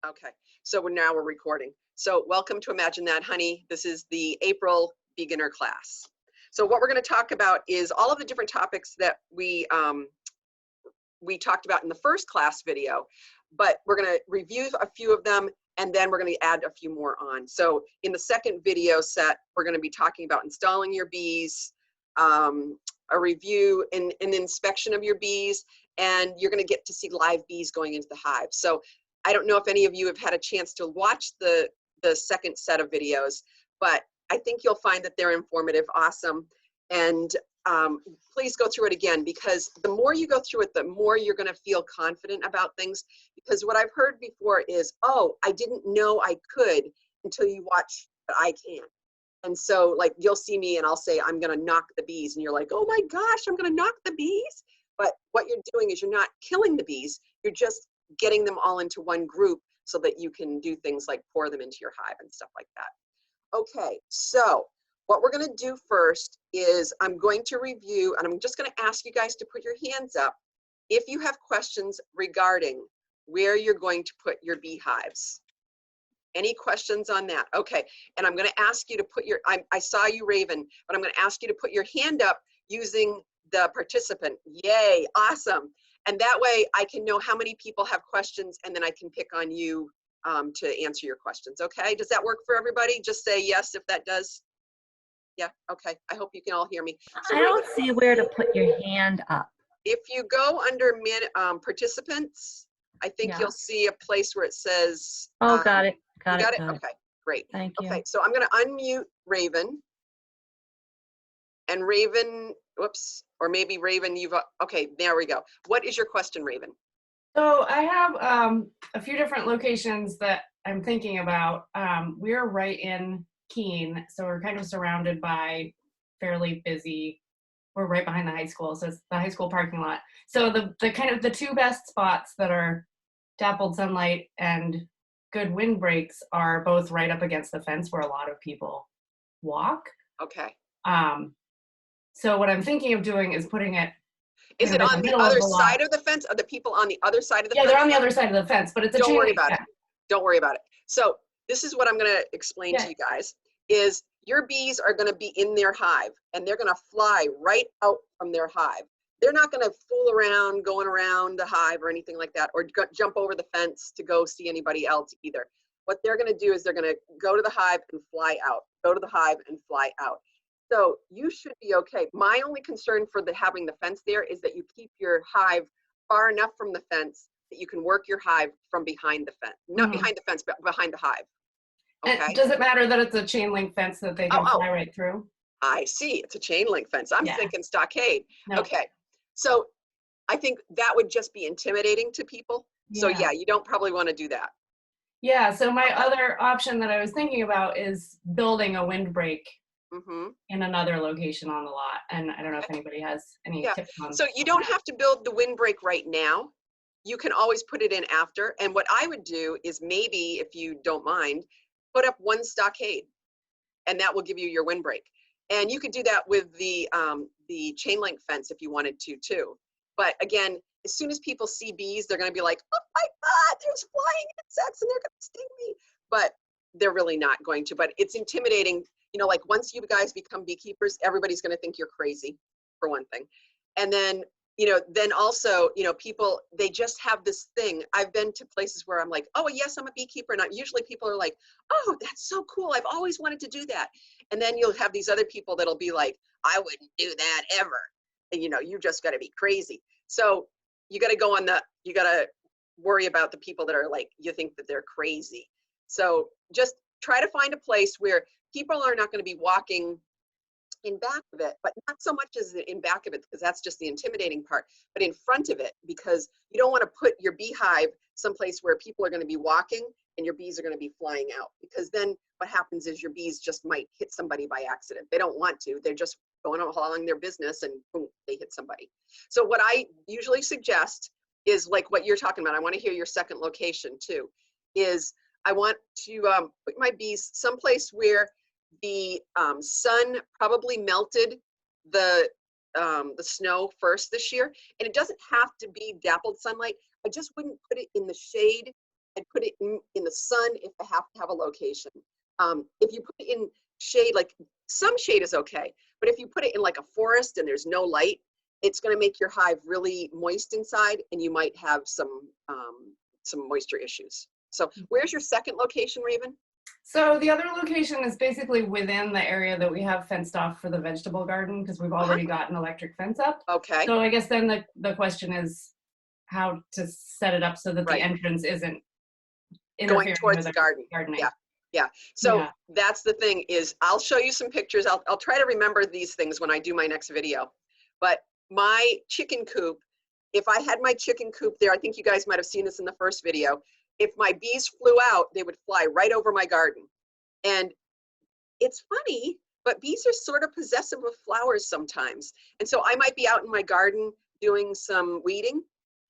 Okay, so we're recording. So welcome to Imagine That, Honey. This is the April beginner class. So what we're going to talk about is all of the different topics that we talked about in the first class video, but we're going to review a few of them and then we're going to add a few more on. So in the second video set, we're going to be talking about installing your bees, a review and an inspection of your bees, and you're going to get to see live bees going into the hive. So I don't know if any of you have had a chance to watch the second set of videos, but I think you'll find that they're informative, awesome, and please go through it again, because the more you go through it, the more you're going to feel confident about things. Because what I've heard before is, oh, I didn't know I could until you watch, but I can. And so like you'll see me and I'll say, I'm going to knock the bees. And you're like, oh my gosh, I'm going to knock the bees. But what you're doing is you're not killing the bees. You're just getting them all into one group so that you can do things like pour them into your hive and stuff like that. Okay, so what we're going to do first is I'm going to review, and I'm just going to ask you guys to put your hands up if you have questions regarding where you're going to put your beehives. Any questions on that? Okay, and I'm going to ask you to put your, I saw you, Raven, but I'm going to ask you to put your hand up using the participant. Yay, awesome. And that way I can know how many people have questions, and then I can pick on you to answer your questions. Okay, does that work for everybody? Just say yes if that does. Yeah, okay, I hope you can all hear me. So I don't see where to put your hand up. if you go under participants, I think you'll see a place where it says. Oh, got it. Got it? Okay, great. Thank you. Okay, so I'm going to unmute Raven. And Raven, whoops, or maybe Raven, okay, there we go. What is your question, Raven? So I have a few different locations that I'm thinking about. We're right in Keene, so we're kind of surrounded by fairly busy, we're right behind the high school, so it's the high school parking lot. So the kind of the two best spots that are dappled sunlight and good windbreaks are both right up against the fence where a lot of people walk. Okay. So what I'm thinking of doing is putting it. Is it on the other side of the fence? Are the people on the other side of the fence? Yeah, they're on the other side of the fence, but it's a Don't worry about it. Don't worry about it. So this is what I'm going to explain to you guys, is your bees are going to be in their hive, and they're going to fly right out from their hive. They're not going to fool around, going around the hive or anything like that, or jump over the fence to go see anybody else either. What they're going to do is they're going to go to the hive and fly out, go to the hive and fly out. So you should be okay. My only concern for having the fence there is that you keep your hive far enough from the fence that you can work your hive from behind the fence. Not behind the fence, but behind the hive. Okay. And does it matter that it's a chain link fence that they can fly right through? I see. It's a chain link fence. I'm thinking stockade. No. Okay. So I think that would just be intimidating to people. So yeah, you don't probably want to do that. Yeah. So my other option that I was thinking about is building a windbreak in another location on the lot. And I don't know if anybody has any tips on. So you don't have to build the windbreak right now. You can always put it in after. And what I would do is, maybe if you don't mind, put up one stockade, and that will give you your windbreak. And you could do that with the chain link fence if you wanted to too. But again, as soon as people see bees, they're going to be like, oh my God, there's flying insects and they're going to sting me. But they're really not going to. But it's intimidating. You know, like once you guys become beekeepers, everybody's going to think you're crazy, for one thing. And then, you know, then also, you know, people, they just have this thing. I've been to places where I'm like, oh, yes, I'm a beekeeper. And usually people are like, oh, that's so cool. I've always wanted to do that. And then you'll have these other people that'll be like, I wouldn't do that ever. And, you know, you just got to be crazy. So you got to go on you got to worry about the people that are like, you think that they're crazy. So just try to find a place where people are not going to be walking in back of it, but not so much as in back of it, because that's just the intimidating part, but in front of it, because you don't want to put your beehive someplace where people are going to be walking and your bees are going to be flying out, because then what happens is your bees just might hit somebody by accident. They don't want to. They're just going along their business and boom, they hit somebody. So what I usually suggest is like what you're talking about. I want to hear your second location too, is I want to put my bees someplace where the sun probably melted the snow first this year, and it doesn't have to be dappled sunlight. I just wouldn't put it in the shade I'd put it in the sun if I have to have a location. If you put it in shade, like some shade is okay, but if you put it in like a forest and there's no light, it's going to make your hive really moist inside, and you might have some moisture issues. So where's your second location, Raven? So the other location is basically within the area that we have fenced off for the vegetable garden, because we've already got an electric fence up. Okay. So I guess then the question is how to set it up so that the entrance isn't Going towards the gardening. gardening. Yeah. So that's the thing is, I'll show you some pictures. I'll try to remember these things when I do my next video. But my chicken coop, if I had my chicken coop there, I think you guys might have seen this in the first video. If my bees flew out, they would fly right over my garden. And it's funny, but bees are sort of possessive of flowers sometimes. And so I might be out in my garden doing some weeding,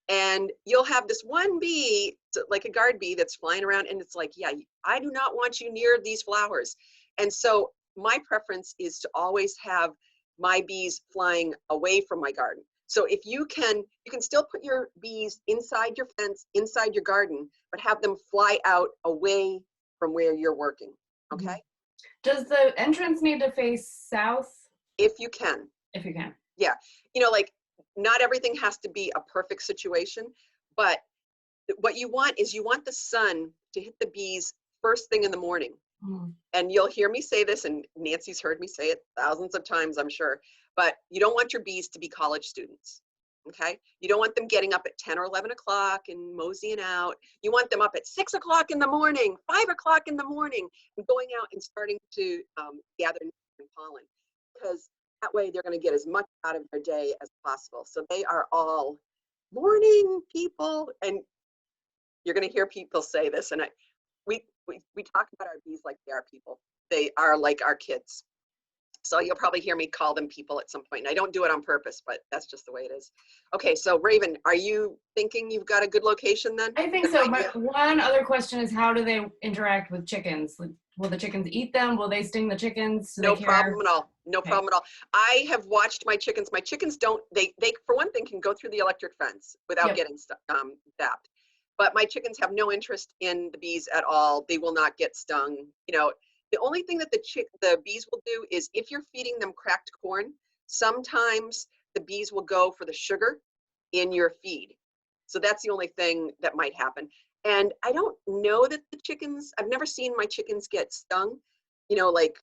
and you'll have this one bee, like a guard bee, that's flying around, and it's like, yeah, I do not want you near these flowers. And so my preference is to always have my bees flying away from my garden. So if you can still put your bees inside your fence, inside your garden, but have them fly out away from where you're working, okay? Does the entrance need to face south? If you can. If you can. Yeah, you know, like, not everything has to be a perfect situation, but what you want is you want the sun to hit the bees first thing in the morning. And you'll hear me say this, and Nancy's heard me say it thousands of times, I'm sure, but you don't want your bees to be college students, okay? You don't want them getting up at 10 or 11 o'clock and moseying out. You want them up at 6 o'clock in the morning, 5 o'clock in the morning, and going out and starting to gather pollen, because that way they're going to get as much out of their day as possible. So they are all morning people, and you're going to hear people say this, and we talk about our bees like they are people. They are like our kids. So you'll probably hear me call them people at some point. And I don't do it on purpose, but that's just the way it is. Okay, so Raven, are you thinking you've got a good location then? I think so. My one other question is, how do they interact with chickens? Will the chickens eat them? Will they sting the chickens? No problem at all. No problem at all. I have watched my chickens. My chickens don't, they for one thing can go through the electric fence without getting zapped. But my chickens have no interest in the bees at all. They will not get stung. You know, the only thing that the bees will do is, if you're feeding them cracked corn, sometimes the bees will go for the sugar in your feed. So that's the only thing that might happen. And I don't know that the chickens, I've never seen my chickens get stung, you know, like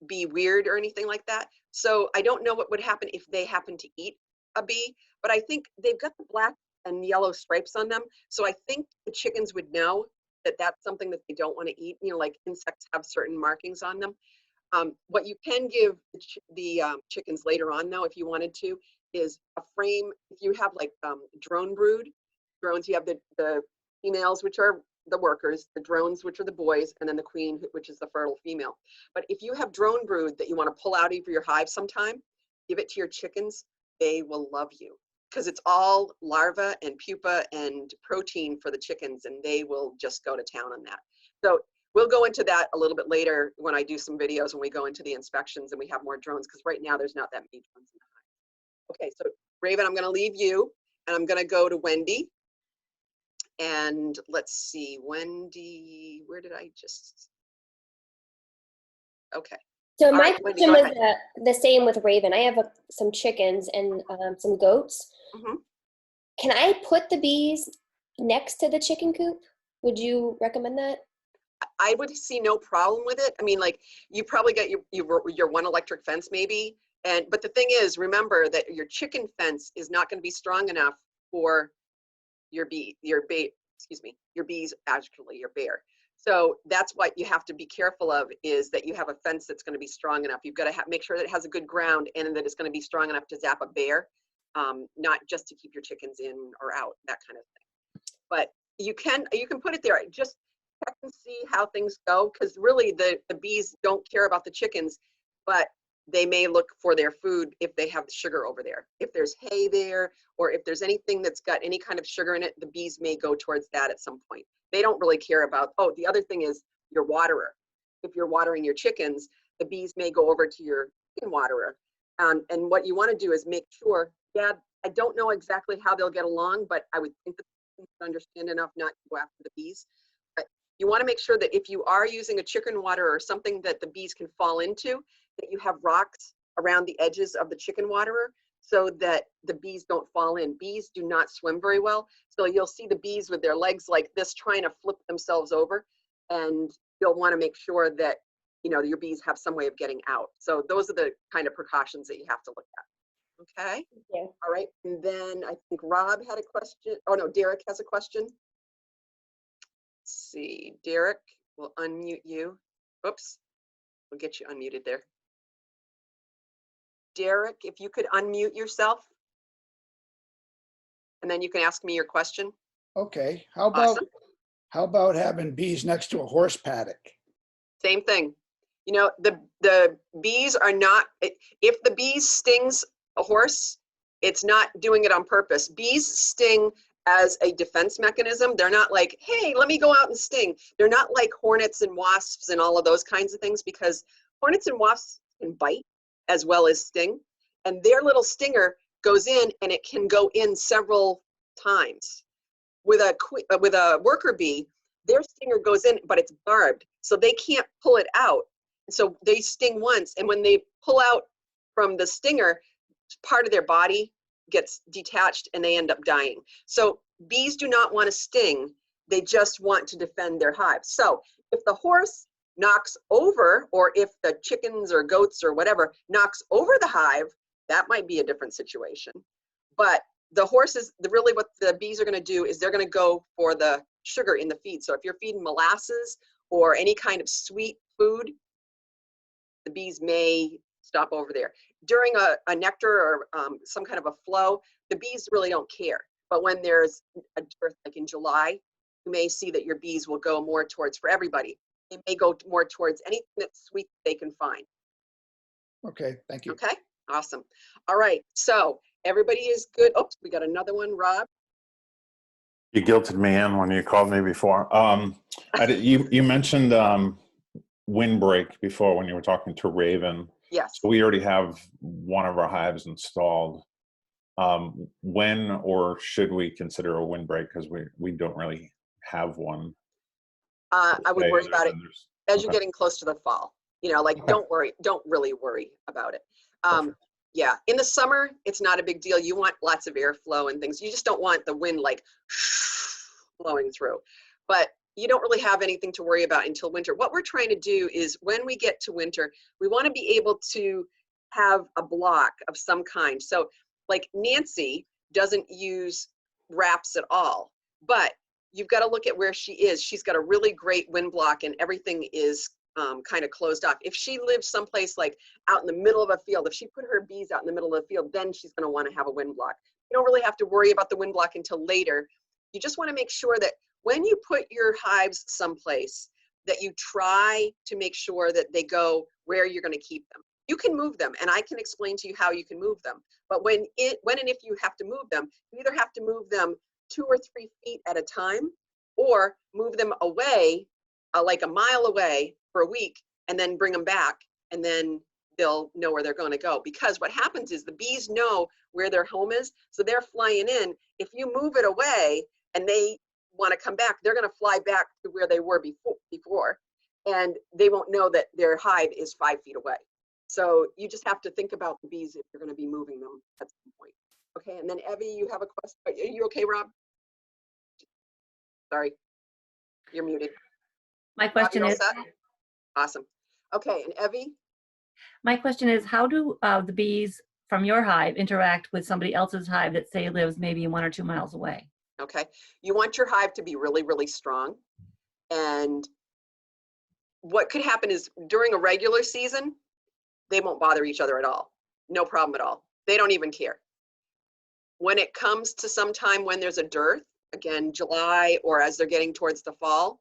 be weird or anything like that. So I don't know what would happen if they happen to eat a bee, but I think they've got the black and yellow stripes on them. So I think the chickens would know that that's something that they don't want to eat. You know, like insects have certain markings on them. What you can give the chickens later on, though, if you wanted to, is a frame. If you have like drone brood, drones, you have the females, which are the workers, the drones, which are the boys, and then the queen, which is the fertile female. But if you have drone brood that you want to pull out of your hive sometime, give it to your chickens. They will love you, because it's all larva and pupa and protein for the chickens, and they will just go to town on that. So we'll go into that a little bit later when I do some videos, when we go into the inspections and we have more drones, because right now there's not that many drones in the hive. Okay, so Raven, I'm going to leave you, and I'm going to go to Wendy. And let's see, Wendy, where did I just, okay. So my question was the same with Raven. I have some chickens and some goats. Can I put the bees next to the chicken coop? Would you recommend that? I would see no problem with it. I mean, like, you probably got your one electric fence maybe. But the thing is, remember that your chicken fence is not going to be strong enough for your bees, actually, your bear. So that's what you have to be careful of, is that you have a fence that's going to be strong enough. You've got to make sure that it has a good ground, and that it's going to be strong enough to zap a bear, not just to keep your chickens in or out, that kind of thing. But you can put it there. Just check and see how things go, because really the bees don't care about the chickens, but they may look for their food if they have sugar over there. If there's hay there, or if there's anything that's got any kind of sugar in it, the bees may go towards that at some point. They don't really care about, oh, the other thing is your waterer. If you're watering your chickens, the bees may go over to your chicken waterer. And what you want to do is make sure, yeah, I don't know exactly how they'll get along, but I would think that understand enough not to go after the bees. But you want to make sure that if you are using a chicken water or something that the bees can fall into, that you have rocks around the edges of the chicken waterer so that the bees don't fall in. Bees do not swim very well. So you'll see the bees with their legs like this trying to flip themselves over, and you'll want to make sure that, you know, your bees have some way of getting out. So those are the kind of precautions that you have to look at. Okay. Yeah. All right. And then I think Rob had a question. Oh no, Derek has a question. Let's see, Derek, we'll unmute you. Oops, we'll get you unmuted there. Derek, if you could unmute yourself, and then you can ask me your question. Okay, how Awesome. about having bees next to a horse paddock? Same thing. You know, the bees are not, if the bee stings a horse, it's not doing it on purpose. Bees sting as a defense mechanism. They're not like, hey, let me go out and sting. They're not like hornets and wasps and all of those kinds of things, because hornets and wasps can bite as well as sting. And their little stinger goes in, and it can go in several times. With a worker bee, their stinger goes in, but it's barbed, so they can't pull it out. So they sting once, and when they pull out from the stinger, part of their body gets detached and they end up dying. So bees do not want to sting, they just want to defend their hives. So if the horse knocks over, or if the chickens or goats or whatever knocks over the hive, that might be a different situation. But the horses, really what the bees are going to do is they're going to go for the sugar in the feed. So if you're feeding molasses or any kind of sweet food, the bees may stop over there. During a nectar or some kind of a flow, the bees really don't care. But when there's a dearth, like in July, you may see that your bees will go more towards, for everybody, they may go more towards anything that's sweet they can find. Okay, thank you. Okay, awesome. All right, so everybody is good. Oops, we got another one, Rob. You guilted me in when you called me before. You mentioned windbreak before when you were talking to Raven. Yes. So we already have one of our hives installed. When or should we consider a windbreak? Because we don't really have one. I would worry about it as Okay. you're getting close to the fall. You know, like, Okay. don't really worry about it. Perfect. Yeah, in the summer, it's not a big deal. You want lots of airflow and things. You just don't want the wind like blowing through. But you don't really have anything to worry about until winter. What we're trying to do is when we get to winter, we want to be able to have a block of some kind. So like Nancy doesn't use wraps at all, but you've got to look at where she is. She's got a really great wind block and everything is kind of closed off. If she lives someplace like out in the middle of a field, if she put her bees out in the middle of the field, then she's going to want to have a wind block. You don't really have to worry about the wind block until later. You just want to make sure that when you put your hives someplace, that you try to make sure that they go where you're going to keep them. You can move them, and I can explain to you how you can move them. But when and if you have to move them, you either have to move them 2 or 3 feet at a time, or move them away, like a mile away for a week, and then bring them back, and then they'll know where they're going to go. Because what happens is the bees know where their home is, so they're flying in. If you move it away and they want to come back, they're going to fly back to where they were before, and they won't know that their hive is 5 feet away. So you just have to think about the bees if you're going to be moving them at some point. Okay, and then Evie, you have a question. Are you okay, Rob? Sorry, you're muted. My question Rob, is, you all set? Awesome. Okay, and Evie? how do the bees from your hive interact with somebody else's hive that say lives maybe 1 or 2 miles away? Okay, you want your hive to be really, really strong. And what could happen is during a regular season, they won't bother each other at all. No problem at all. They don't even care. When it comes to some time when there's a dearth, again, July, or as they're getting towards the fall,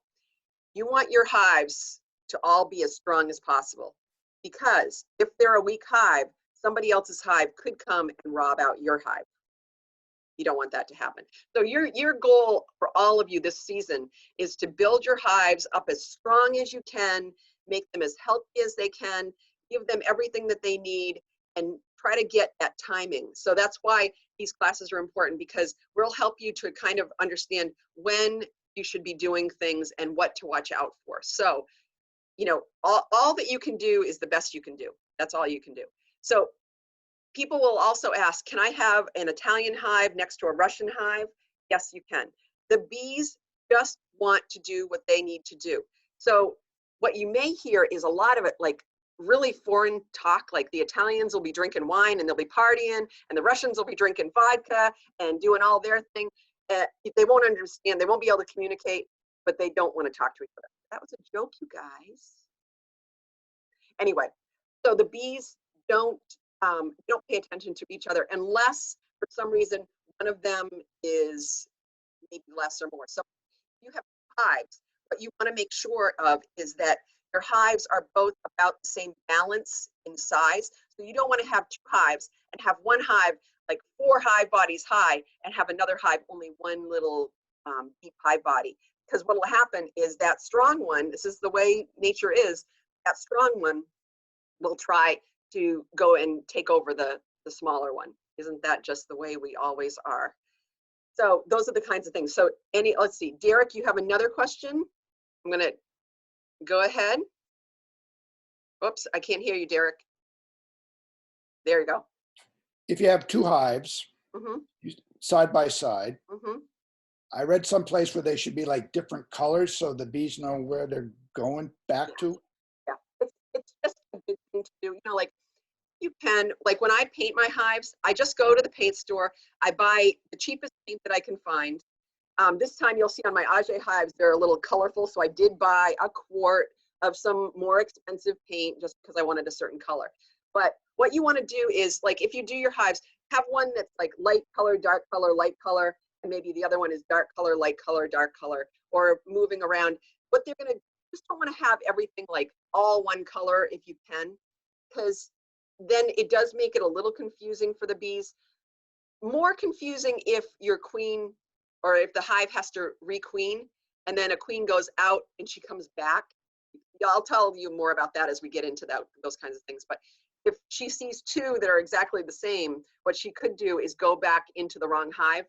you want your hives to all be as strong as possible. Because if they're a weak hive, somebody else's hive could come and rob out your hive. You don't want that to happen. So your goal for all of you this season is to build your hives up as strong as you can, make them as healthy as they can, give them everything that they need, and try to get that timing. So that's why these classes are important because we'll help you to kind of understand when you should be doing things and what to watch out for. So, you know, all that you can do is the best you can do. That's all you can do. So people will also ask, can I have an Italian hive next to a Russian hive? Yes, you can. The bees just want to do what they need to do. So what you may hear is a lot of it like really foreign talk, like the Italians will be drinking wine and they'll be partying, and the Russians will be drinking vodka and doing all their thing. They won't understand, they won't be able to communicate, but they don't want to talk to each other. That was a joke, you guys. Anyway, so the bees don't pay attention to each other unless for some reason one of them is maybe less or more. So you have hives. What you want to make sure of is that your hives are both about the same balance in size. So you don't want to have two hives and have one hive like 4 hive bodies high and have another hive only one little deep hive body. Because what will happen is that strong one, this is the way nature is, that strong one will try to go and take over the smaller one. Isn't that just the way we always are? So those are the kinds of things. So let's see, Derek, you have another question? I'm gonna go ahead. Oops, I can't hear you, Derek. There you go. If you have 2 hives side by side, I read someplace where they should be like different colors so the bees know where they're going back to. Yeah, it's just a good thing to do. You know, like you can, like when I paint my hives, I just go to the paint store. I buy the cheapest paint that I can find. This time you'll see on my Ajay hives, they're a little colorful. So I did buy a quart of some more expensive paint just because I wanted a certain color. But what you want to do is, like, if you do your hives, have one that's like light color, dark color, light color, and maybe the other one is dark color, light color, dark color, or moving around. What they're going to just don't want to have everything like all one color if you can, because then it does make it a little confusing for the bees. More confusing if your queen, or if the hive has to requeen, and then a queen goes out and she comes back. I'll tell you more about that as we get into those kinds of things. But if she sees 2 that are exactly the same, what she could do is go back into the wrong hive,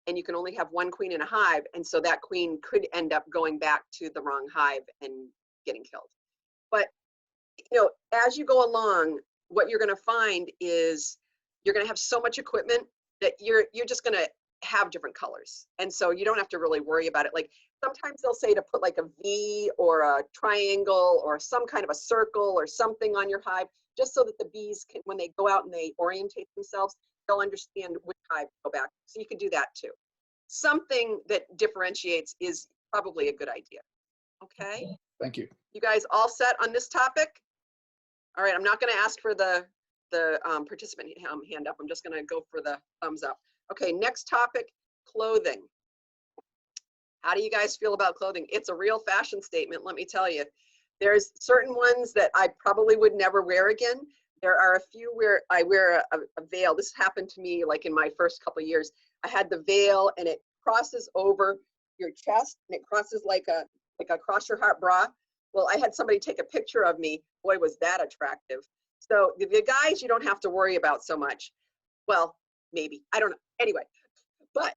and you can only have 1 queen in a hive, and so that queen could end up going back to the wrong hive and getting killed. But you know, as you go along, what you're going to find is you're going to have so much equipment that you're just going to have different colors, and so you don't have to really worry about it. Like sometimes they'll say to put like a V or a triangle or some kind of a circle or something on your hive, just so that the bees can, when they go out and they orientate themselves, they'll understand which hive to go back to. So you can do that too. Something that differentiates is probably a good idea. Okay. Thank you. You guys all set on this topic? All right, I'm not going to ask for the participant hand up. I'm just going to go for the thumbs up. Okay, next topic, clothing. How do you guys feel about clothing? It's a real fashion statement, let me tell you. There's certain ones that I probably would never wear again. There are a few where I wear a veil. This happened to me like in my first couple of years. I had the veil and it crosses over your chest and it crosses like a cross your heart bra. Well, I had somebody take a picture of me. Boy, was that attractive. So the guys, you don't have to worry about so much. Well, maybe, I don't know. Anyway, but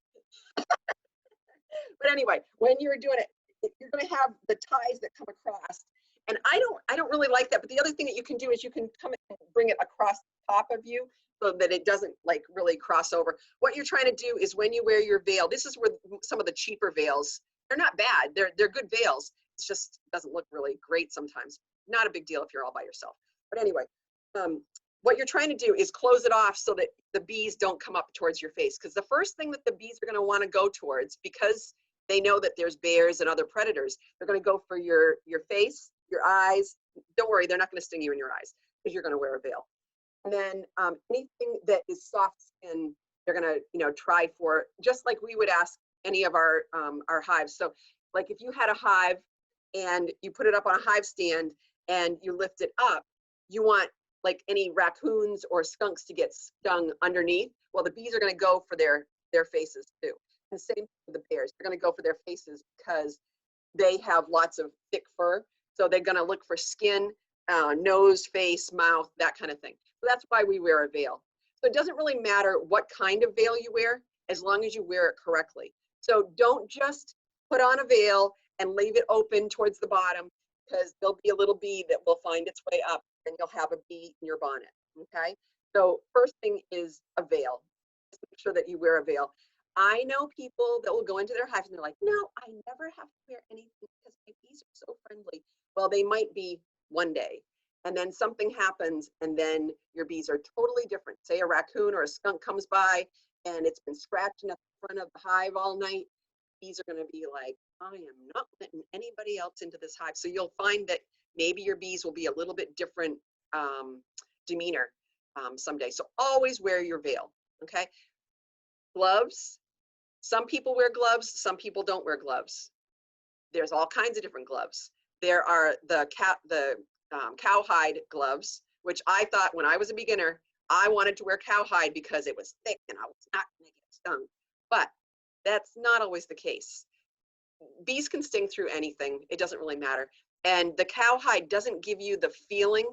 anyway, when you're doing it, you're going to have the ties that come across. And I don't really like that. But the other thing that you can do is you can come and bring it across the top of you so that it doesn't like really cross over. What you're trying to do is when you wear your veil, this is where some of the cheaper veils, they're not bad. They're good veils. It just doesn't look really great sometimes. Not a big deal if you're all by yourself. But anyway, what you're trying to do is close it off so that the bees don't come up towards your face. Because the first thing that the bees are going to want to go towards, because they know that there's bears and other predators, they're going to go for your face, your eyes. Don't worry, they're not going to sting you in your eyes because you're going to wear a veil. And then anything that is soft skin, they're going to try for, just like we would ask any of our hives. So like if you had a hive and you put it up on a hive stand and you lift it up, you want like any raccoons or skunks to get stung underneath. Well, the bees are going to go for their faces too. And same with the bears. They're going to go for their faces because they have lots of thick fur. So they're going to look for skin, nose, face, mouth, that kind of thing. So that's why we wear a veil. So it doesn't really matter what kind of veil you wear, as long as you wear it correctly. So don't just put on a veil and leave it open towards the bottom, because there'll be a little bee that will find its way up and you'll have a bee in your bonnet, okay? So first thing is a veil. Just make sure that you wear a veil. I know people that will go into their hives and they're like, no, I never have to wear anything because my bees are so friendly. Well, they might be one day, and then something happens and then your bees are totally different. Say a raccoon or a skunk comes by and it's been scratching at the front of the hive all night. Bees are going to be like, I am not letting anybody else into this hive. So you'll find that maybe your bees will be a little bit different demeanor someday. So always wear your veil, okay? Gloves. Some people wear gloves, some people don't wear gloves. There's all kinds of different gloves. There are the cowhide gloves, which I thought when I was a beginner, I wanted to wear cowhide because it was thick and I was not going to get stung. But that's not always the case. Bees can sting through anything. It doesn't really matter. And the cowhide doesn't give you the feeling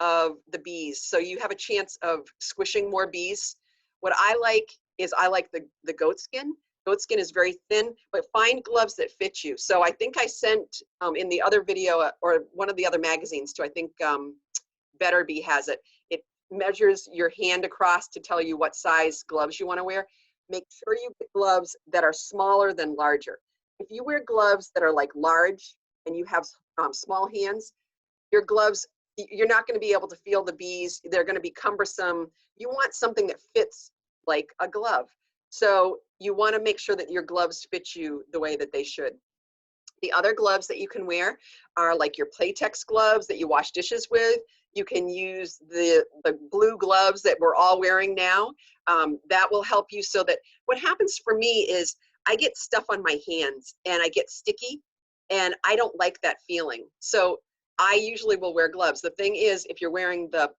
of the bees. So you have a chance of squishing more bees. What I like is I like the goat skin. Goat skin is very thin, but find gloves that fit you. So I think I sent in the other video or one of the other magazines too, I think Better Bee has it. It measures your hand across to tell you what size gloves you want to wear. Make sure you get gloves that are smaller than larger. If you wear gloves that are like large and you have small hands, your gloves, you're not going to be able to feel the bees. They're going to be cumbersome. You want something that fits like a glove. So you want to make sure that your gloves fit you the way that they should. The other gloves that you can wear are like your Playtex gloves that you wash dishes with. You can use the blue gloves that we're all wearing now. That will help you, so that what happens for me is I get stuff on my hands and I get sticky and I don't like that feeling. So I usually will wear gloves. The thing is, if you're wearing the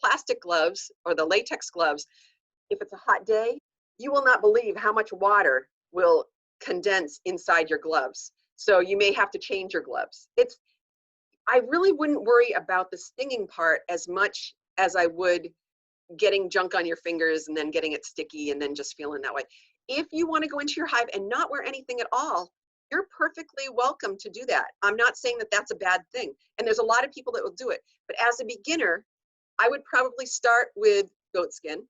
plastic gloves or the latex gloves, if it's a hot day, you will not believe how much water will condense inside your gloves. So you may have to change your gloves. I really wouldn't worry about the stinging part as much as I would getting junk on your fingers and then getting it sticky and then just feeling that way. If you want to go into your hive and not wear anything at all, you're perfectly welcome to do that. I'm not saying that that's a bad thing. And there's a lot of people that will do it. But as a beginner, I would probably start with goat skin,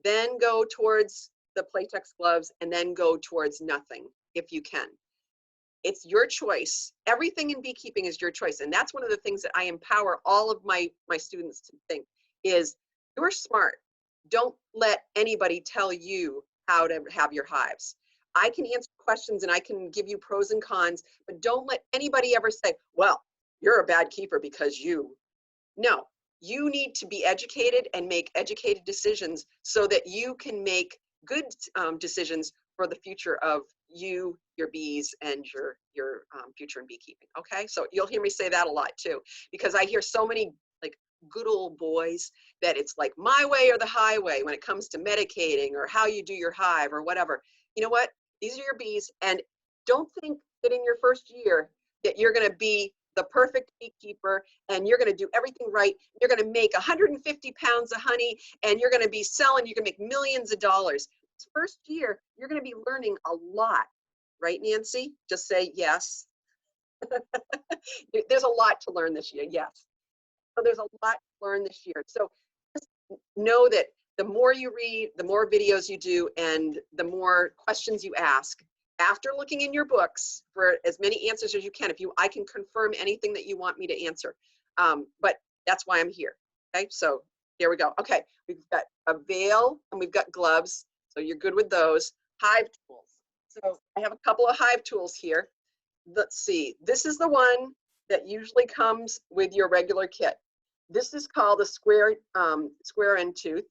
then go towards the Playtex gloves, and then go towards nothing if you can. It's your choice. Everything in beekeeping is your choice. And that's one of the things that I empower all of my students to think is, you're smart. Don't let anybody tell you how to have your hives. I can answer questions and I can give you pros and cons, but don't let anybody ever say, well, you're a bad keeper because you. No, you need to be educated and make educated decisions so that you can make good decisions for the future of you, your bees, and your future in beekeeping. Okay, so you'll hear me say that a lot too, because I hear so many like good old boys that it's like my way or the highway when it comes to medicating or how you do your hive or whatever. You know what? These are your bees, and don't think that in your first year that you're going to be the perfect beekeeper and you're going to do everything right. You're going to make 150 pounds of honey and you're going to be selling, you're going to make millions of dollars. This first year, you're going to be learning a lot, right, Nancy? Just say yes. There's a lot to learn this year, yes. So there's a lot to learn this year. So just know that the more you read, the more videos you do, and the more questions you ask, after looking in your books for as many answers as you can, I can confirm anything that you want me to answer. But that's why I'm here. Okay, so there we go. Okay, we've got a veil and we've got gloves. So you're good with those. Hive tools. So I have a couple of hive tools here. Let's see. This is the one that usually comes with your regular kit. This is called a square end tooth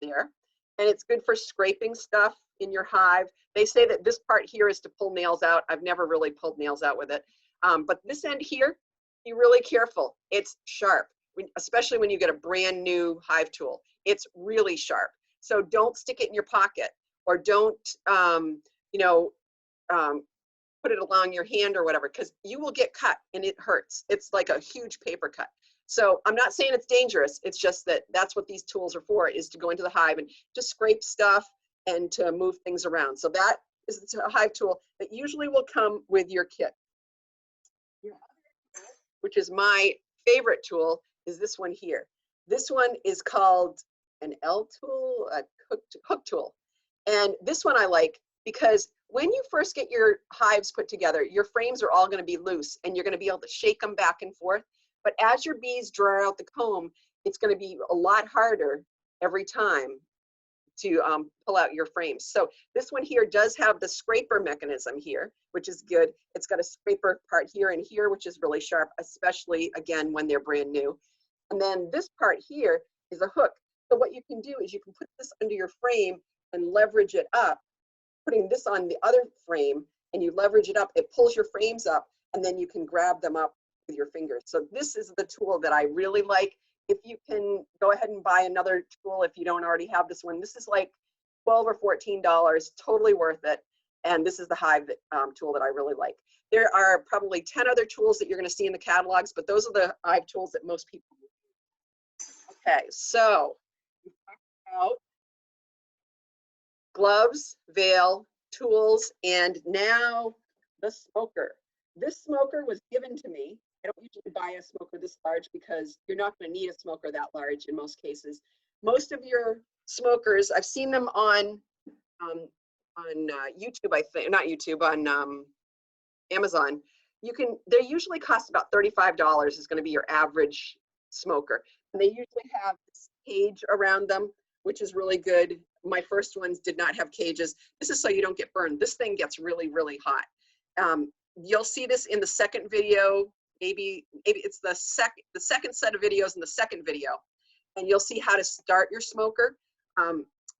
there. And it's good for scraping stuff in your hive. They say that this part here is to pull nails out. I've never really pulled nails out with it. But this end here, be really careful. It's sharp, especially when you get a brand new hive tool. It's really sharp. So don't stick it in your pocket, or don't, put it along your hand or whatever, because you will get cut and it hurts. It's like a huge paper cut. So I'm not saying it's dangerous. It's just that that's what these tools are for, is to go into the hive and just scrape stuff and to move things around. So that is a hive tool that usually will come with your kit. Which is my favorite tool, is this one here. This one is called an L tool, a hook tool. And this one I like because when you first get your hives put together, your frames are all going to be loose and you're going to be able to shake them back and forth. But as your bees draw out the comb, it's going to be a lot harder every time to pull out your frames. So this one here does have the scraper mechanism here, which is good. It's got a scraper part here and here, which is really sharp, especially again when they're brand new. And then this part here is a hook. So what you can do is you can put this under your frame and leverage it up, putting this on the other frame, and you leverage it up, it pulls your frames up, and then you can grab them up with your fingers. So this is the tool that I really like. If you can go ahead and buy another tool if you don't already have this one. This is like $12 or $14, totally worth it. And this is the hive tool that I really like. There are probably 10 other tools that you're going to see in the catalogs, but those are the hive tools that most people use. Okay, so we talked about gloves, veil, tools, and now the smoker. This smoker was given to me. I don't usually buy a smoker this large because you're not going to need a smoker that large in most cases. Most of your smokers, I've seen them on YouTube, I think, not YouTube, on Amazon. They usually cost about $35 is going to be your average smoker. And they usually have this cage around them, which is really good. My first ones did not have cages. This is so you don't get burned. This thing gets really, really hot. You'll see this in the second video. Maybe it's the second set of videos in the second video, and you'll see how to start your smoker.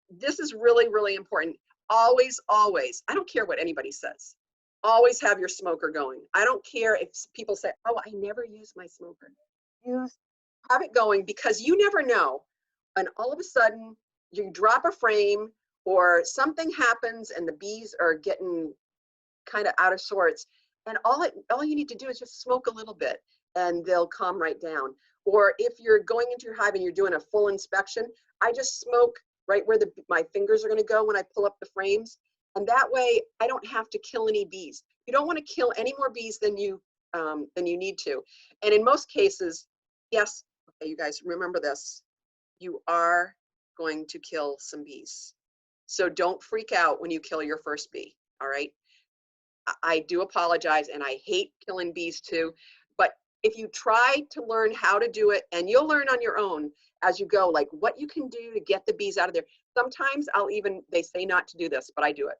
This is really, really important. Always, always, I don't care what anybody says, always have your smoker going. I don't care if people say, oh, I never use my smoker. Have it going, because you never know. And all of a sudden, you drop a frame or something happens and the bees are getting kind of out of sorts. And all you need to do is just smoke a little bit and they'll calm right down. Or if you're going into your hive and you're doing a full inspection, I just smoke right where my fingers are going to go when I pull up the frames. And that way I don't have to kill any bees. You don't want to kill any more bees than you need to. And in most cases, yes, okay, you guys remember this, you are going to kill some bees. So don't freak out when you kill your first bee, all right? I do apologize, and I hate killing bees too, but if you try to learn how to do it, and you'll learn on your own as you go, like what you can do to get the bees out of there. Sometimes they say not to do this, but I do it.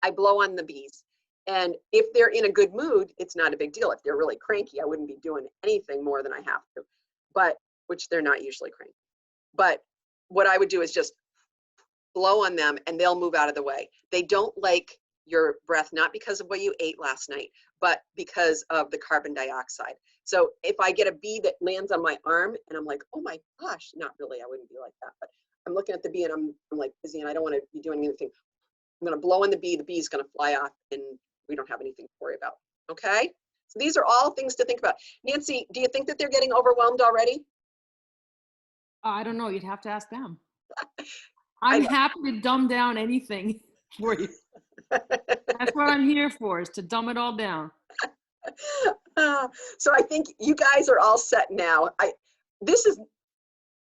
I blow on the bees, and if they're in a good mood, it's not a big deal. If they're really cranky, I wouldn't be doing anything more than I have to, which they're not usually cranky. But what I would do is just blow on them and they'll move out of the way. They don't like your breath, not because of what you ate last night, but because of the carbon dioxide. So if I get a bee that lands on my arm and I'm like, oh my gosh, not really, I wouldn't be like that, but I'm looking at the bee and I'm like busy and I don't want to be doing anything. I'm going to blow on the bee's going to fly off and we don't have anything to worry about. Okay? So these are all things to think about. Nancy, do you think that they're getting overwhelmed already? I don't know. You'd have to ask them. I'm happy to dumb down anything for you. That's what I'm here for, is to dumb it all down. So I think you guys are all set now. This is,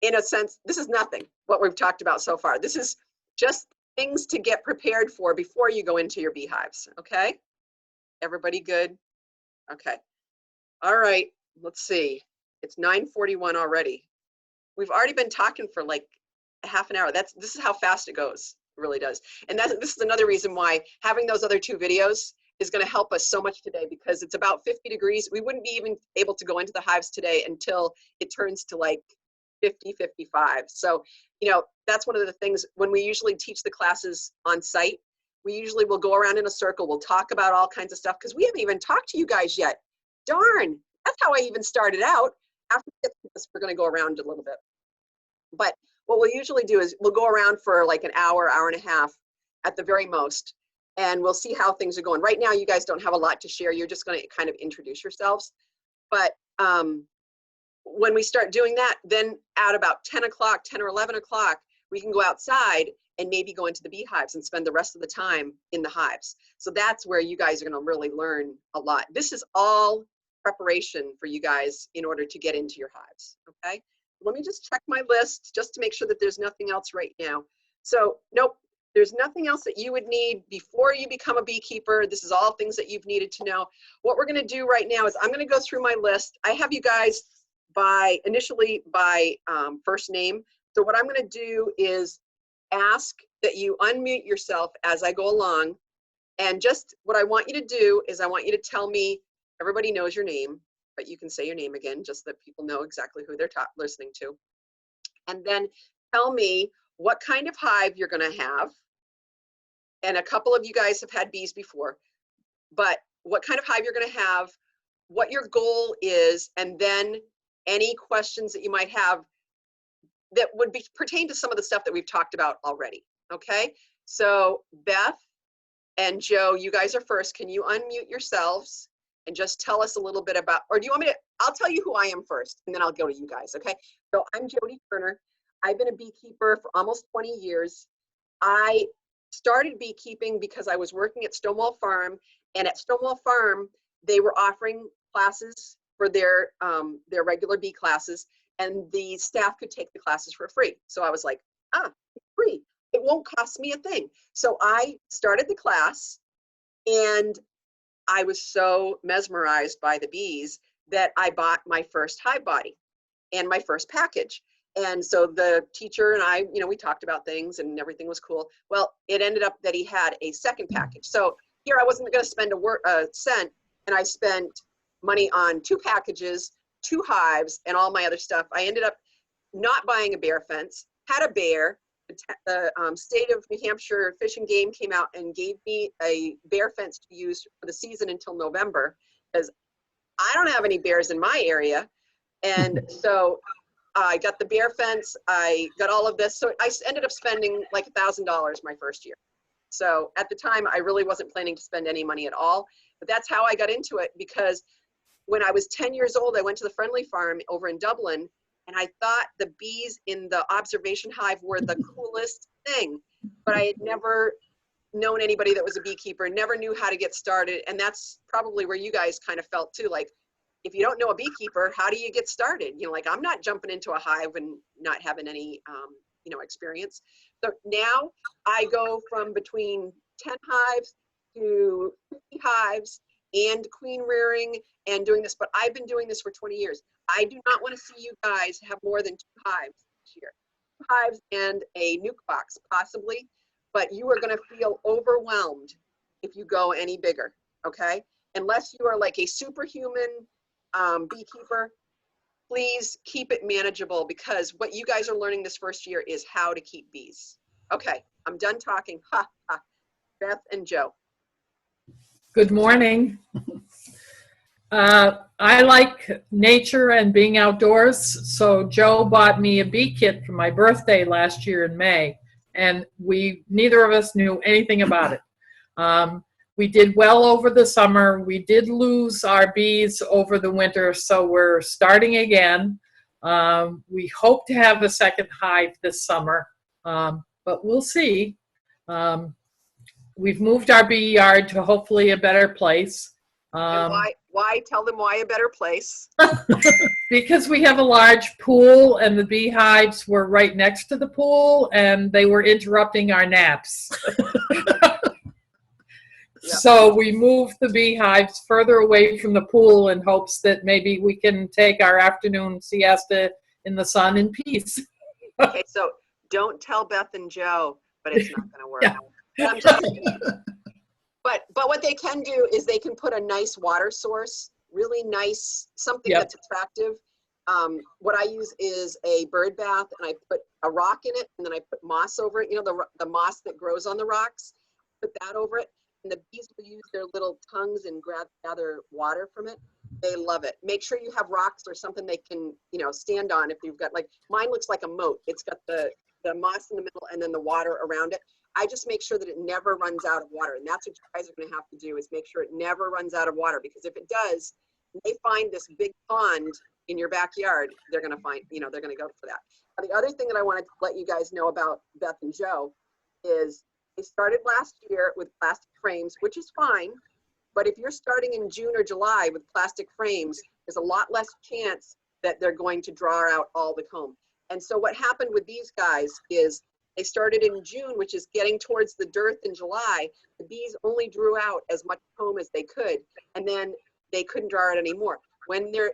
in a sense, this is nothing, what we've talked about so far. This is just things to get prepared for before you go into your beehives, okay? Everybody good? Okay. All right, let's see. It's 9:41 already. We've already been talking for like a half an hour. This is how fast it goes. It really does. And this is another reason why having those other two videos is going to help us so much today, because it's about 50 degrees. We wouldn't be even able to go into the hives today until it turns to like 50, 55. So, you know, that's one of the things when we usually teach the classes on site, we usually will go around in a circle. We'll talk about all kinds of stuff because we haven't even talked to you guys yet. Darn, that's how I even started out. After this, we're going to go around a little bit. But what we'll usually do is we'll go around for like an hour, hour and a half at the very most, and we'll see how things are going. Right now, you guys don't have a lot to share. You're just going to kind of introduce yourselves. But when we start doing that, then at about 10 o'clock, 10 or 11 o'clock, we can go outside and maybe go into the beehives and spend the rest of the time in the hives. So that's where you guys are going to really learn a lot. This is all preparation for you guys in order to get into your hives. Okay. Let me just check my list just to make sure that there's nothing else right now. So nope, there's nothing else that you would need before you become a beekeeper. This is all things that you've needed to know. What we're going to do right now is I'm going to go through my list. I have you guys initially by first name. So what I'm going to do is ask that you unmute yourself as I go along. And just what I want you to do is I want you to tell me, everybody knows your name, but you can say your name again, just so that people know exactly who they're listening to. And then tell me what kind of hive you're going to have. And a couple of you guys have had bees before, but what kind of hive you're going to have, what your goal is, and then any questions that you might have that would pertain to some of the stuff that we've talked about already. Okay, so Beth and Joe, you guys are first. Can you unmute yourselves and just tell us a little bit about, or do you want me to, I'll tell you who I am first and then I'll go to you guys. Okay, so I'm Jody Turner. I've been a beekeeper for almost 20 years. I started beekeeping because I was working at Stonewall Farm, and at Stonewall Farm, they were offering classes for their regular bee classes, and the staff could take the classes for free. So I was like, it's free. It won't cost me a thing. So I started the class, and I was so mesmerized by the bees that I bought my first hive body and my first package. And so the teacher and I, we talked about things and everything was cool. Well, it ended up that he had a second package. So here I wasn't going to spend a cent, and I spent money on 2 packages, 2 hives, and all my other stuff. I ended up not buying a bear fence, had a bear. The state of New Hampshire Fish and Game came out and gave me a bear fence to use for the season until November, because I don't have any bears in my area. And so I got the bear fence, I got all of this. So I ended up spending like $1,000 my first year. So at the time, I really wasn't planning to spend any money at all. But that's how I got into it, because when I was 10 years old, I went to the Friendly Farm over in Dublin, and I thought the bees in the observation hive were the coolest thing. But I had never known anybody that was a beekeeper, never knew how to get started. And that's probably where you guys kind of felt too, like, if you don't know a beekeeper, how do you get started? Like, I'm not jumping into a hive and not having any, experience. So now I go from between 10 hives to 50 hives and queen rearing and doing this, but I've been doing this for 20 years. I do not want to see you guys have more than 2 hives this year. 2 hives and a nuke box, possibly, but you are going to feel overwhelmed if you go any bigger, okay? Unless you are like a superhuman beekeeper, please keep it manageable, because what you guys are learning this first year is how to keep bees. Okay, I'm done talking. Ha, ha. Beth and Joe. Good morning. I like nature and being outdoors, so Joe bought me a bee kit for my birthday last year in May, and neither of us knew anything about it. We did well over the summer. We did lose our bees over the winter, so we're starting again. We hope to have a second hive this summer, but we'll see. We've moved our bee yard to hopefully a better place. And why? Tell them why a better place. Because we have a large pool, and the beehives were right next to the pool, and they were interrupting our naps. Yep. So we moved the beehives further away from the pool in hopes that maybe we can take our afternoon siesta in the sun in peace. Okay, so don't tell Beth and Joe, but it's not going to work. Yeah. But what they can do is they can put a nice water source, really nice, something Yep. that's attractive. What I use is a bird bath, and I put a rock in it, and then I put moss over it. The moss that grows on the rocks, put that over it. And the bees will use their little tongues and gather water from it. They love it. Make sure you have rocks or something they can, stand on. If you've got, like, mine looks like a moat. It's got the moss in the middle and then the water around it. I just make sure that it never runs out of water. And that's what you guys are going to have to do, is make sure it never runs out of water. Because if it does, and they find this big pond in your backyard, they're going to find, they're going to go for that. Now, the other thing that I wanted to let you guys know about Beth and Joe is they started last year with plastic frames, which is fine. But if you're starting in June or July with plastic frames, there's a lot less chance that they're going to draw out all the comb. And so what happened with these guys is they started in June, which is getting towards the dearth in July. The bees only drew out as much comb as they could, and then they couldn't draw it anymore. When they're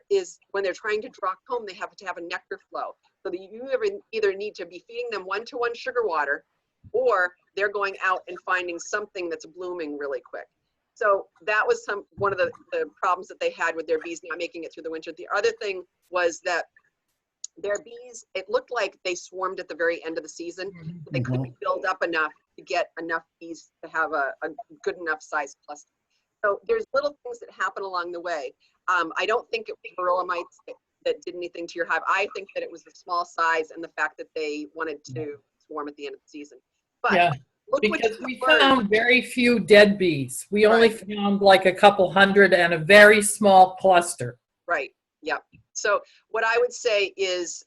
trying to draw comb, they have to have a nectar flow. So that you either need to be feeding them 1-to-1 sugar water, or they're going out and finding something that's blooming really quick. So that was one of the problems that they had with their bees not making it through the winter. The other thing was that their bees, it looked like they swarmed at the very end of the season. But they couldn't build up enough to get enough bees to have a good enough size cluster. So there's little things that happen along the way. I don't think it was varroa mites that did anything to your hive. I think that it was the small size and the fact that they wanted to swarm at the end of the season. But yeah, because we found very few dead bees. We only found like a couple hundred and a very small cluster. Right. Yep. So what I would say is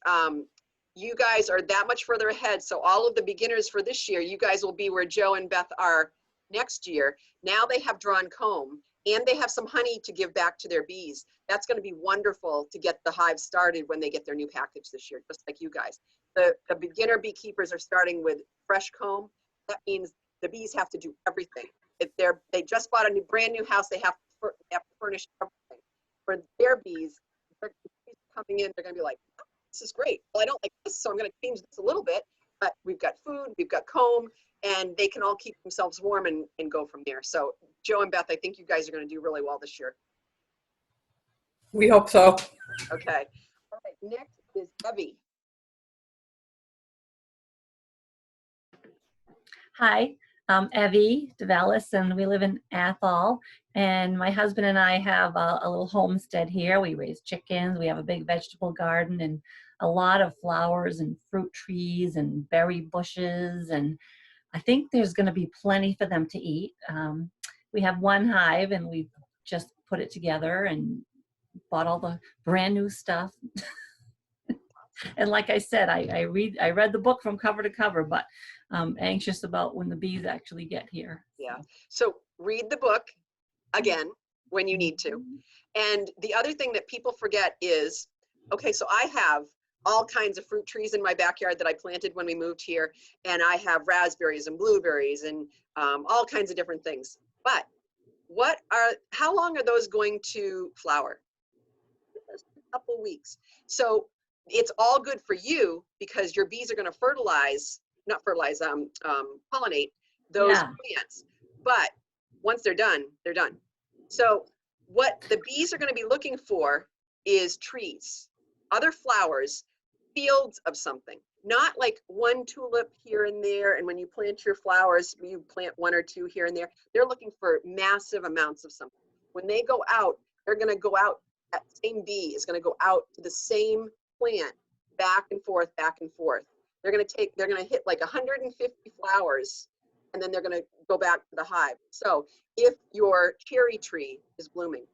you guys are that much further ahead. So all of the beginners for this year, you guys will be where Joe and Beth are next year. Now they have drawn comb and they have some honey to give back to their bees. That's going to be wonderful to get the hive started when they get their new package this year, just like you guys. The beginner beekeepers are starting with fresh comb. That means the bees have to do everything. If they just bought a brand new house, they have to furnish everything. For their bees, they're coming in, they're going to be like, this is great. Well, I don't like this, so I'm going to change this a little bit. But we've got food, we've got comb, and they can all keep themselves warm and go from there. So Joe and Beth, I think you guys are going to do really well this year. We hope so. Okay. All right. Next is Evie. Hi, I'm Evie DeValis, and we live in Athol. And my husband and I have a little homestead here. We raise chickens. We have a big vegetable garden and a lot of flowers and fruit trees and berry bushes. And I think there's going to be plenty for them to eat. We have one hive, and we've just put it together and bought all the brand new stuff. And like I said, I read the book from cover to cover, but I'm anxious about when the bees actually get here. Yeah. So read the book again when you need to. And the other thing that people forget is, okay, so I have all kinds of fruit trees in my backyard that I planted when we moved here. And I have raspberries and blueberries and all kinds of different things. But how long are those going to flower? Just a couple weeks. So it's all good for you because your bees are going to pollinate those plants. But once they're done, they're done. So what the bees are going to be looking for is trees, other flowers, fields of something, not like one tulip here and there. And when you plant your flowers, you plant 1 or 2 here and there. They're looking for massive amounts of something. When they go out, they're going to go out, that same bee is going to go out to the same plant back and forth, back and forth. They're going to hit like 150 flowers, and then they're going to go back to the hive. So if your cherry tree is blooming,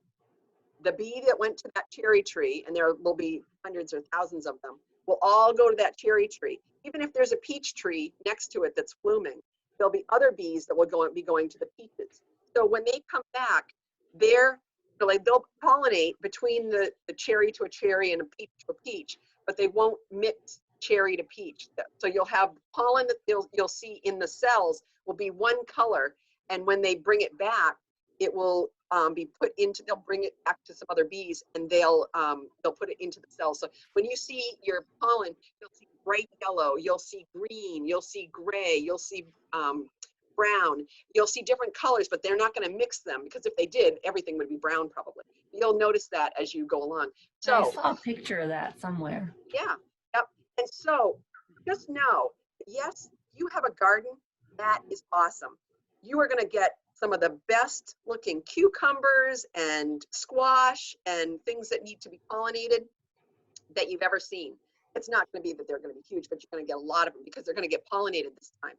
the bee that went to that cherry tree, and there will be hundreds or thousands of them, will all go to that cherry tree. Even if there's a peach tree next to it that's blooming, there'll be other bees that will be going to the peaches. So when they come back, they'll pollinate between the cherry to a cherry and a peach to a peach, but they won't mix cherry to peach. So you'll have pollen that you'll see in the cells will be one color, and when they bring it back, it will they'll bring it back to some other bees, and they'll put it into the cells. So when you see your pollen, you'll see bright yellow, you'll see green, you'll see gray, you'll see brown, you'll see different colors, but they're not going to mix them, because if they did, everything would be brown probably. You'll notice that as you go along. So I saw a picture of that somewhere. Yeah. Yep. And so just know, yes, you have a garden. That is awesome. You are going to get some of the best looking cucumbers and squash and things that need to be pollinated that you've ever seen. It's not going to be that they're going to be huge, but you're going to get a lot of them because they're going to get pollinated this time.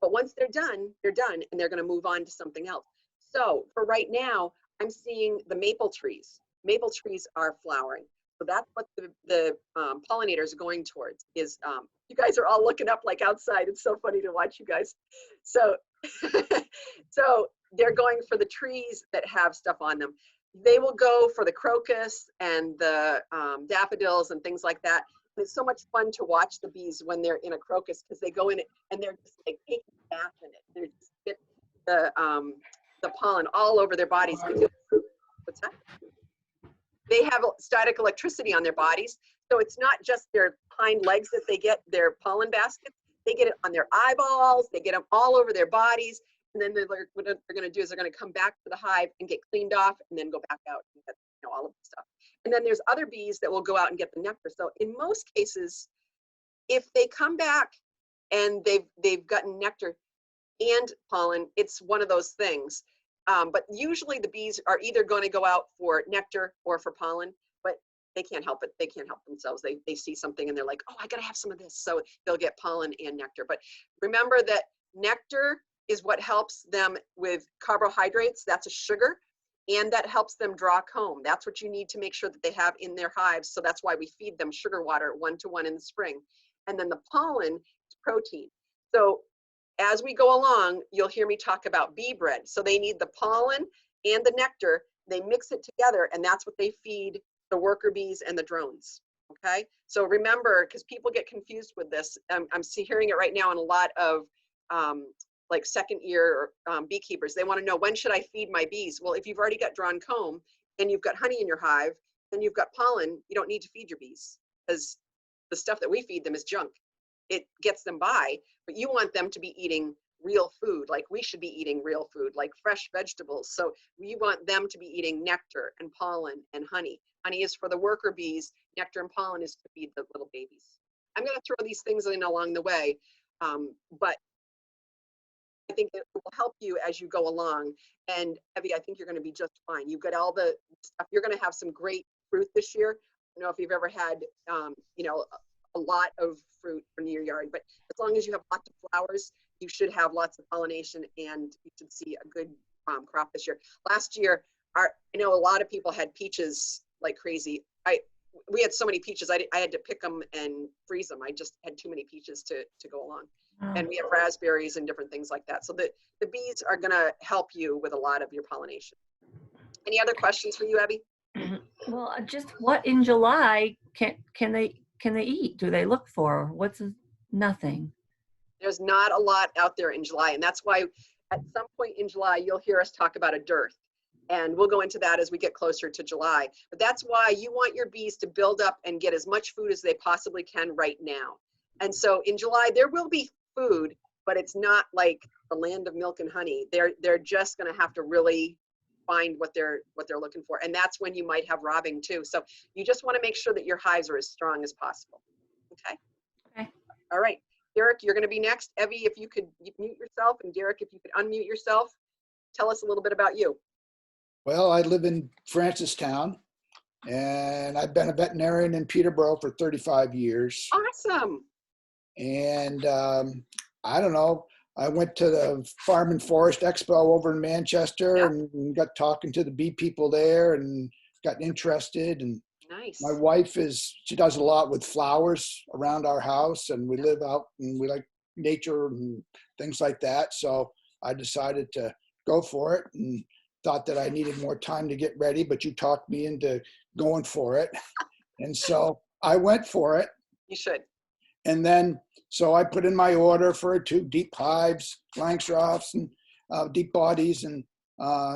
But once they're done, and they're going to move on to something else. So for right now, I'm seeing the maple trees. Maple trees are flowering. So that's what the pollinators are going towards is, you guys are all looking up like outside. It's so funny to watch you guys. So, so they're going for the trees that have stuff on them. They will go for the crocus and the daffodils and things like that. And it's so much fun to watch the bees when they're in a crocus because they go in it and they're just like taking a bath in it. They're just get the pollen all over their bodies. What's that? They have static electricity on their bodies. So it's not just their hind legs that they get their pollen baskets. They get it on their eyeballs. They get them all over their bodies. And then what they're going to do is they're going to come back to the hive and get cleaned off and then go back out and get, you know, all of the stuff. And then there's other bees that will go out and get the nectar. So in most cases, if they come back and they've gotten nectar and pollen, it's one of those things. But usually the bees are either going to go out for nectar or for pollen, but they can't help it. They can't help themselves. They see something and they're like, oh, I got to have some of this. So they'll get pollen and nectar. But remember that nectar is what helps them with carbohydrates. That's a sugar. And that helps them draw comb. That's what you need to make sure that they have in their hives. So that's why we feed them sugar water 1-to-1 in the spring. And then the pollen is protein. So as we go along, you'll hear me talk about bee bread. So they need the pollen and the nectar. They mix it together, and that's what they feed the worker bees and the drones. Okay. So remember, because people get confused with this, I'm hearing it right now in a lot of like second year beekeepers. They want to know, when should I feed my bees? Well, if you've already got drawn comb and you've got honey in your hive and you've got pollen, you don't need to feed your bees because the stuff that we feed them is junk. It gets them by, but you want them to be eating real food, like we should be eating real food, like fresh vegetables. So we want them to be eating nectar and pollen and honey. Honey is for the worker bees, nectar and pollen is to feed the little babies. I'm going to throw these things in along the way, but I think it will help you as you go along. And Evie, I think you're going to be just fine. You've got all the stuff. You're going to have some great fruit this year. I don't know if you've ever had, you know, a lot of fruit in your yard, but as long as you have lots of flowers, you should have lots of pollination and you should see a good crop this year. Last year, I know a lot of people had peaches like crazy. We had so many peaches, I had to pick them and freeze them. I just had too many peaches to go along. And we have raspberries and different things like that. So the bees are gonna help you with a lot of your pollination. Any other questions for you, Abby? Well, just what in July can they eat? Do they look for? Nothing? There's not a lot out there in July, and that's why at some point in July you'll hear us talk about a dearth, and we'll go into that as we get closer to July. But that's why you want your bees to build up and get as much food as they possibly can right now. And so in July there will be food, but it's not like the land of milk and honey. They're just going to have to really find what they're looking for, and that's when you might have robbing too. So you just want to make sure that your hives are as strong as possible. Okay. Okay. All right, Derek, you're going to be next. Evie, if you could mute yourself, and Derek, if you could unmute yourself, tell us a little bit about you. Well, I live in Francistown, and I've been a veterinarian in Peterborough for 35 years. Awesome. And I don't know, I went to the Farm and Forest Expo over in Manchester and got talking to the bee people there and got interested. And nice. My wife she does a lot with flowers around our house, and we live out and we like nature and things like that. So I decided to go for it and thought that I needed more time to get ready, but you talked me into going for it. And so I went for it. You should. And then, so I put in my order for 2 deep hives, Langstroths and deep bodies, and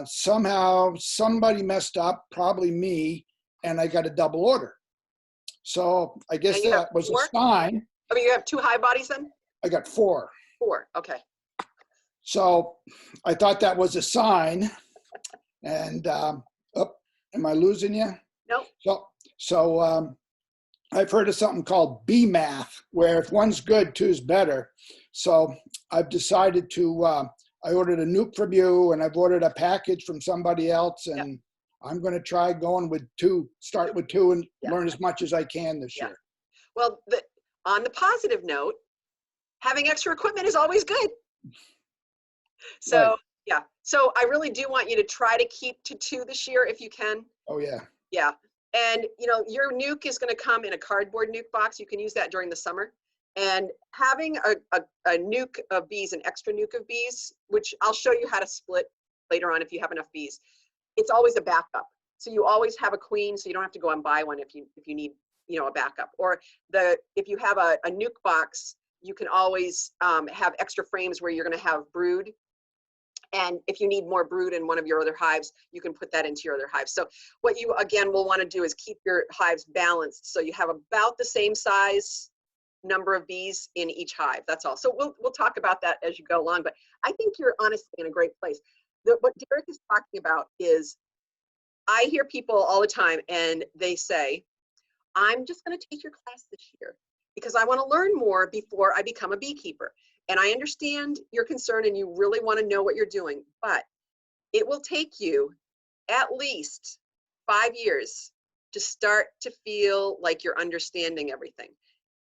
somehow somebody messed up, probably me, and I got a double order. So I guess that was 4? a sign. I mean, you have 2 hive bodies then? I got 4. 4, okay. So I thought that was a sign. And, am I losing you? Nope. So I've heard of something called bee math, where if one's good, two's better. So I've decided to, I ordered a nuke from you, and I've ordered a package from somebody else, and I'm going to try going with 2, start with 2 and learn as much as I can this year. Well, on the positive note, having extra equipment is always good. So, right. Yeah. So I really do want you to try to keep to 2 this year if you can. Oh, yeah. Yeah. And your nuke is going to come in a cardboard nuke box. You can use that during the summer. And having a nuke of bees, an extra nuke of bees, which I'll show you how to split later on if you have enough bees, it's always a backup. So you always have a queen, so you don't have to go and buy one if you need a backup. Or if you have a nuke box, you can always have extra frames where you're going to have brood. And if you need more brood in one of your other hives, you can put that into your other hives. So what you, again, will want to do is keep your hives balanced. So you have about the same size number of bees in each hive. That's all. So we'll talk about that as you go along. But I think you're honestly in a great place. What Derek is talking about is, I hear people all the time and they say, I'm just going to take your class this year because I want to learn more before I become a beekeeper. And I understand your concern and you really want to know what you're doing, but it will take you at least 5 years to start to feel like you're understanding everything.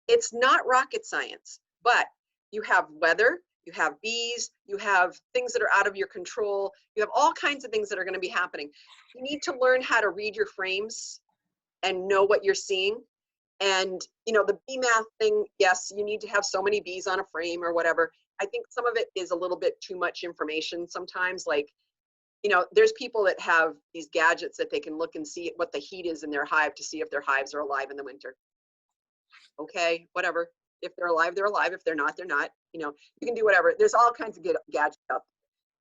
It's not rocket science, but you have weather, you have bees, you have things that are out of your control, you have all kinds of things that are going to be happening. You need to learn how to read your frames and know what you're seeing. And the bee math thing, yes, you need to have so many bees on a frame or whatever. I think some of it is a little bit too much information sometimes. Like, there's people that have these gadgets that they can look and see what the heat is in their hive to see if their hives are alive in the winter. Okay, whatever. If they're alive, they're alive. If they're not, they're not. You can do whatever. There's all kinds of good gadgets out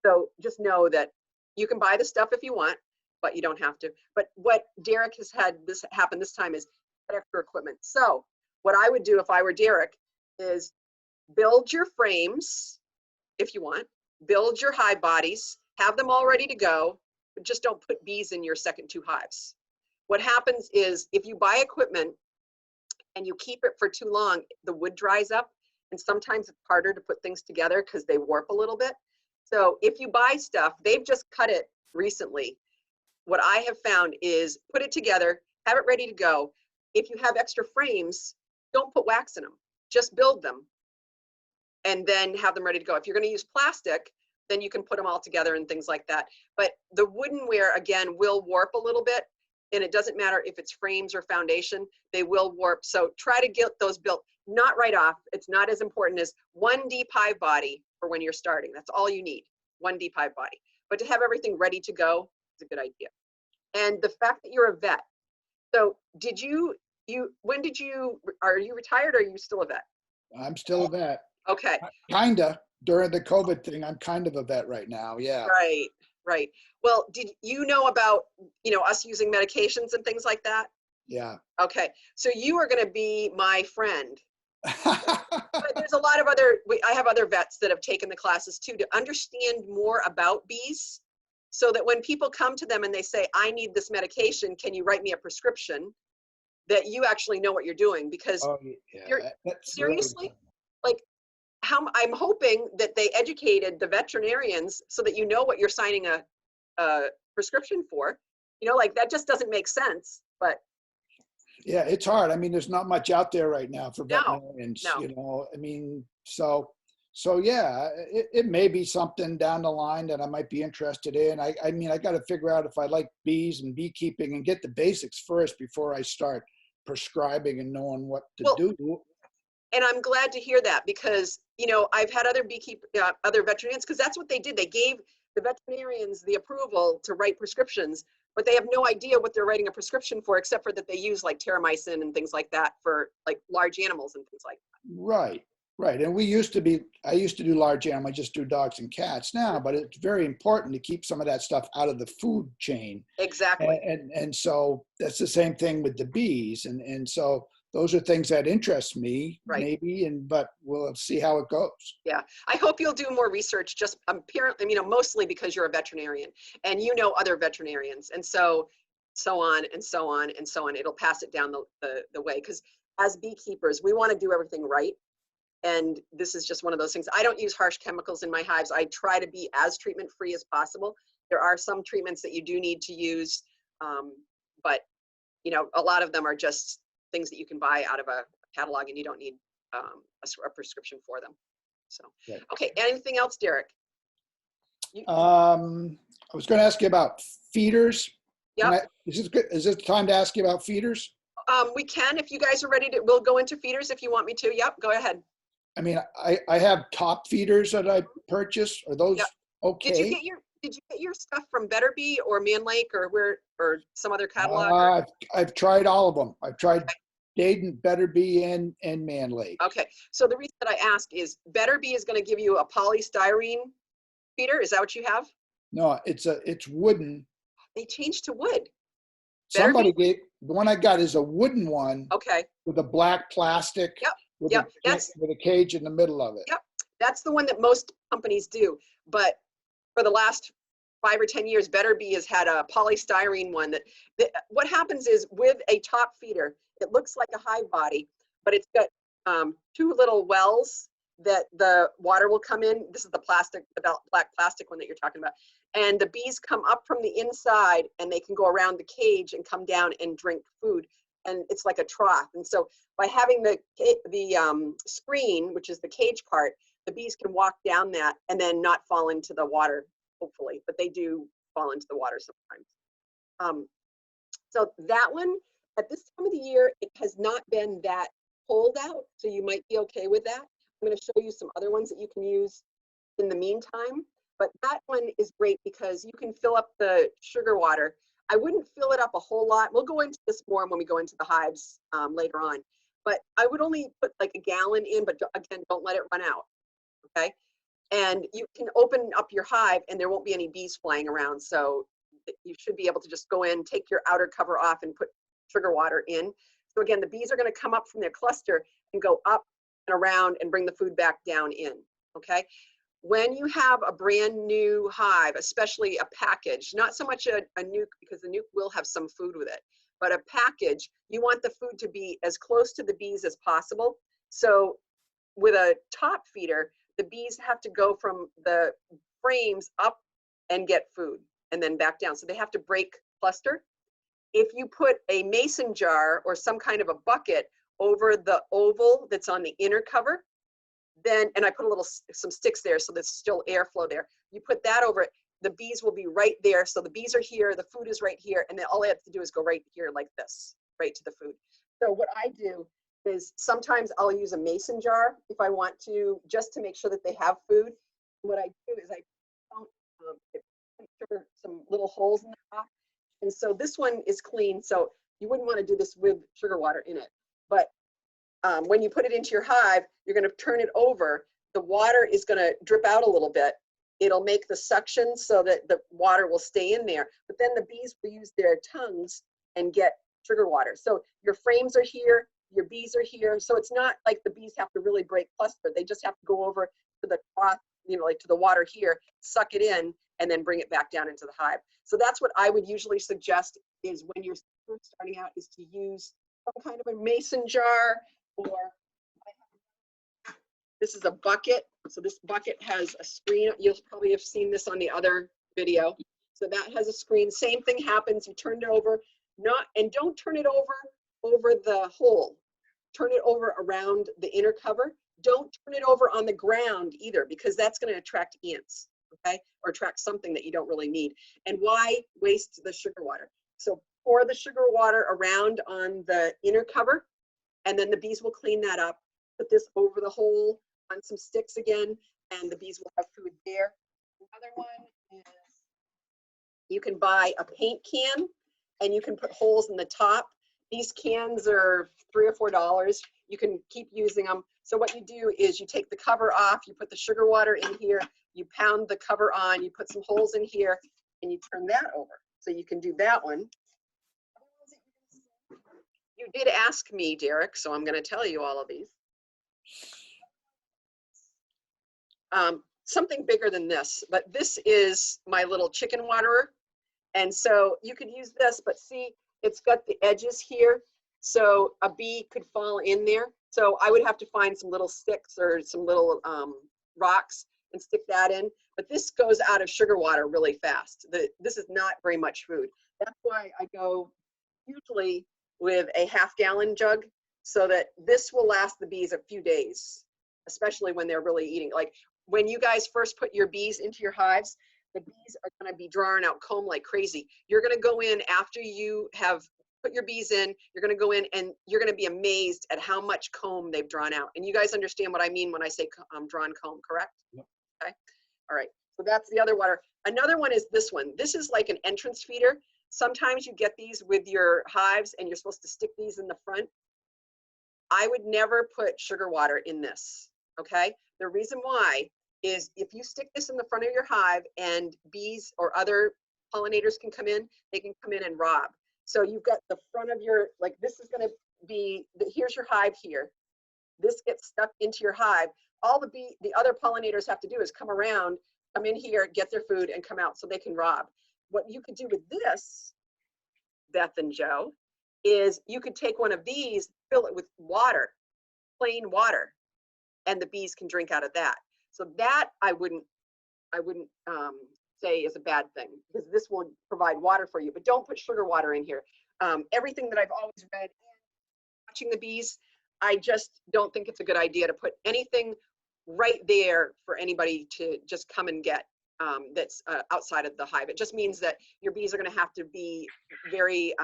there. So just know that you can buy the stuff if you want, but you don't have to. But what Derek has had this happen this time is extra equipment. So what I would do if I were Derek is build your frames if you want, build your hive bodies, have them all ready to go, but just don't put bees in your second 2 hives. What happens is if you buy equipment and you keep it for too long, the wood dries up and sometimes it's harder to put things together because they warp a little bit. So if you buy stuff, they've just cut it recently. What I have found is put it together, have it ready to go. If you have extra frames, don't put wax in them, just build them and then have them ready to go. If you're going to use plastic, then you can put them all together and things like that. But the woodenware, again, will warp a little bit, and it doesn't matter if it's frames or foundation, they will warp. So try to get those built, not right off. It's not as important as 1 deep hive body for when you're starting. That's all you need, 1 deep hive body. But to have everything ready to go is a good idea. And the fact that you're a vet. So are you retired or are you still a vet? I'm still a vet. Okay. Kinda. During the COVID thing, I'm kind of a vet right now. Yeah. Right. Well, did you know about, us using medications and things like that? Yeah. Okay. So you are going to be my friend. But there's a lot of I have other vets that have taken the classes too to understand more about bees so that when people come to them and they say, I need this medication, can you write me a prescription? That you actually know what you're doing because seriously, like I'm hoping that they educated the veterinarians so that you know what you're signing a prescription for. Like that just doesn't make sense. But yeah, it's hard. I mean, there's not much out there right now for veterinarians. No. I mean, so yeah, it may be something down the line that I might be interested in. I mean, I got to figure out if I like bees and beekeeping and get the basics first before I start prescribing and knowing what to do. And I'm glad to hear that because, I've had other other veterinarians, because that's what they did. They gave the veterinarians the approval to write prescriptions, but they have no idea what they're writing a prescription for, except for that they use like terramycin and things like that for like large animals and things like that. Right. And I used to do large animal, I just do dogs and cats now, but it's very important to keep some of that stuff out of the food chain. Exactly. And so that's the same thing with the bees. And so those are things that interest me, maybe, but we'll see how it goes. Yeah, I hope you'll do more research, just apparently, mostly because you're a veterinarian and other veterinarians, and so on and so on and so on. It'll pass it down the way, because as beekeepers, we want to do everything right. And this is just one of those things. I don't use harsh chemicals in my hives. I try to be as treatment-free as possible. There are some treatments that you do need to use, but a lot of them are just things that you can buy out of a catalog, and you don't need a prescription for them. So, okay, anything else, Derek? I was going to ask you about feeders. Yep. Is this good? Is this time to ask you about feeders? We can, if you guys are ready to, we'll go into feeders if you want me to. Yep, go ahead. I mean, I have top feeders that I purchased. Are those Yep. okay? Did you get your stuff from Better Bee or Man Lake or where, or some other catalog? I've tried all of them. I've tried Dayton, Better Bee, and Man Lake. Okay, so the reason that I ask is Better Bee is going to give you a polystyrene feeder. Is that what you have? No, it's wooden. They changed to wood. Somebody gave, the one I got is a wooden one. Okay. With a black plastic. Yep. With, Yep. with a cage in the middle of it. Yep. That's the one that most companies do. But for the last 5 or 10 years, Better Bee has had a polystyrene one that what happens is with a top feeder, it looks like a hive body, but it's got 2 little wells that the water will come in. This is the plastic, the black plastic one that you're talking about. And the bees come up from the inside and they can go around the cage and come down and drink food. And it's like a trough. And so by having the screen, which is the cage part, the bees can walk down that and then not fall into the water, hopefully, but they do fall into the water sometimes. So that one, at this time of the year, it has not been that cold out, so you might be okay with that. I'm going to show you some other ones that you can use in the meantime, but that one is great because you can fill up the sugar water. I wouldn't fill it up a whole lot. We'll go into this more when we go into the hives later on, but I would only put like a gallon in, but again, don't let it run out, okay? And you can open up your hive and there won't be any bees flying around, so you should be able to just go in, take your outer cover off and put sugar water in. So again, the bees are going to come up from their cluster and go up and around and bring the food back down in, okay? When you have a brand new hive, especially a package, not so much a nuke, because the nuke will have some food with it, but a package, you want the food to be as close to the bees as possible. So with a top feeder, the bees have to go from the frames up and get food and then back down. So they have to break cluster. If you put a mason jar or some kind of a bucket over the oval that's on the inner cover, then, and I put some sticks there so there's still airflow there. You put that over it, the bees will be right there. So the bees are here, the food is right here, and then all they have to do is go right here like this, right to the food. So what I do is sometimes I'll use a mason jar if I want to, just to make sure that they have food. What I do is I put some little holes in the top. And so this one is clean, so you wouldn't want to do this with sugar water in it. But when you put it into your hive, you're going to turn it over. The water is going to drip out a little bit. It'll make the suction so that the water will stay in there. But then the bees will use their tongues and get sugar water. So your frames are here, your bees are here. So it's not like the bees have to really break cluster. They just have to go over to the cloth, you know, like to the water here, suck it in, and then bring it back down into the hive. So that's what I would usually suggest is when you're first starting out is to use some kind of a mason jar, or this is a bucket. So this bucket has a screen. You'll probably have seen this on the other video. So that has a screen. Same thing happens. You turn it over, and don't turn it over the hole. Turn it over around the inner cover. Don't turn it over on the ground either, because that's going to attract ants, okay? Or attract something that you don't really need. And why waste the sugar water? So pour the sugar water around on the inner cover, and then the bees will clean that up. Put this over the hole on some sticks again, and the bees will have food there. Another one is you can buy a paint can, and you can put holes in the top. These cans are $3 or $4. You can keep using them. So what you do is you take the cover off, you put the sugar water in here, you pound the cover on, you put some holes in here, and you turn that over. So you can do that one. You did ask me, Derek, so I'm going to tell you all of these. Something bigger than this, but this is my little chicken waterer. And so you could use this, but see, it's got the edges here. So a bee could fall in there. So I would have to find some little sticks or some little rocks and stick that in. But this goes out of sugar water really fast. This is not very much food. That's why I go usually with a half-gallon jug, so that this will last the bees a few days, especially when they're really eating. Like when you guys first put your bees into your hives, the bees are going to be drawing out comb like crazy. You're going to go in after you have put your bees in, you're going to go in and you're going to be amazed at how much comb they've drawn out. And you guys understand what I mean when I say drawn comb, correct? Yep. Okay. All right. So that's the other water. Another one is this one. This is like an entrance feeder. Sometimes you get these with your hives and you're supposed to stick these in the front. I would never put sugar water in this. Okay. The reason why is if you stick this in the front of your hive and bees or other pollinators can come in, they can come in and rob. So you've got the front of your, like this is going to be, here's your hive here. This gets stuck into your hive. All the other pollinators have to do is come around, come in here, get their food and come out so they can rob. What you could do with this, Beth and Joe, is you could take one of these, fill it with water, plain water, and the bees can drink out of that. So that I wouldn't say is a bad thing, because this will provide water for you, but don't put sugar water in here. Everything that I've always read watching the bees, I just don't think it's a good idea to put anything right there for anybody to just come and get that's outside of the hive. It just means that your bees are going to have to be very,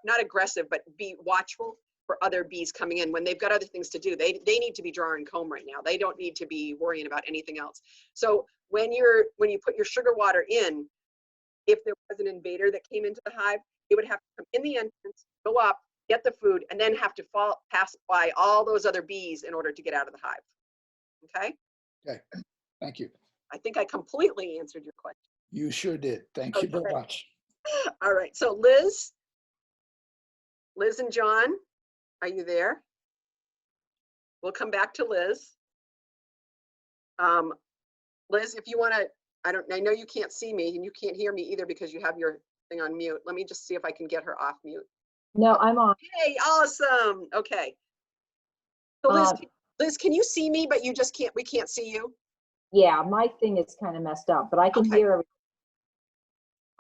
not aggressive, but be watchful for other bees coming in when they've got other things to do. They need to be drawing comb right now. They don't need to be worrying about anything else. So when you put your sugar water in, if there was an invader that came into the hive, it would have to come in the entrance, go up, get the food, and then have to pass by all those other bees in order to get out of the hive. Okay? Okay, thank you. I think I completely answered your question. You sure did. Thank you very much. All right, so Liz and John, are you there? We'll come back to Liz. Liz, if you want to, I know you can't see me and you can't hear me either because you have your thing on mute. Let me just see if I can get her off mute. No, I'm on. Hey, awesome. Okay. So Liz, can you see me, but we can't see you? Yeah, my thing is kind of messed up, but I can hear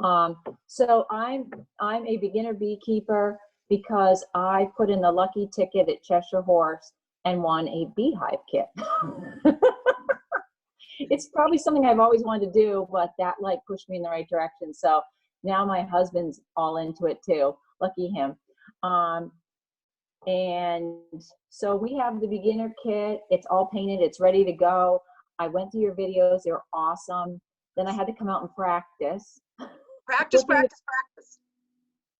everything. So I'm a beginner beekeeper because I put in the lucky ticket at Cheshire Horse and won a beehive kit. It's probably something I've always wanted to do, but that like pushed me in the right direction. So now my husband's all into it too. Lucky him. And so we have the beginner kit. It's all painted. It's ready to go. I went through your videos. They were awesome. Then I had to come out and practice. Practice.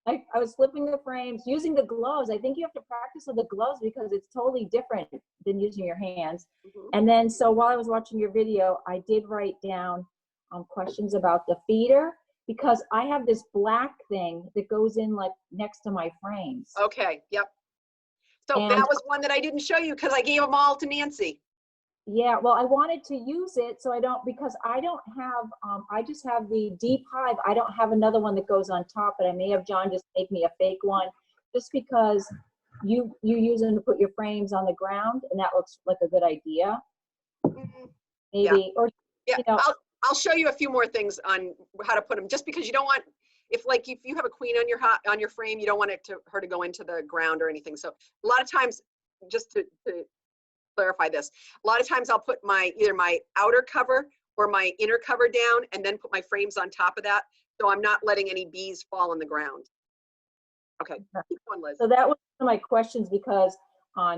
I was flipping the frames, using the gloves. I think you have to practice with the gloves because it's totally different than using your hands. Mm-hmm. And then, so while I was watching your video, I did write down questions about the feeder because I have this black thing that goes in like next to my frames. Okay, yep. So that was one that I didn't show you because I gave them all to Nancy. Yeah, well, I wanted to use it so because I don't have, I just have the deep hive. I don't have another one that goes on top, but I may have John just make me a fake one just because you use them to put your frames on the ground and that looks like a good idea. Maybe, yeah. Or, yeah. You know, I'll show you a few more things on how to put them just because you don't want, if you have a queen on your frame, you don't want her to go into the ground or anything. So a lot of times, just to clarify this, a lot of times I'll put either my outer cover or my inner cover down and then put my frames on top of that. So I'm not letting any bees fall on the ground. Okay, keep going, Liz. So that was one of my questions because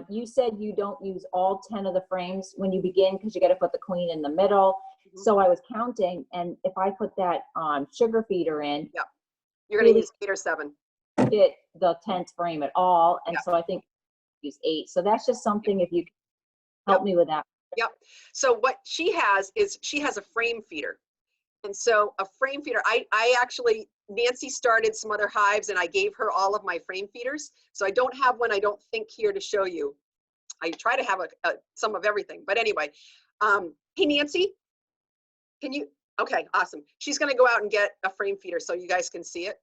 you said you don't use all 10 of the frames when you begin because you got to put the queen in the middle. Mm-hmm. So I was counting, and if I put that sugar feeder in, yeah, you're going to use 8 or 7. Get the 10th frame at all, and so I think use 8. So that's just something if you can help me with that. Yep. So what she has is she has a frame feeder. And so a frame feeder, I actually, Nancy started some other hives and I gave her all of my frame feeders. So I don't have one, I don't think, here to show you. I try to have some of everything. But anyway, hey, Nancy, can you, okay, awesome. She's going to go out and get a frame feeder so you guys can see it.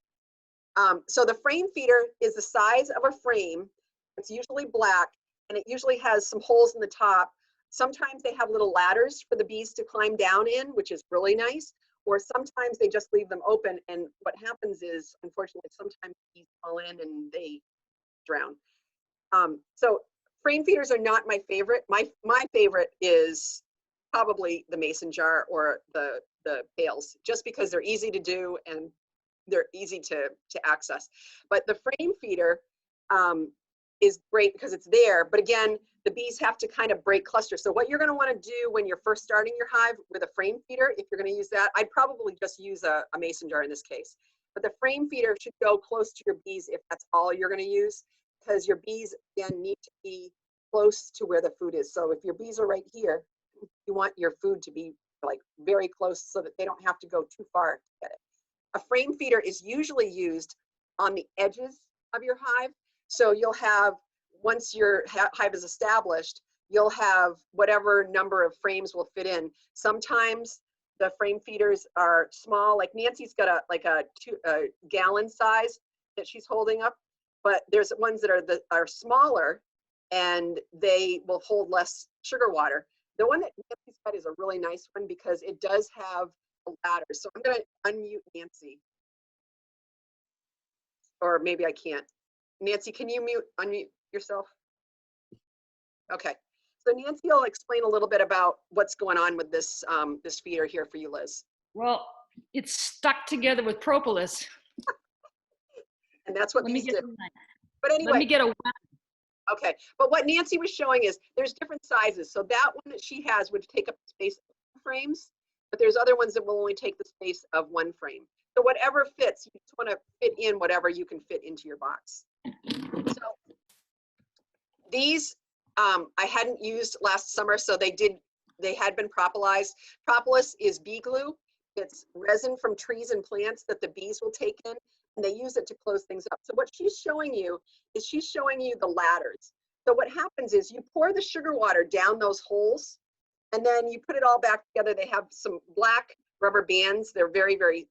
So the frame feeder is the size of a frame. It's usually black. And it usually has some holes in the top. Sometimes they have little ladders for the bees to climb down in, which is really nice. Or sometimes they just leave them open. And what happens is, unfortunately, sometimes bees fall in and they drown. So frame feeders are not my favorite. My favorite is probably the mason jar or the pails, just because they're easy to do and they're easy to access. But the frame feeder is great because it's there. But again, the bees have to kind of break clusters. So what you're going to want to do when you're first starting your hive with a frame feeder, if you're going to use that, I'd probably just use a mason jar in this case. But the frame feeder should go close to your bees if that's all you're going to use, because your bees, again, need to be close to where the food is. So if your bees are right here, you want your food to be like very close so that they don't have to go too far to get it. A frame feeder is usually used on the edges of your hive. So you'll have, once your hive is established, you'll have whatever number of frames will fit in. Sometimes the frame feeders are small, like Nancy's got a gallon size that she's holding up, but there's ones that are smaller and they will hold less sugar water. The one that Nancy's got is a really nice one because it does have a ladder. So I'm going to unmute Nancy. Or maybe I can't. Nancy, can you unmute yourself? Okay. So Nancy will explain a little bit about what's going on with this this feeder here for you, Liz. Well, it's stuck together with propolis. And that's what Let me bees get do. But anyway. Let me get a Okay, but what Nancy was showing is there's different sizes. So that one that she has would take up the space of frames, but there's other ones that will only take the space of one frame. So whatever fits, you just want to fit in whatever you can fit into your box. So these I hadn't used last summer, so they had been propolized. Propolis is bee glue. It's resin from trees and plants that the bees will take in, and they use it to close things up. So what she's showing you is she's showing you the ladders. So what happens is you pour the sugar water down those holes, and then you put it all back together. They have some black rubber bands. They're very, very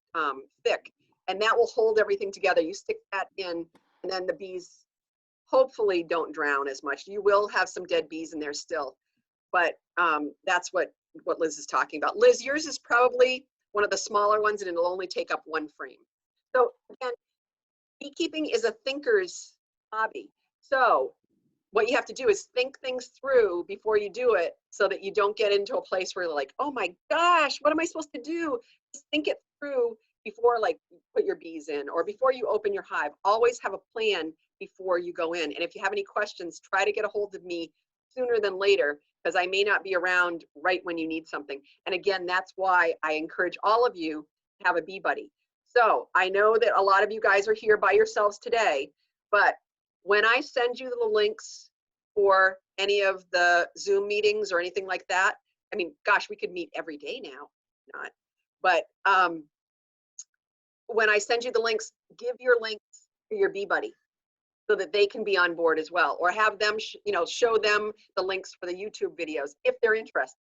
thick, and that will hold everything together. You stick that in, and then the bees hopefully don't drown as much. You will have some dead bees in there still, but that's what Liz is talking about. Liz, yours is probably one of the smaller ones, and it'll only take up one frame. So again, beekeeping is a thinker's hobby. So what you have to do is think things through before you do it so that you don't get into a place where you're like, oh my gosh, what am I supposed to do? Just think it through before, like, you put your bees in or before you open your hive. Always have a plan before you go in. And if you have any questions, try to get a hold of me sooner than later, because I may not be around right when you need something. And again, that's why I encourage all of you to have a bee buddy. So I know that a lot of you guys are here by yourselves today, but when I send you the links for any of the Zoom meetings or anything like that, I mean, gosh, we could meet every day now, not, but when I send you the links, give your links to your bee buddy so that they can be on board as well, or have them, show them the links for the YouTube videos if they're interested.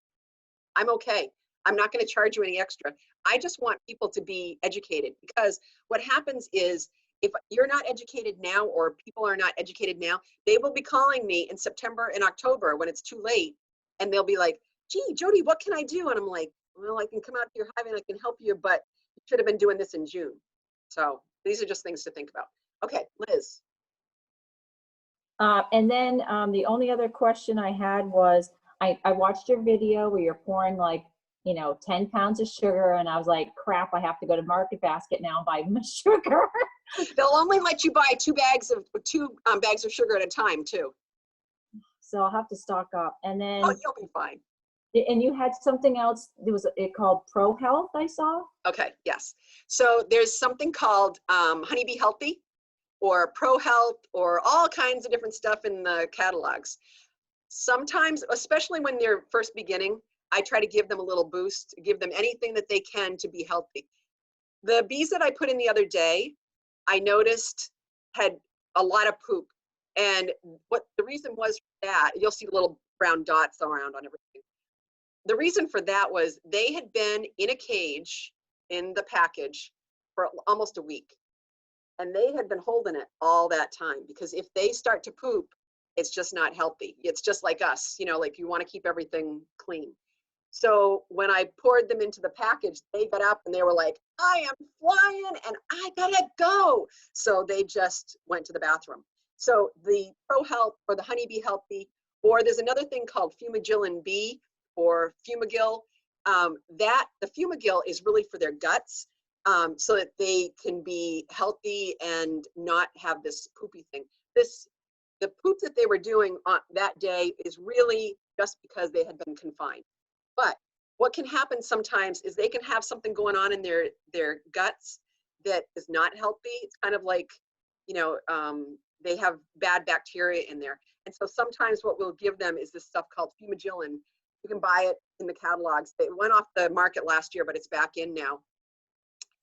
I'm okay. I'm not going to charge you any extra. I just want people to be educated, because what happens is if you're not educated now, or people are not educated now, they will be calling me in September and October when it's too late, and they'll be like, gee, Jody, what can I do? And I'm like, well, I can come out to your hive and I can help you, but you should have been doing this in June. So these are just things to think about. Okay, Liz. And then the only other question I had was, I watched your video where you're pouring like, 10 pounds of sugar, and I was like, crap, I have to go to Market Basket now and buy my sugar. They'll only let you buy two bags of sugar at a time too. So I'll have to stock up. And then you'll be fine. And you had something else, there was it called Pro Health, I saw. Okay, yes. So there's something called Honeybee Healthy or Pro Health, or all kinds of different stuff in the catalogs. Sometimes, especially when they're first beginning, I try to give them a little boost, give them anything that they can to be healthy. The bees that I put in the other day, I noticed had a lot of poop. And what the reason was for that, you'll see little brown dots around on everything. The reason for that was they had been in a cage in the package for almost a week. And they had been holding it all that time, because if they start to poop, it's just not healthy. It's just like us, like you want to keep everything clean. So when I poured them into the package, they got up and they were like, I am flying and I gotta go. So they just went to the bathroom. So the Pro Health or the Honeybee Healthy, or there's another thing called Fumagillin B, or Fumagil. The Fumagil is really for their guts, so that they can be healthy and not have this poopy thing. The poop that they were doing on that day is really just because they had been confined. But what can happen sometimes is they can have something going on in their guts that is not healthy. It's kind of like, you know, they have bad bacteria in there. And so sometimes what we'll give them is this stuff called Fumagillin. You can buy it in the catalogs. It went off the market last year, but it's back in now.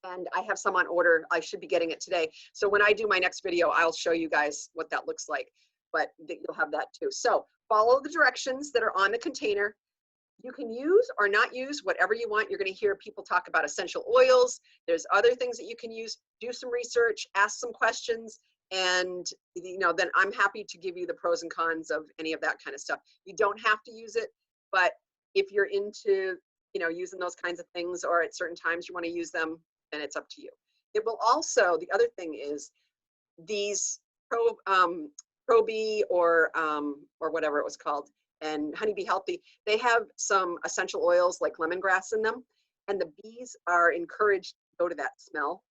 And I have some on order. I should be getting it today. So when I do my next video, I'll show you guys what that looks like, but you'll have that too. So follow the directions that are on the container. You can use or not use whatever you want. You're going to hear people talk about essential oils. There's other things that you can use. Do some research, ask some questions, and you know, then I'm happy to give you the pros and cons of any of that kind of stuff. You don't have to use it, but if you're into, you know, using those kinds of things, or at certain times you want to use them, then it's up to you. It will also, the other thing is these Pro Bee or whatever it was called, and Honeybee Healthy, they have some essential oils like lemongrass in them, and the bees are encouraged to go to that smell.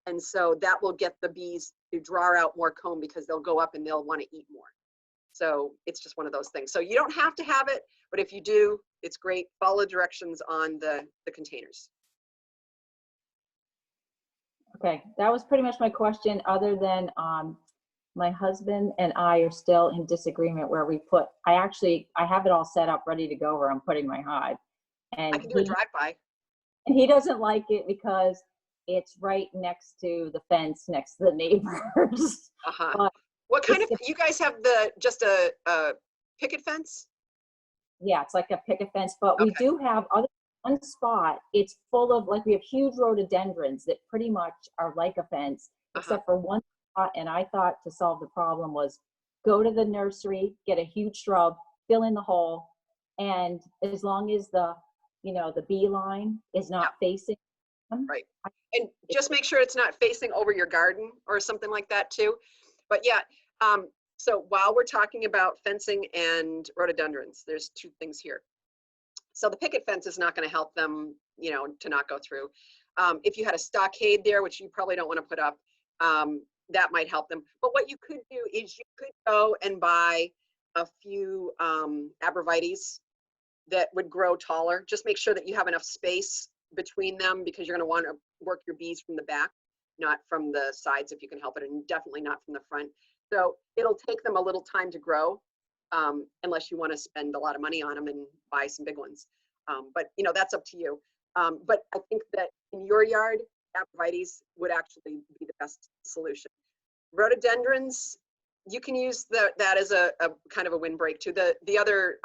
And so that will get the bees to draw out more comb, because they'll go up and they'll want to eat more. So it's just one of those things. So you don't have to have it, but if you do, it's great. Follow directions on the containers. Okay, that was pretty much my question, other than my husband and I are still in disagreement where we put, I have it all set up, ready to go where I'm putting my hive. And I can do a drive-by. And he doesn't like it because it's right next to the fence, next to the neighbors. Uh-huh. What kind of, you guys have just a picket fence? Yeah, it's like a picket fence, but we do have one spot, it's full of, like, we have huge rhododendrons that pretty much are like a fence, except for one spot. And I thought to solve the problem was go to the nursery, get a huge shrub, fill in the hole, and as long as the, you know, the bee line is not facing them. Right. And just make sure it's not facing over your garden or something like that too. But yeah, so while we're talking about fencing and rhododendrons, there's two things here. So the picket fence is not going to help them, you know, to not go through. If you had a stockade there, which you probably don't want to put up, that might help them. But what you could do is you could go and buy a few abrevieties that would grow taller. Just make sure that you have enough space between them, because you're going to want to work your bees from the back, not from the sides if you can help it, and definitely not from the front. So it'll take them a little time to grow, unless you want to spend a lot of money on them and buy some big ones. But you know, that's up to you. But I think that in your yard, abrevieties would actually be the best solution. Rhododendrons, you can use that as a kind of a windbreak too. The other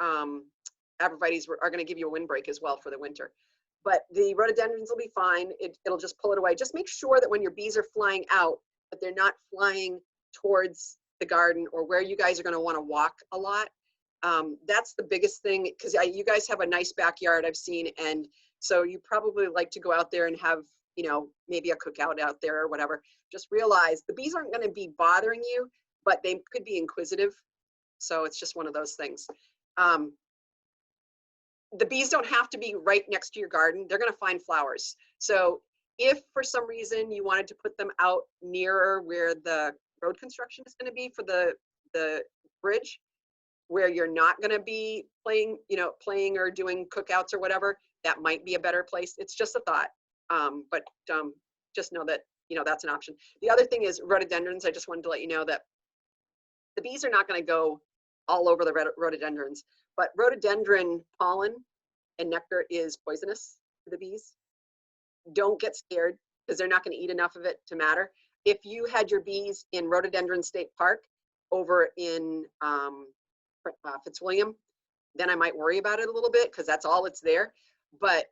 abrevieties are going to give you a windbreak as well for the winter. But the rhododendrons will be fine. It'll just pull it away. Just make sure that when your bees are flying out, that they're not flying towards the garden or where you guys are going to want to walk a lot. That's the biggest thing, because you guys have a nice backyard, I've seen, and so you probably like to go out there and have, you know, maybe a cookout out there or whatever. Just realize the bees aren't going to be bothering you, but they could be inquisitive. So it's just one of those things. The bees don't have to be right next to your garden. They're going to find flowers. So if for some reason you wanted to put them out nearer where the road construction is going to be for the bridge, where you're not going to be playing or doing cookouts or whatever, that might be a better place. It's just a thought. But just know that, you know, that's an option. The other thing is rhododendrons. I just wanted to let you know that the bees are not going to go all over the rhododendrons, but rhododendron pollen and nectar is poisonous to the bees. Don't get scared, because they're not going to eat enough of it to matter. If you had your bees in Rhododendron State Park over in Fitzwilliam, then I might worry about it a little bit, because that's all it's there. But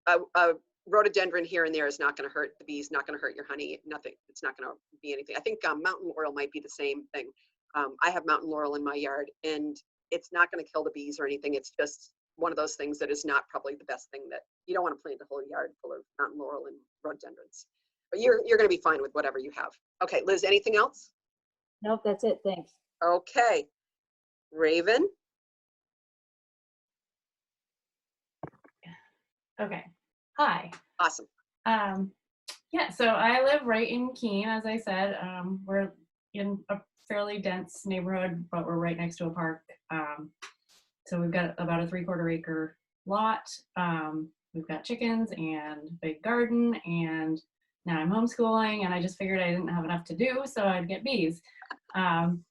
a rhododendron here and there is not going to hurt the bees, not going to hurt your honey, nothing. It's not going to be anything. I think mountain laurel might be the same thing. I have mountain laurel in my yard, and it's not going to kill the bees or anything. It's just one of those things that is not probably the best thing. That you don't want to plant a whole yard full of mountain laurel and rhododendrons. But you're going to be fine with whatever you have. Okay, Liz, anything else? Nope, that's it. Thanks. Okay. Raven? Okay. Hi. Awesome. Yeah, so I live right in Keene, as I said. We're in a fairly dense neighborhood, but we're right next to a park. So we've got about a 3/4 acre lot. We've got chickens and a big garden, and now I'm homeschooling, and I just figured I didn't have enough to do, so I'd get bees. And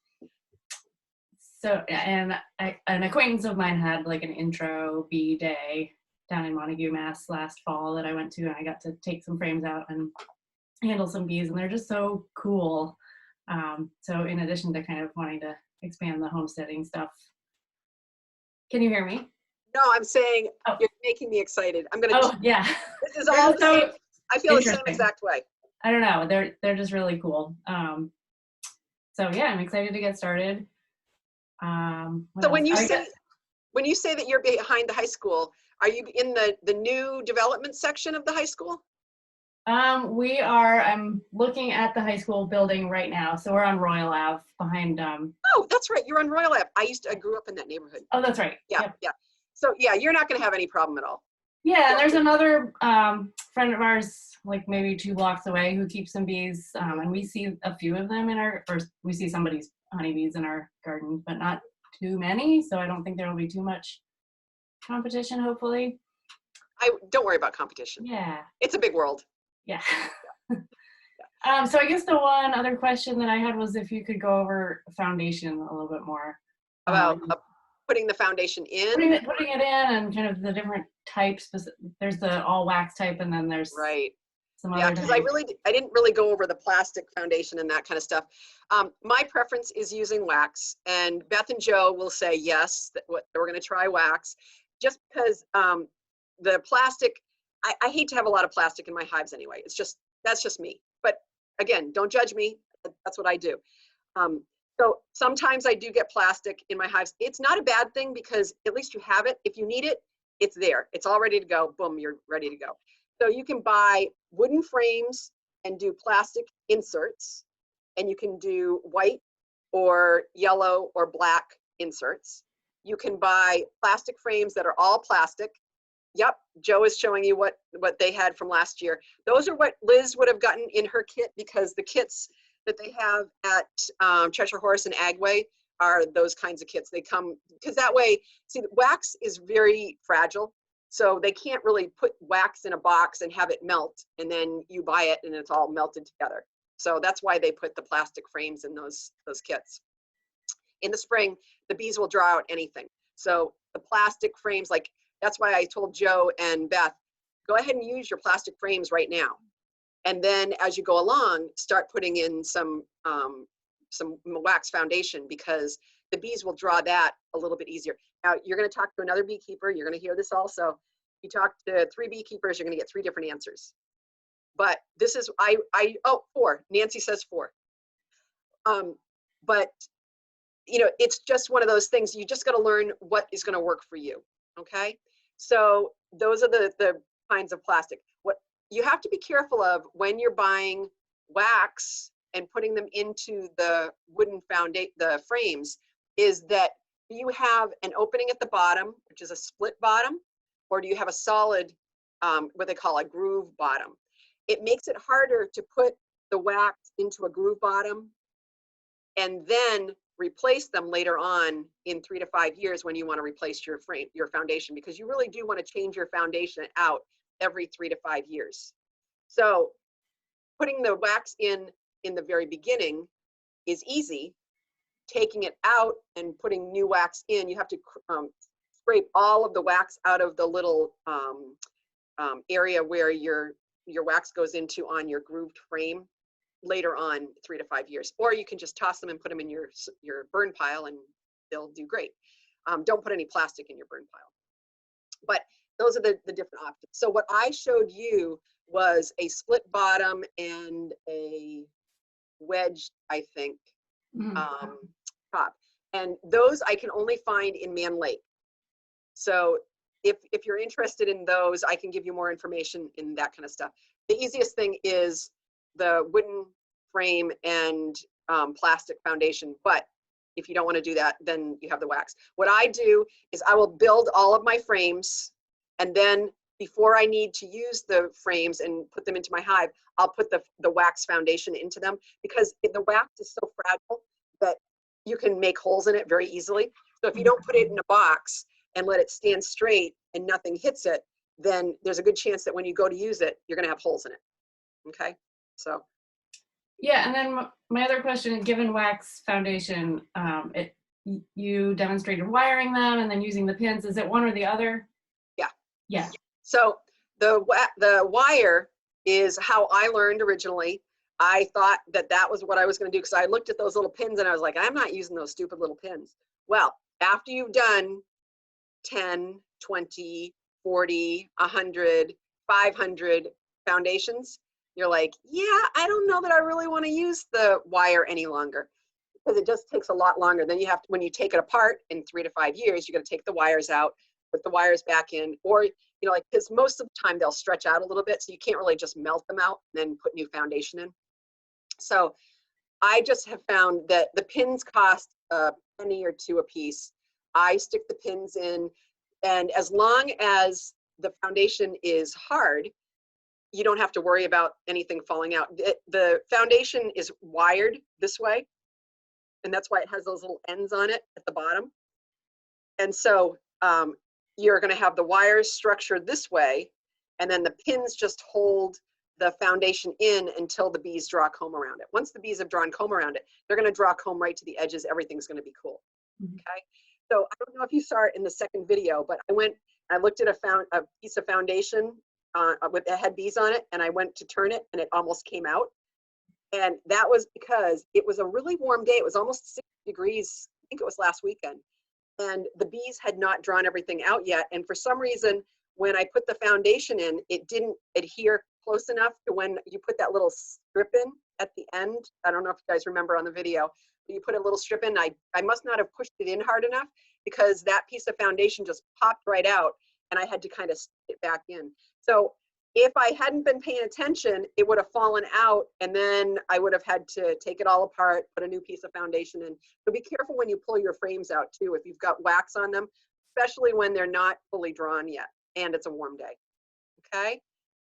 an acquaintance of mine had like an intro bee day down in Montague, Mass last fall that I went to, and I got to take some frames out and handle some bees, and they're just so cool. So in addition to kind of wanting to expand the homesteading stuff. Can you hear me? No, I'm saying you're making me excited. I'm gonna. Oh yeah. This is all the same. I feel the same exact way. I don't know. They're just really cool. So yeah, I'm excited to get started. So when you say that you're behind the high school, are you in the new development section of the high school? We are. I'm looking at the high school building right now. So we're on Royal Ave behind. Oh, that's right. You're on Royal Ave. I grew up in that neighborhood. Oh, that's right. Yeah, Yep. yeah. So yeah, you're not going to have any problem at all. Yeah, and there's another friend of ours, like maybe 2 blocks away, who keeps some bees, and we see a few of them we see somebody's honeybees in our garden, but not too many. So I don't think there will be too much competition. Hopefully. Don't worry about competition. Yeah. It's a big world. Yeah. So I guess the one other question that I had was if you could go over foundation a little bit more. About putting the foundation in? Putting it in and kind of the different types. There's the all wax type, and then there's some other. Yeah, because I didn't really go over the plastic foundation and that kind of stuff. My preference is using wax, and Beth and Joe will say yes, that we're going to try wax, just because the plastic. I hate to have a lot of plastic in my hives anyway. That's just me. But again, don't judge me. That's what I do. So sometimes I do get plastic in my hives. It's not a bad thing because at least you have it. If you need it, it's there. It's all ready to go. Boom, you're ready to go. So you can buy wooden frames and do plastic inserts, and you can do white or yellow or black inserts. You can buy plastic frames that are all plastic. Yep, Joe is showing you what they had from last year. Those are what Liz would have gotten in her kit, because the kits that they have at Cheshire Horse and Agway are those kinds of kits. They come, because that way, see, wax is very fragile. So they can't really put wax in a box and have it melt, and then you buy it and it's all melted together. So that's why they put the plastic frames in those kits. In the spring, the bees will draw out anything. So the plastic frames, that's why I told Joe and Beth, go ahead and use your plastic frames right now. And then as you go along, start putting in some wax foundation, because the bees will draw that a little bit easier. Now, you're going to talk to another beekeeper. You're going to hear this also. You talk to 3 beekeepers, you're going to get 3 different answers. But this is, 4. Nancy says 4. But, it's just one of those things. You just got to learn what is going to work for you. Okay? So those are the kinds of plastic. What you have to be careful of when you're buying wax and putting them into the wooden the frames, is that do you have an opening at the bottom, which is a split bottom, or do you have a solid, what they call a groove bottom? It makes it harder to put the wax into a groove bottom and then replace them later on in 3 to 5 years when you want to replace your foundation, because you really do want to change your foundation out every 3 to 5 years. So putting the wax in the very beginning is easy. Taking it out and putting new wax in, you have to scrape all of the wax out of the little area where your wax goes into on your grooved frame later on, 3 to 5 years. Or you can just toss them and put them in your burn pile and they'll do great. Don't put any plastic in your burn pile. But those are the different options. So what I showed you was a split bottom and a wedge, I think, top. And those I can only find in Man Lake. So if you're interested in those, I can give you more information in that kind of stuff. The easiest thing is the wooden frame and plastic foundation. But if you don't want to do that, then you have the wax. What I do is I will build all of my frames, and then before I need to use the frames and put them into my hive, I'll put the wax foundation into them, because the wax is so fragile that you can make holes in it very easily. So if you don't put it in a box and let it stand straight and nothing hits it, then there's a good chance that when you go to use it, you're going to have holes in it. Okay, so. Yeah, and then my other question, given wax foundation, you demonstrated wiring them and then using the pins. Is it one or the other? Yeah. Yeah. So the wire is how I learned originally. I thought that was what I was going to do, because I looked at those little pins and I was like, I'm not using those stupid little pins. Well, after you've done 10, 20, 40, 100, 500 foundations, you're like, yeah, I don't know that I really want to use the wire any longer, because it just takes a lot longer. Then you have to, when you take it apart in 3 to 5 years, you're going to take the wires out, put the wires back in, or, you know, like, because most of the time they'll stretch out a little bit, so you can't really just melt them out and then put new foundation in. So I just have found that the pins cost a penny or two a piece. I stick the pins in, and as long as the foundation is hard, you don't have to worry about anything falling out. The foundation is wired this way, and that's why it has those little ends on it at the bottom. And so you're going to have the wires structured this way, and then the pins just hold the foundation in until the bees draw comb around it. Once the bees have drawn comb around it, they're going to draw comb right to the edges. Everything's going to be cool. Okay. So I don't know if you saw it in the second video, but I looked at a piece of foundation with it had bees on it, and I went to turn it and it almost came out. And that was because it was a really warm day. It was almost 60 degrees. I think it was last weekend. And the bees had not drawn everything out yet. And for some reason, when I put the foundation in, it didn't adhere close enough to when you put that little strip in at the end. I don't know if you guys remember on the video, but you put a little strip in. I must not have pushed it in hard enough, because that piece of foundation just popped right out, and I had to kind of stick it back in. So if I hadn't been paying attention, it would have fallen out, and then I would have had to take it all apart, put a new piece of foundation in. So be careful when you pull your frames out too, if you've got wax on them, especially when they're not fully drawn yet and it's a warm day. Okay,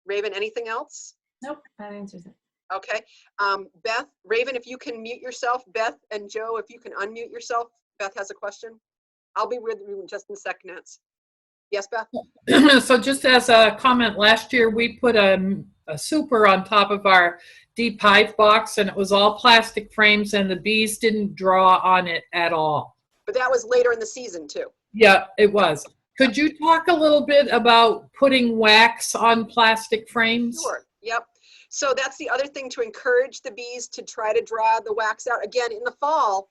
Raven, anything else? Nope, that answers it. Okay, Beth, Raven, if you can mute yourself. Beth and Joe, if you can unmute yourself. Beth has a question. I'll be with you in just in seconds. Yes, Beth? So just as a comment, last year we put a super on top of our deep hive box, and it was all plastic frames, and the bees didn't draw on it at all. But that was later in the season too. Yeah, it was. Could you talk a little bit about putting wax on plastic frames? Sure, yep. So that's the other thing, to encourage the bees to try to draw the wax out. Again, in the fall,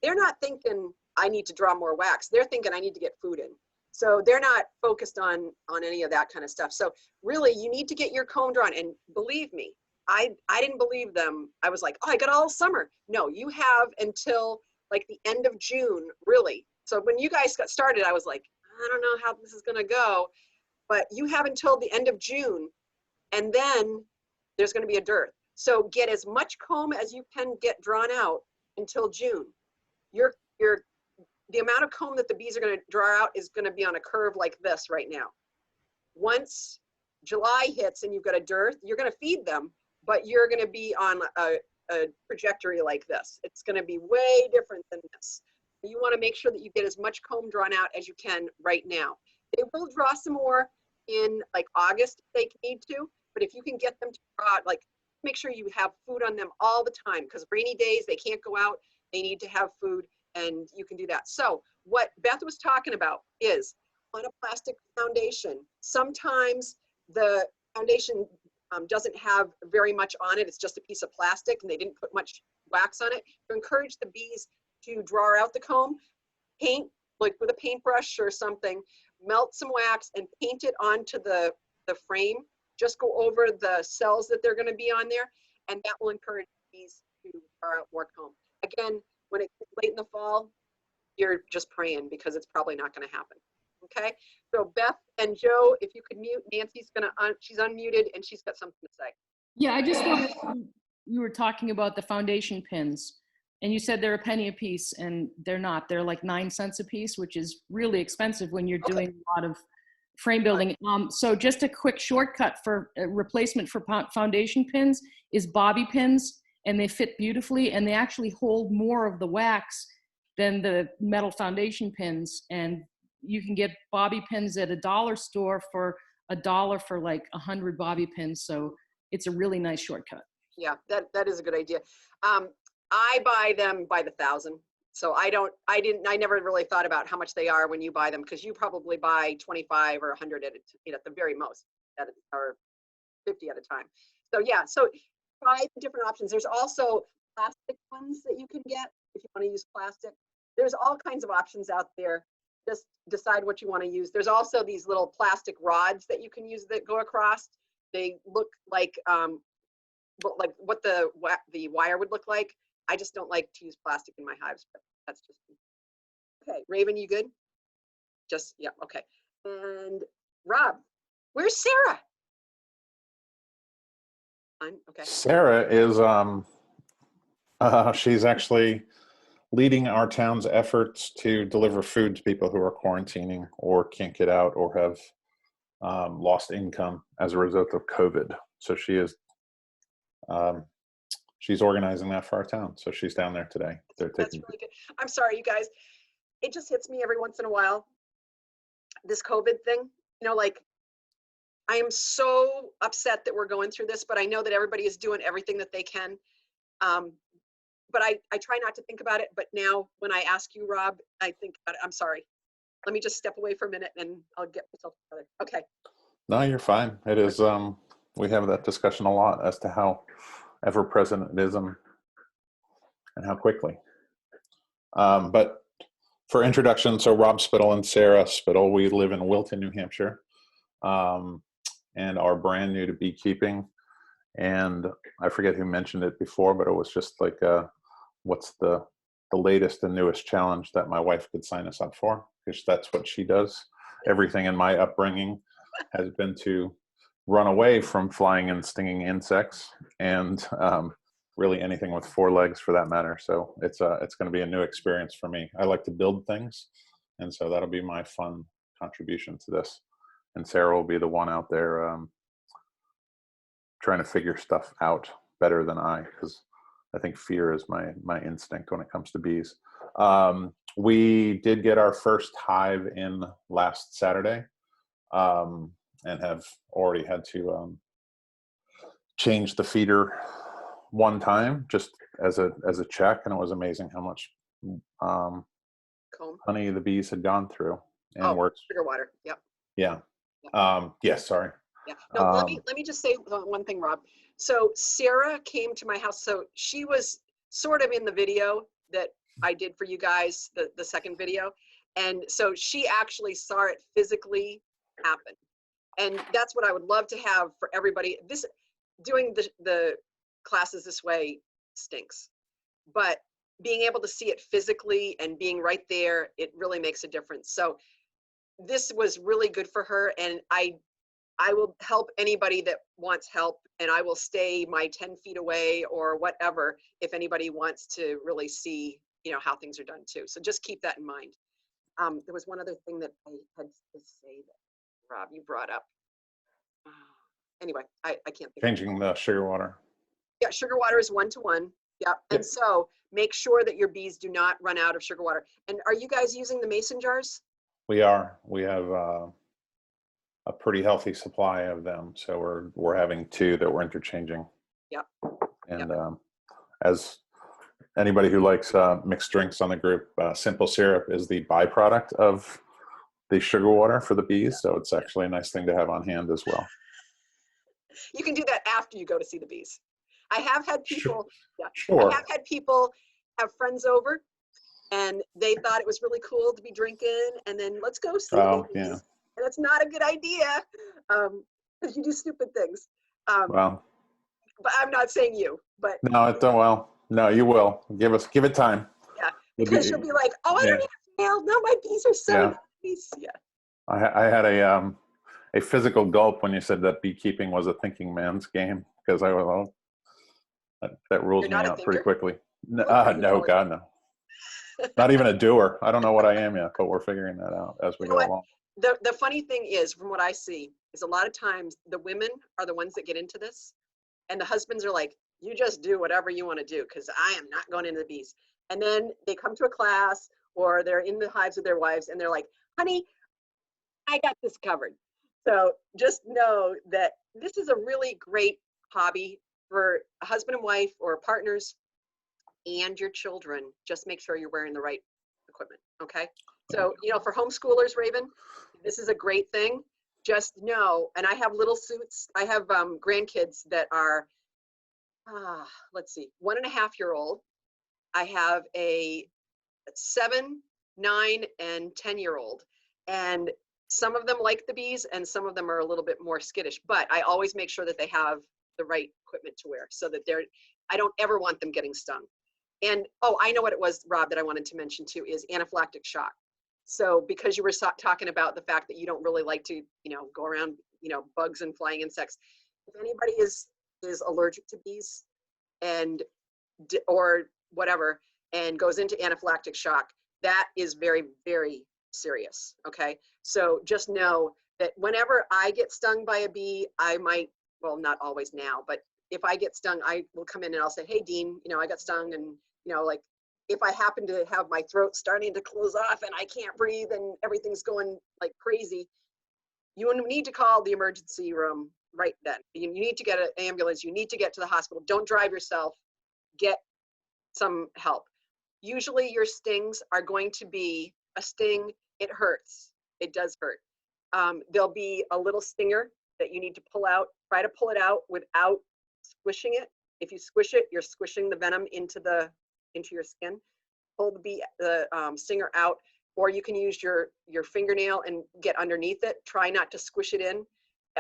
they're not thinking, I need to draw more wax. They're thinking, I need to get food in. So they're not focused on any of that kind of stuff. So really, you need to get your comb drawn. And believe me, I didn't believe them. I was like, oh, I got all summer. No, you have until like the end of June, really. So when you guys got started, I was like, I don't know how this is going to go. But you have until the end of June, and then there's going to be a dearth. So get as much comb as you can get drawn out until June. The amount of comb that the bees are going to draw out is going to be on a curve like this right now. Once July hits and you've got a dearth, you're going to feed them, but you're going to be on a trajectory like this. It's going to be way different than this. You want to make sure that you get as much comb drawn out as you can right now. They will draw some more in like August if they need to, but if you can get them to draw, like, make sure you have food on them all the time, because rainy days, they can't go out, they need to have food, and you can do that. So what Beth was talking about is on a plastic foundation, sometimes the foundation doesn't have very much on it. It's just a piece of plastic and they didn't put much wax on it. To encourage the bees to draw out the comb, paint, like with a paintbrush or something, melt some wax and paint it onto the frame. Just go over the cells that they're going to be on there, and that will encourage bees to draw out more comb. Again, when it's late in the fall, you're just praying, because it's probably not going to happen. Okay, so Beth and Joe, if you could mute, Nancy's she's unmuted and she's got something to say. Yeah, I just wanted, you were talking about the foundation pins, and you said they're a penny a piece, and they're not. They're like 9 cents a piece, which is really expensive when you're doing a lot of frame building. So just a quick shortcut for replacement for foundation pins is bobby pins, and they fit beautifully, and they actually hold more of the wax than the metal foundation pins. And you can get bobby pins at a dollar store for $1 for like 100 bobby pins. So it's a really nice shortcut. Yeah, that is a good idea. I buy them by the thousand. So I never really thought about how much they are when you buy them, because you probably buy 25 or 100 at the very most, or 50 at a time. So yeah, so try the different options. There's also plastic ones that you can get if you want to use plastic. There's all kinds of options out there. Just decide what you want to use. There's also these little plastic rods that you can use that go across. They look like what the wire would look like. I just don't like to use plastic in my hives, but that's just me. Okay, Raven, you good? Just, yeah, okay. And Rob, where's Sarah? Okay. Sarah is, she's actually leading our town's efforts to deliver food to people who are quarantining or can't get out or have lost income as a result of COVID. So she is, she's organizing that for our town. So she's down there today. That's really good. I'm sorry, you guys. It just hits me every once in a while, this COVID thing. You know, like, I am so upset that we're going through this, but I know that everybody is doing everything that they can. But I try not to think about it. But now when I ask you, Rob, I think about it. I'm sorry. Let me just step away for a minute and I'll get myself together. Okay. No, you're fine. It is, we have that discussion a lot as to how ever-present it is and how quickly. But for introduction, so Rob Spittle and Sarah Spittle, we live in Wilton, New Hampshire, and are brand new to beekeeping. And I forget who mentioned it before, but it was just like, what's the latest and newest challenge that my wife could sign us up for? Because that's what she does. Everything in my upbringing has been to run away from flying and stinging insects, and really anything with 4 legs for that matter. So it's going to be a new experience for me. I like to build things, and so that'll be my fun contribution to this. And Sarah will be the one out there trying to figure stuff out better than I, because I think fear is my instinct when it comes to bees. We did get our first hive in last Saturday, and have already had to change the feeder one time just as a check, and it was amazing how much honey the bees had gone through. And sugar water. Yep. Yeah. Yes. Sorry. Yeah. No, let me just say one thing, Rob. So Sarah came to my house. So she was sort of in the video that I did for you guys, the second video. And so she actually saw it physically happen. And that's what I would love to have for everybody. Doing the classes this way stinks, but being able to see it physically and being right there, it really makes a difference. So this was really good for her, and I will help anybody that wants help, and I will stay my 10 feet away or whatever if anybody wants to really see, how things are done too. So just keep that in mind. There was one other thing that I had to say that, Rob, you brought up. Anyway, I can't think. Changing the sugar water. Yeah, sugar water is 1-to-1. Yeah, and so make sure that your bees do not run out of sugar water. And are you guys using the mason jars? We are. We have a pretty healthy supply of them, so we're having 2 that we're interchanging. Yep. And as anybody who likes mixed drinks on the group, simple syrup is the byproduct of the sugar water for the bees, so it's actually a nice thing to have on hand as well. You can do that after you go to see the bees. I have had people, Sure. I have had people have friends over, and they thought it was really cool to be drinking, and then let's go see the bees. Yeah. And it's not a good idea, because you do stupid things. Well, but I'm not saying you, but no, you will. Give it time. Yeah, because you'll be like, oh, I don't need to fail. No, my bees are so nice. Yeah. I had a physical gulp when you said that beekeeping was a thinking man's game, because I was, that rules me out pretty quickly. No, God, no. Not even a doer. I don't know what I am yet, but we're figuring that out as we go along. the funny thing is, from what I see, is a lot of times the women are the ones that get into this, and the husbands are like, you just do whatever you want to do, because I am not going into the bees. And then they come to a class, or they're in the hives with their wives, and they're like, honey, I got this covered. So just know that this is a really great hobby for a husband and wife, or partners, and your children. Just make sure you're wearing the right equipment, okay? So, you know, for homeschoolers, Raven, this is a great thing. Just know, and I have little suits. I have grandkids that are, let's see, 1.5-year-old. I have a 7, 9, and 10-year-old. And some of them like the bees, and some of them are a little bit more skittish. But I always make sure that they have the right equipment to wear, so that I don't ever want them getting stung. And, oh, I know what it was, Rob, that I wanted to mention too, is anaphylactic shock. So because you were talking about the fact that you don't really like to, you know, go around, you know, bugs and flying insects. If anybody is allergic to bees and, or whatever, and goes into anaphylactic shock, that is very, very serious, okay? So just know that whenever I get stung by a bee, I might, well, not always now, but if I get stung, I will come in and I'll say, hey, Dean, you know, I got stung, and, you know, like, if I happen to have my throat starting to close off and I can't breathe and everything's going like crazy, you need to call the emergency room right then. You need to get an ambulance. You need to get to the hospital. Don't drive yourself. Get some help. Usually your stings are going to be a sting. It hurts. It does hurt. There'll be a little stinger that you need to pull out. Try to pull it out without squishing it. If you squish it, you're squishing the venom into your skin. Pull the stinger out, or you can use your fingernail and get underneath it. Try not to squish it in,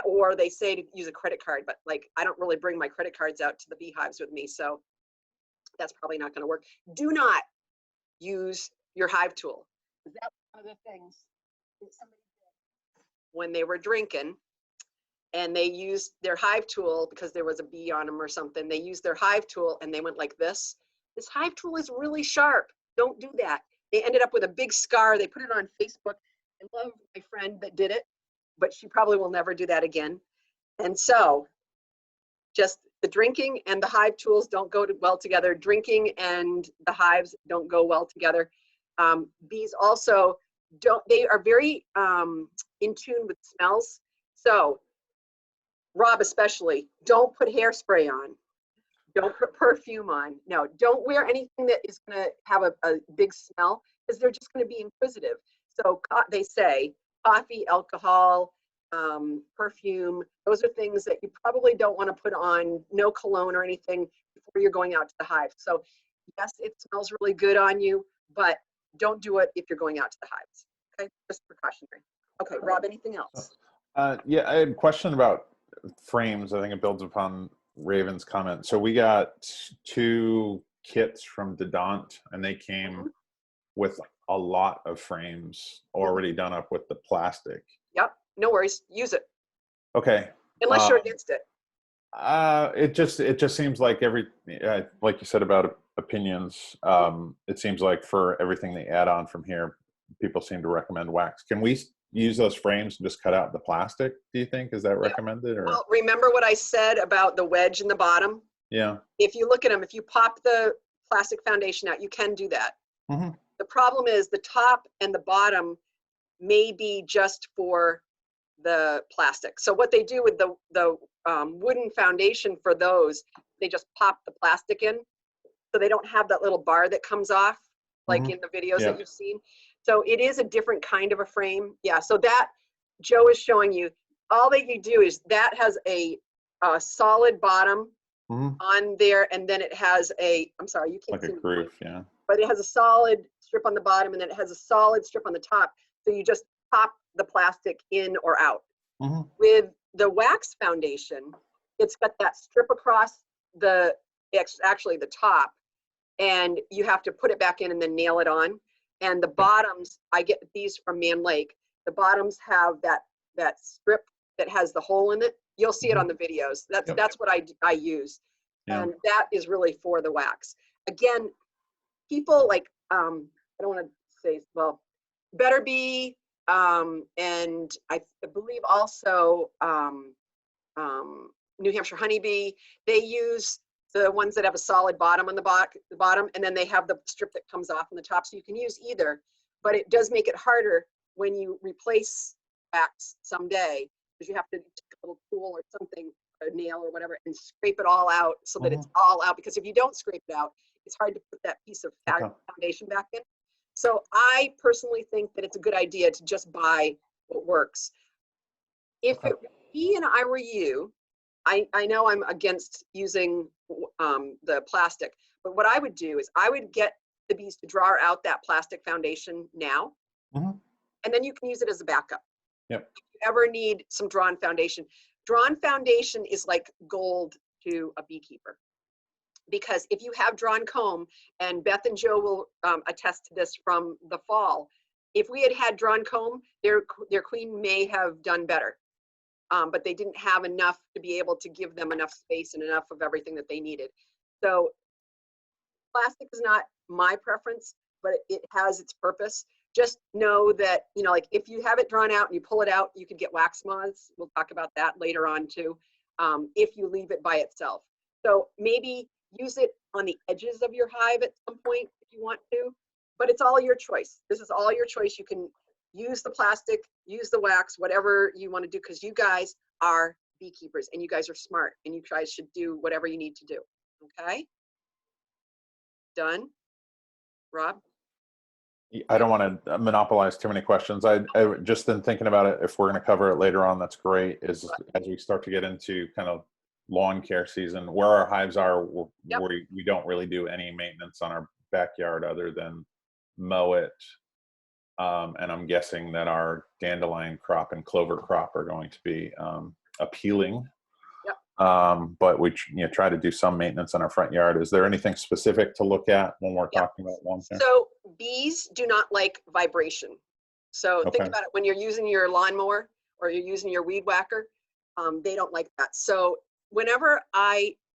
or they say to use a credit card, but like, I don't really bring my credit cards out to the beehives with me, so that's probably not going to work. Do not use your hive tool. That's one of the things that somebody did when they were drinking, and they used their hive tool because there was a bee on them or something. They used their hive tool and they went like this. This hive tool is really sharp. Don't do that. They ended up with a big scar. They put it on Facebook. I love my friend that did it, but she probably will never do that again. And so just the drinking and the hive tools don't go well together. Drinking and the hives don't go well together. Bees also they are very in tune with smells. So Rob especially, don't put hairspray on. Don't put perfume on. No, don't wear anything that is going to have a big smell, because they're just going to be inquisitive. So they say coffee, alcohol, perfume, those are things that you probably don't want to put on. No cologne or anything before you're going out to the hive. So yes, it smells really good on you, but don't do it if you're going out to the hives. Okay, just precautionary. Okay, Rob, anything else? Yeah, I had a question about frames. I think it builds upon Raven's comment. So we got 2 kits from Dedant, and they came with a lot of frames already done up with the plastic. Yep, no worries. Use it. Okay. Unless you're against it. It just seems like like you said about opinions, it seems like for everything they add on from here, people seem to recommend wax. Can we use those frames and just cut out the plastic, do you think? Is that recommended? Or? Well, remember what I said about the wedge in the bottom? Yeah. If you look at them, if you pop the plastic foundation out, you can do that. Mm-hmm. The problem is the top and the bottom may be just for the plastic. So what they do with the wooden foundation for those, they just pop the plastic in, so they don't have that little bar that comes off, like in the videos that you've seen. So it is a different kind of a frame. Yeah, so that Joe is showing you, all that you do is that has a solid bottom on there, and then it has I'm sorry, you can't like see a groove, yeah. But it has a solid strip on the bottom, and then it has a solid strip on the top. So you just pop the plastic in or out. With the wax foundation, it's got that strip across actually the top, and you have to put it back in and then nail it on. And the bottoms, I get these from Man Lake. The bottoms have that strip that has the hole in it. You'll see it on the videos. That's what I use. And that is really for the wax. Again, people like, I don't want to say, well, better be and I believe also New Hampshire honeybee, they use the ones that have a solid bottom on the bottom, and then they have the strip that comes off on the top. So you can use either, but it does make it harder when you replace wax someday, because you have to take a little tool or something, a nail or whatever, and scrape it all out so that it's all out. Because if you don't scrape it out, it's hard to put that piece of foundation back in. So I personally think that it's a good idea to just buy what works. If he and I were you, I know I'm against using the plastic, but what I would do is I would get the bees to draw out that plastic foundation now, and then you can use it as a backup. Yep. If you ever need some drawn foundation is like gold to a beekeeper. Because if you have drawn comb, and Beth and Joe will attest to this from the fall, if we had had drawn comb, their queen may have done better. But they didn't have enough to be able to give them enough space and enough of everything that they needed. So plastic is not my preference, but it has its purpose. Just know that, you know, like if you have it drawn out and you pull it out, you could get wax moths. We'll talk about that later on too, if you leave it by itself. So maybe use it on the edges of your hive at some point if you want to, but it's all your choice. This is all your choice. You can use the plastic, use the wax, whatever you want to do, because you guys are beekeepers and you guys are smart and you guys should do whatever you need to do. Okay? Done? Rob? I don't want to monopolize too many questions. I just been thinking about it. If we're going to cover it later on, that's great. As we start to get into kind of lawn care season, where our hives are, we don't really do any maintenance on our backyard other than mow it. And I'm guessing that our dandelion crop and clover crop are going to be appealing. But we try to do some maintenance on our front yard. Is there anything specific to look at when we're talking about lawn care? So bees do not like vibration. So think about it when you're using your lawnmower or you're using your weed whacker, they don't like that. So whenever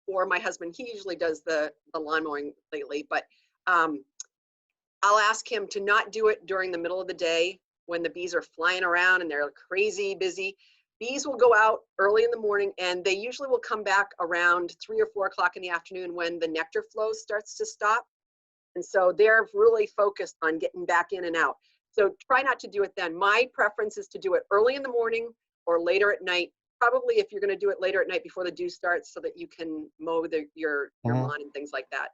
or my husband, he usually does the lawn mowing lately, but I'll ask him to not do it during the middle of the day when the bees are flying around and they're crazy busy. Bees will go out early in the morning and they usually will come back around 3 or 4 o'clock in the afternoon when the nectar flow starts to stop. And so they're really focused on getting back in and out. So try not to do it then. My preference is to do it early in the morning or later at night. Probably if you're going to do it later at night before the dew starts so that you can mow your lawn and things like that.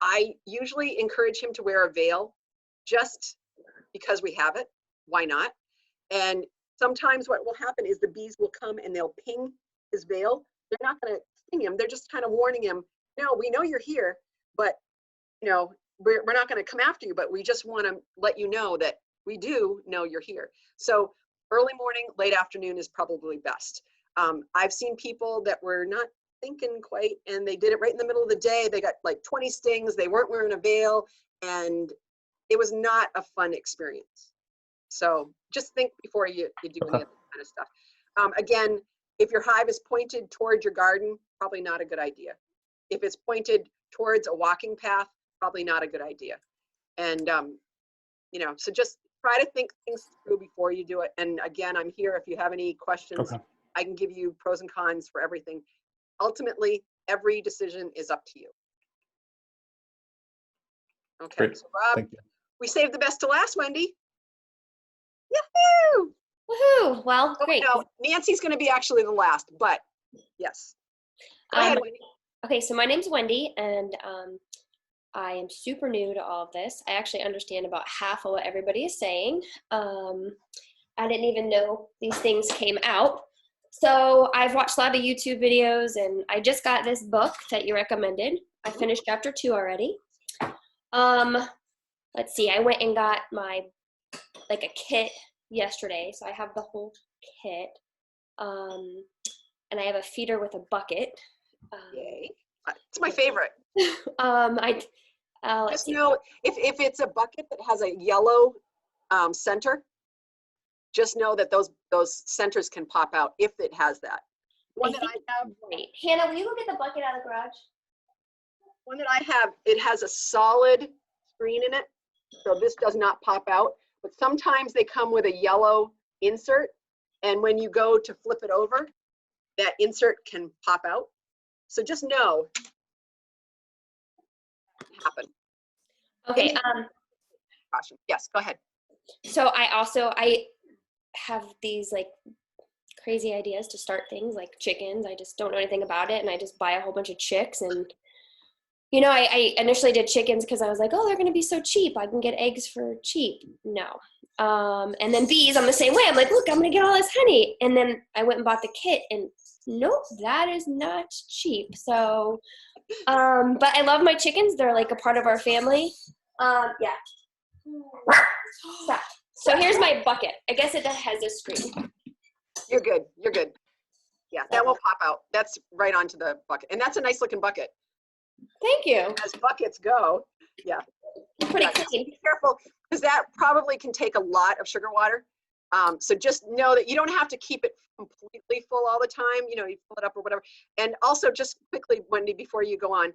I usually encourage him to wear a veil just because we have it. Why not? And sometimes what will happen is the bees will come and they'll ping his veil. They're not going to sting him. They're just kind of warning him, no, we know you're here, but you know, we're not going to come after you, but we just want to let you know that we do know you're here. So early morning, late afternoon is probably best. I've seen people that were not thinking quite, and they did it right in the middle of the day. They got like 20 stings. They weren't wearing a veil, and it was not a fun experience. So just think before you do any of that kind of stuff. Again, if your hive is pointed toward your garden, probably not a good idea. If it's pointed towards a walking path, probably not a good idea. And, you know, so just try to think things through before you do it. And again, I'm here if you have any questions. I can give you pros and cons for everything. Ultimately, every decision is up to you. Okay, Great. so Rob, Thank you. we saved the best to last, Wendy. Yahoo! Woohoo! Well, great. No, Nancy's going to be actually the last, but yes. Go ahead, Wendy. Okay, so my name's Wendy, and I am super new to all of this. I actually understand about half of what everybody is saying. I didn't even know these things came out. So I've watched a lot of YouTube videos, and I just got this book that you recommended. I finished chapter 2 already. Let's see, I went and got a kit yesterday, so I have the whole kit. And I have a feeder with a bucket. Yay. It's my favorite. Let's Just know if it's a bucket that has a yellow center, just know that those centers can pop out if it has that. One that I have. Right. Hannah, will you go get the bucket out of the garage? One that I have, it has a solid screen in it, so this does not pop out. but sometimes they come with a yellow insert. And when you go to flip it over, that insert can pop out. So just know happen. Okay. Caution. Yes, go ahead. So I have these like crazy ideas to start things like chickens. I just don't know anything about it, and I just buy a whole bunch of chicks. And you know, I initially did chickens because I was like, oh, they're going to be so cheap. I can get eggs for cheap. No. And then bees, I'm the same way. I'm like, look, I'm going to get all this honey. And then I went and bought the kit, and nope, that is not cheap. So, but I love my chickens. They're like a part of our family. Yeah. Stop. So here's my bucket. I guess it has a screen. You're good. You're good. Yeah, that will pop out. That's right onto the bucket. And that's a nice looking bucket. Thank you. As buckets go. Yeah. Pretty Just clean. be careful, because that probably can take a lot of sugar water. So just know that you don't have to keep it completely full all the time. You know, you fill it up or whatever. And also just quickly, Wendy, before you go on,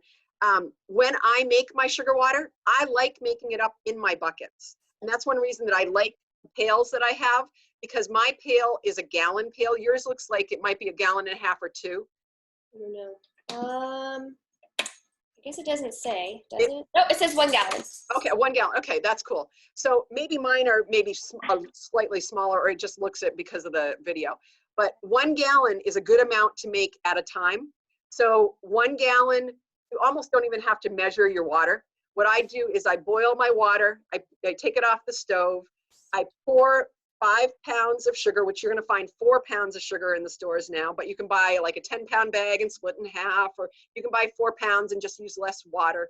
when I make my sugar water, I like making it up in my buckets. And that's one reason that I like pails that I have, because my pail is a gallon pail. Yours looks like it might be 1.5 gallons or 2. I don't know. I guess it doesn't say, does it? No, it says 1 gallon. Okay, 1 gallon. Okay, that's cool. So maybe mine are maybe slightly smaller, or it just looks it because of the video. But 1 gallon is a good amount to make at a time. So 1 gallon, you almost don't even have to measure your water. What I do is I boil my water, I take it off the stove, I pour 5 pounds of sugar, which you're going to find 4 pounds of sugar in the stores now, but you can buy like a 10-pound bag and split in half, or you can buy 4 pounds and just use less water.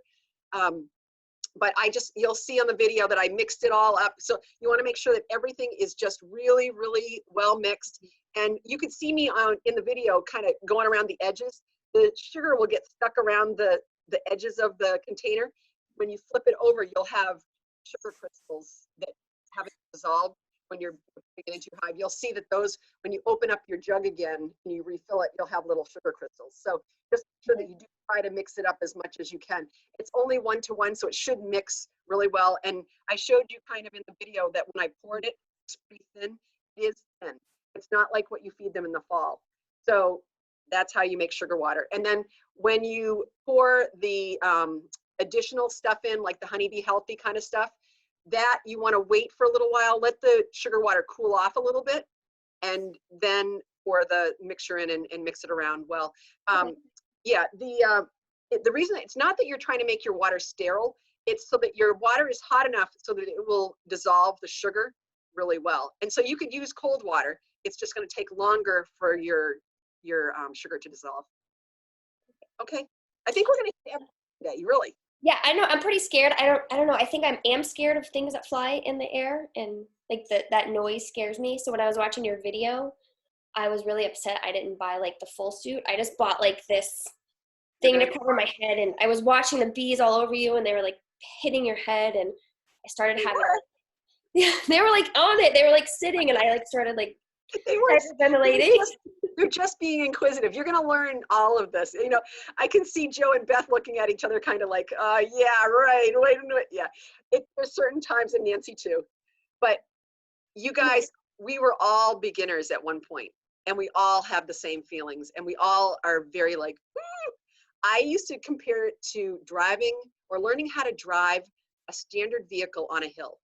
But you'll see on the video that I mixed it all up. So you want to make sure that everything is just really, really well mixed. And you could see me in the video kind of going around the edges. The sugar will get stuck around the edges of the container. When you flip it over, you'll have sugar crystals that haven't dissolved. When you're putting it into your hive, you'll see that those, when you open up your jug again and you refill it, you'll have little sugar crystals. So just make sure that you do try to mix it up as much as you can. It's only 1-to-1, so it should mix really well. And I showed you kind of in the video that when I poured it, it's pretty thin. It is thin. It's not like what you feed them in the fall. So that's how you make sugar water. And then when you pour the additional stuff in, like the Honeybee Healthy kind of stuff, that you want to wait for a little while, let the sugar water cool off a little bit, and then pour the mixture in and mix it around well. Yeah, the reason, it's not that you're trying to make your water sterile, it's so that your water is hot enough so that it will dissolve the sugar really well. And so you could use cold water. It's just going to take longer for your sugar to dissolve. Okay, I think we're going to hit everything today, really. Yeah, I know. I'm pretty scared. I don't know. I think I am scared of things that fly in the air, and like that noise scares me. So when I was watching your video, I was really upset I didn't buy like the full suit. I just bought like this thing to cover my head, and I was watching the bees all over you, and they were like hitting your head, and I started having yeah, they were like on it. They were like sitting, and I like started like hyperventilating. You're just being inquisitive. You're going to learn all of this. You know, I can see Joe and Beth looking at each other kind of like, yeah, right. Wait a minute. Yeah. There's certain times, and Nancy too. But you guys, we were all beginners at one point, and we all have the same feelings, and we all are very like, woo! I used to compare it to driving or learning how to drive a standard vehicle on a hill.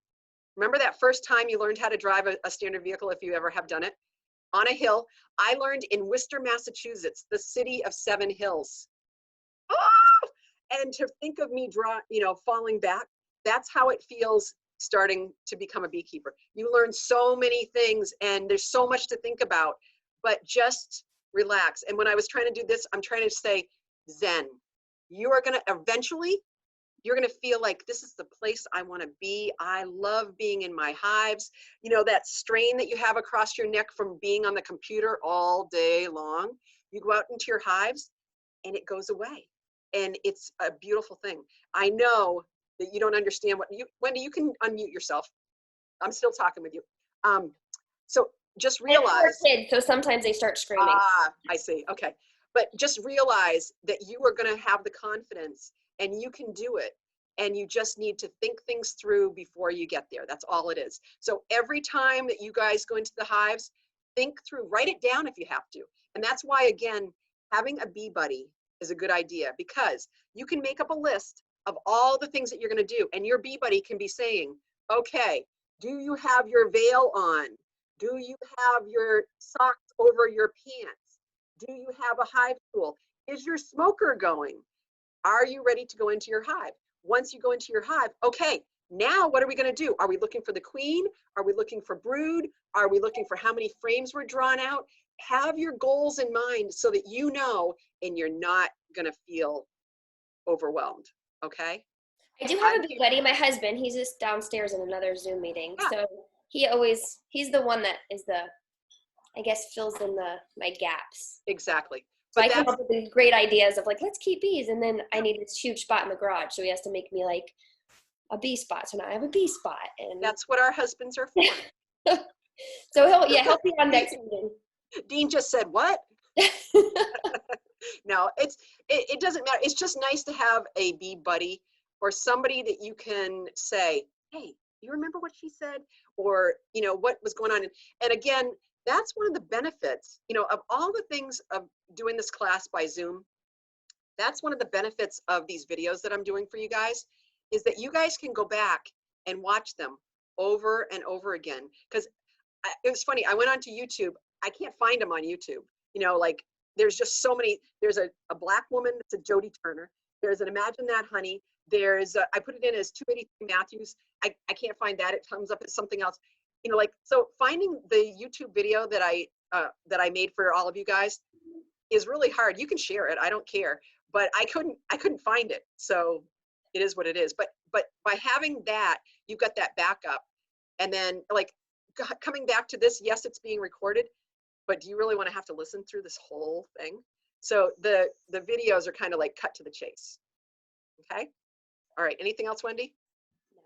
Remember that first time you learned how to drive a standard vehicle, if you ever have done it? On a hill. I learned in Worcester, Massachusetts, the city of 7 hills. Oh! And to think of me falling back, that's how it feels starting to become a beekeeper. You learn so many things, and there's so much to think about, but just relax. And when I was trying to do this, I'm trying to say Zen. You are going to eventually, you're going to feel like this is the place I want to be. I love being in my hives. You know, that strain that you have across your neck from being on the computer all day long, you go out into your hives and it goes away. And it's a beautiful thing. I know that you don't understand Wendy, you can unmute yourself. I'm still talking with you. So just realize. Kids, so sometimes they start screaming. I see, okay. But just realize that you are going to have the confidence and you can do it. and you just need to think things through before you get there. That's all it is. So every time that you guys go into the hives, think through, write it down if you have to. And that's why, again, having a bee buddy is a good idea, because you can make up a list of all the things that you're going to do, and your bee buddy can be saying, okay, do you have your veil on? Do you have your socks over your pants? Do you have a hive tool? Is your smoker going? Are you ready to go into your hive? Once you go into your hive, okay, now what are we going to do? Are we looking for the queen? Are we looking for brood? Are we looking for how many frames were drawn out? Have your goals in mind so that you know, and you're not going to feel overwhelmed. Okay. I do have a big buddy, my husband. He's just downstairs in another Zoom meeting. Yeah. So he's the one that is I guess, fills in my gaps. Exactly. So But I come up with these great ideas of like, let's keep bees. And then I need this huge spot in the garage. So he has to make me like a bee spot. So now I have a bee spot. And that's what our husbands are for. so he'll be on next meeting. Dean just said, what? No, it doesn't matter. It's just nice to have a bee buddy or somebody that you can say, hey, you remember what she said? Or, you know, what was going on? And again, that's one of the benefits, you know, of all the things of doing this class by Zoom. That's one of the benefits of these videos that I'm doing for you guys, is that you guys can go back and watch them over and over again. Because it was funny, I went onto YouTube. I can't find them on YouTube. You know, like there's just so many. There's a black woman that's a Jody Turner. There's an Imagine That Honey. There's I put it in as 283 Matthews. I can't find that. It comes up as something else. You know, like, so finding the YouTube video that I made for all of you guys is really hard. You can share it. I don't care. But I couldn't find it. So it is what it is. But by having that, you've got that backup. And then like coming back to this, yes, it's being recorded, but do you really want to have to listen through this whole thing? So the videos are kind of like cut to the chase. Okay. All right. Anything else, Wendy?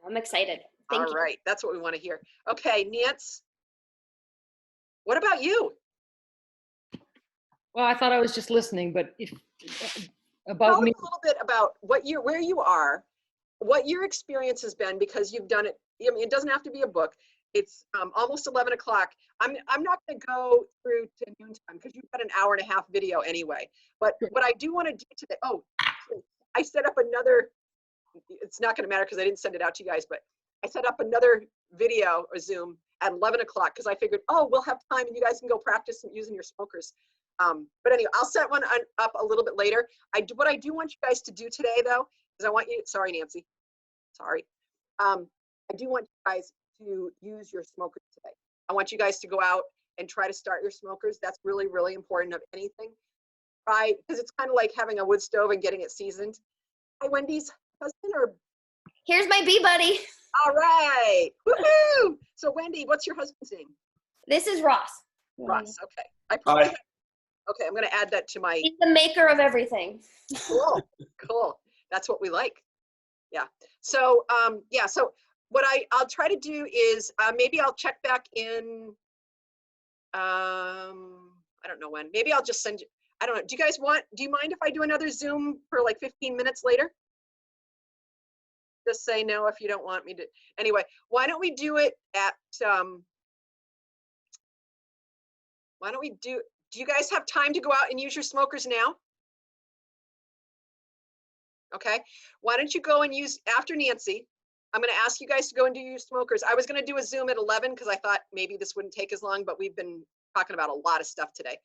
I'm excited. Thank you. All right. That's what we want to hear. Okay, Nance, what about you? Well, I thought I was just listening, but if Tell about us me, a little bit about where you are, what your experience has been, because you've done it. I mean, it doesn't have to be a book. It's almost 11 o'clock. I'm not going to go through to noontime because you've got an hour and a half video anyway. But what I do want to do today, I set up another, it's not going to matter because I didn't send it out to you guys, but I set up another video or Zoom at 11 o'clock because I figured, we'll have time and you guys can go practice using your smokers. But anyway, I'll set one up a little bit later. What I do want you guys to do today, though, is I want you, sorry, Nancy, sorry. I do want you guys to use your smokers today. I want you guys to go out and try to start your smokers. That's really, really important of anything. Because it's kind of like having a wood stove and getting it seasoned. Hi, Wendy's husband, or? Here's my bee buddy. All right. Woohoo! So Wendy, what's your husband's name? This is Ross. Ross, okay. Okay, I'm gonna add that to my. He's the maker of everything. Cool, cool. That's what we like. Yeah. So so what I'll try to do is maybe I'll check back in. I don't know when. Maybe I'll just send you. I don't know. Do you mind if I do another Zoom for like 15 minutes later? Just say no if you don't want me to. Anyway, why don't we do it at, why don't we do you guys have time to go out and use your smokers now? Okay, why don't you go and use, after Nancy, I'm gonna ask you guys to go and do your smokers. I was gonna do a Zoom at 11 because I thought maybe this wouldn't take as long, but we've been talking about a lot of stuff today.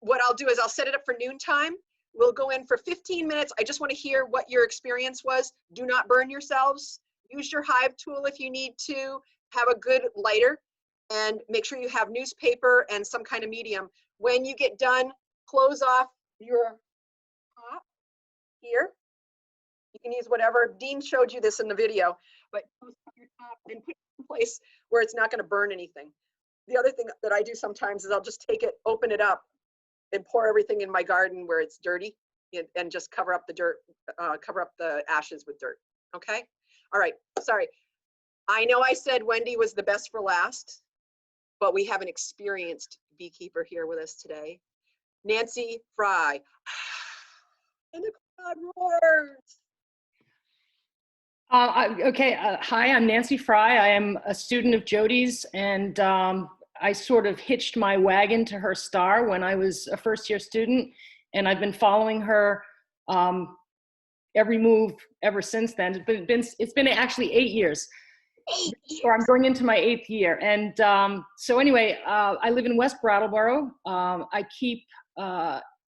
What I'll do is I'll set it up for noontime. We'll go in for 15 minutes. I just want to hear what your experience was. Do not burn yourselves. Use your hive tool if you need to. Have a good lighter and make sure you have newspaper and some kind of medium. When you get done, close off your top here. You can use whatever. Dean showed you this in the video, but close off your top and put it in place where it's not going to burn anything. The other thing that I do sometimes is I'll just take it, open it up, and pour everything in my garden where it's dirty and just cover up the dirt, cover up the ashes with dirt. Okay. All right. Sorry. I know I said Wendy was the best for last, but we have an experienced beekeeper here with us today. Nancy Fry. And the crowd roars. Hi, I'm Nancy Fry. I am a student of Jody's, and I sort of hitched my wagon to her star when I was a first-year student, and I've been following her every move ever since then. It's been actually 8 years. Or I'm going into my 8th year. And so anyway, I live in West Brattleboro. I keep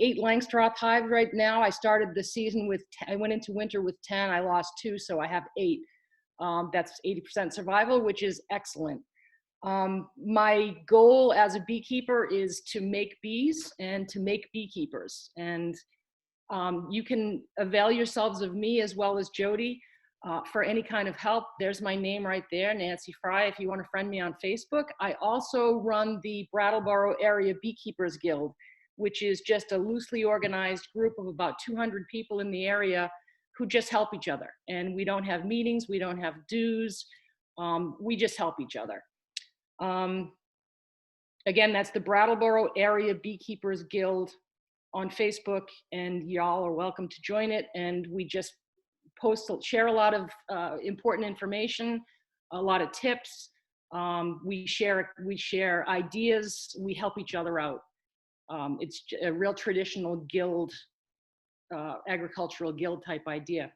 8 Langstroth hives right now. I started the season with, I went into winter with 10, I lost 2, so I have 8. That's 80% survival, which is excellent. My goal as a beekeeper is to make bees and to make beekeepers. And you can avail yourselves of me as well as Jody for any kind of help. There's my name right there, Nancy Fry, if you want to friend me on Facebook. I also run the Brattleboro Area Beekeepers Guild, which is just a loosely organized group of about 200 people in the area who just help each other. And we don't have meetings, we don't have dues, we just help each other. Again, that's the Brattleboro Area Beekeepers Guild on Facebook, and y'all are welcome to join it. And we just share a lot of important information, a lot of tips. We share ideas, we help each other out. It's a real traditional guild, agricultural guild type idea.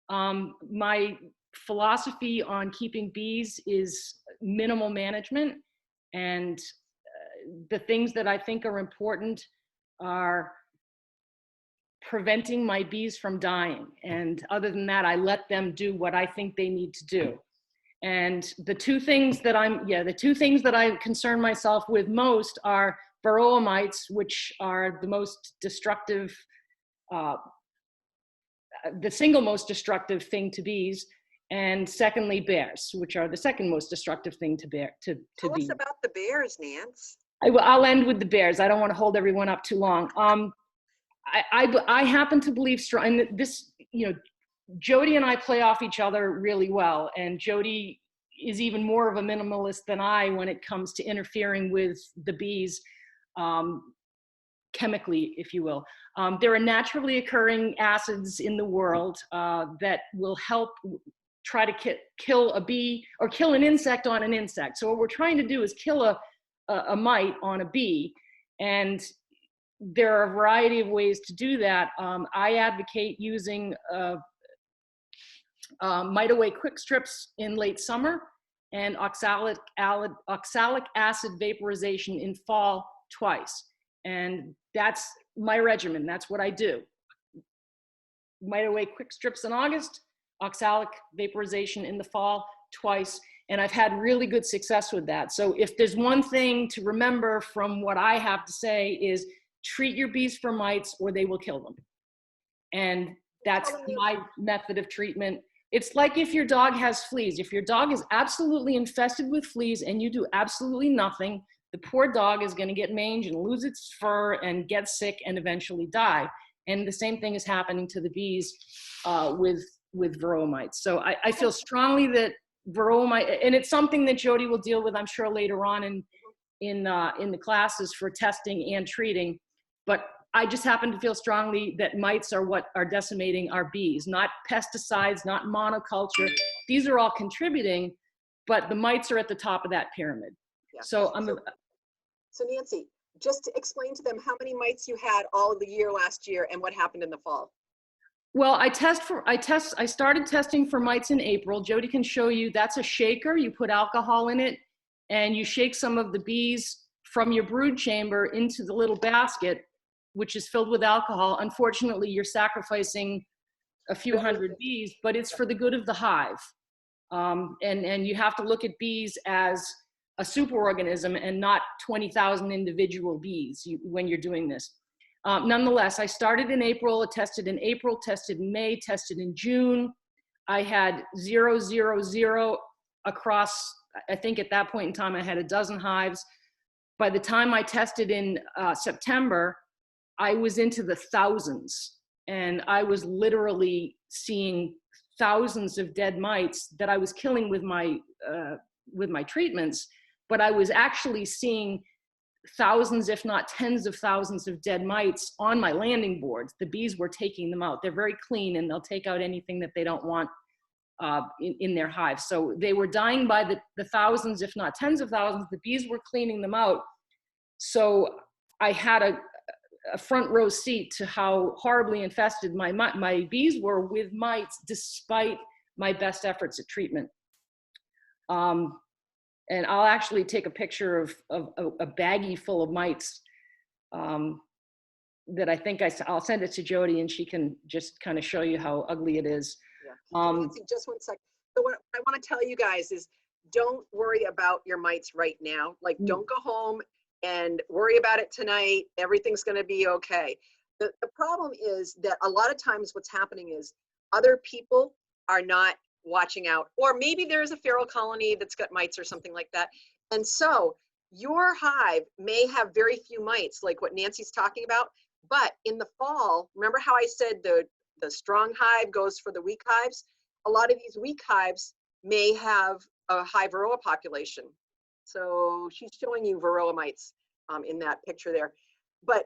My philosophy on keeping bees is minimal management, and the things that I think are important are preventing my bees from dying. And other than that, I let them do what I think they need to do. And the two things that I concern myself with most are varroa mites, which are the most destructive, the single most destructive thing to bees, and secondly, bears, which are the second most destructive thing to bees. Tell us about the bears, Nance. I'll end with the bears. I don't want to hold everyone up too long. I happen to believe strong, and this, Jody and I play off each other really well, and Jody is even more of a minimalist than I when it comes to interfering with the bees chemically, if you will. There are naturally occurring acids in the world that will help try to kill a bee or kill an insect on an insect. So what we're trying to do is kill a mite on a bee, and there are a variety of ways to do that. I advocate using mite away quick strips in late summer and oxalic acid vaporization in fall twice. And that's my regimen. That's what I do. Mite away quick strips in August, oxalic vaporization in the fall twice. And I've had really good success with that. So if there's one thing to remember from what I have to say is treat your bees for mites or they will kill them. And that's my method of treatment. It's like if your dog has fleas. If your dog is absolutely infested with fleas and you do absolutely nothing, the poor dog is going to get mange and lose its fur and get sick and eventually die. And the same thing is happening to the bees with varroa mites. So I feel strongly that varroa mite, and it's something that Jody will deal with, I'm sure, later on in the classes for testing and treating. But I just happen to feel strongly that mites are what are decimating our bees, not pesticides, not monoculture. These are all contributing, but the mites are at the top of that pyramid. Yeah. So Nancy, just to explain to them how many mites you had all of the year last year and what happened in the fall. Well, I started testing for mites in April. Jody can show you, that's a shaker. You put alcohol in it and you shake some of the bees from your brood chamber into the little basket, which is filled with alcohol. Unfortunately, you're sacrificing a few hundred bees, but it's for the good of the hive. And you have to look at bees as a superorganism and not 20,000 individual bees when you're doing this. Nonetheless, I started in April, tested in April, tested in May, tested in June. I had 0, 0, 0 across, I think at that point in time, I had a dozen hives. By the time I tested in September, I was into the thousands, and I was literally seeing thousands of dead mites that I was killing with my treatments, but I was actually seeing thousands, if not tens of thousands of dead mites on my landing boards. The bees were taking them out. They're very clean and they'll take out anything that they don't want in their hives. So they were dying by the thousands, if not tens of thousands. The bees were cleaning them out. So I had a front row seat to how horribly infested my bees were with mites, despite my best efforts at treatment. And I'll actually take a picture of a baggie full of mites that I think I'll send it to Jody, and she can just kind of show you how ugly it is. Yeah. Nancy, just one second. So what I want to tell you guys is, don't worry about your mites right now. Like, don't go home and worry about it tonight. Everything's going to be okay. The problem is that a lot of times what's happening is other people are not watching out, or maybe there's a feral colony that's got mites or something like that. And so your hive may have very few mites, like what Nancy's talking about, but in the fall, remember how I said the strong hive goes for the weak hives? A lot of these weak hives may have a high varroa population. So she's showing you varroa mites in that picture there. But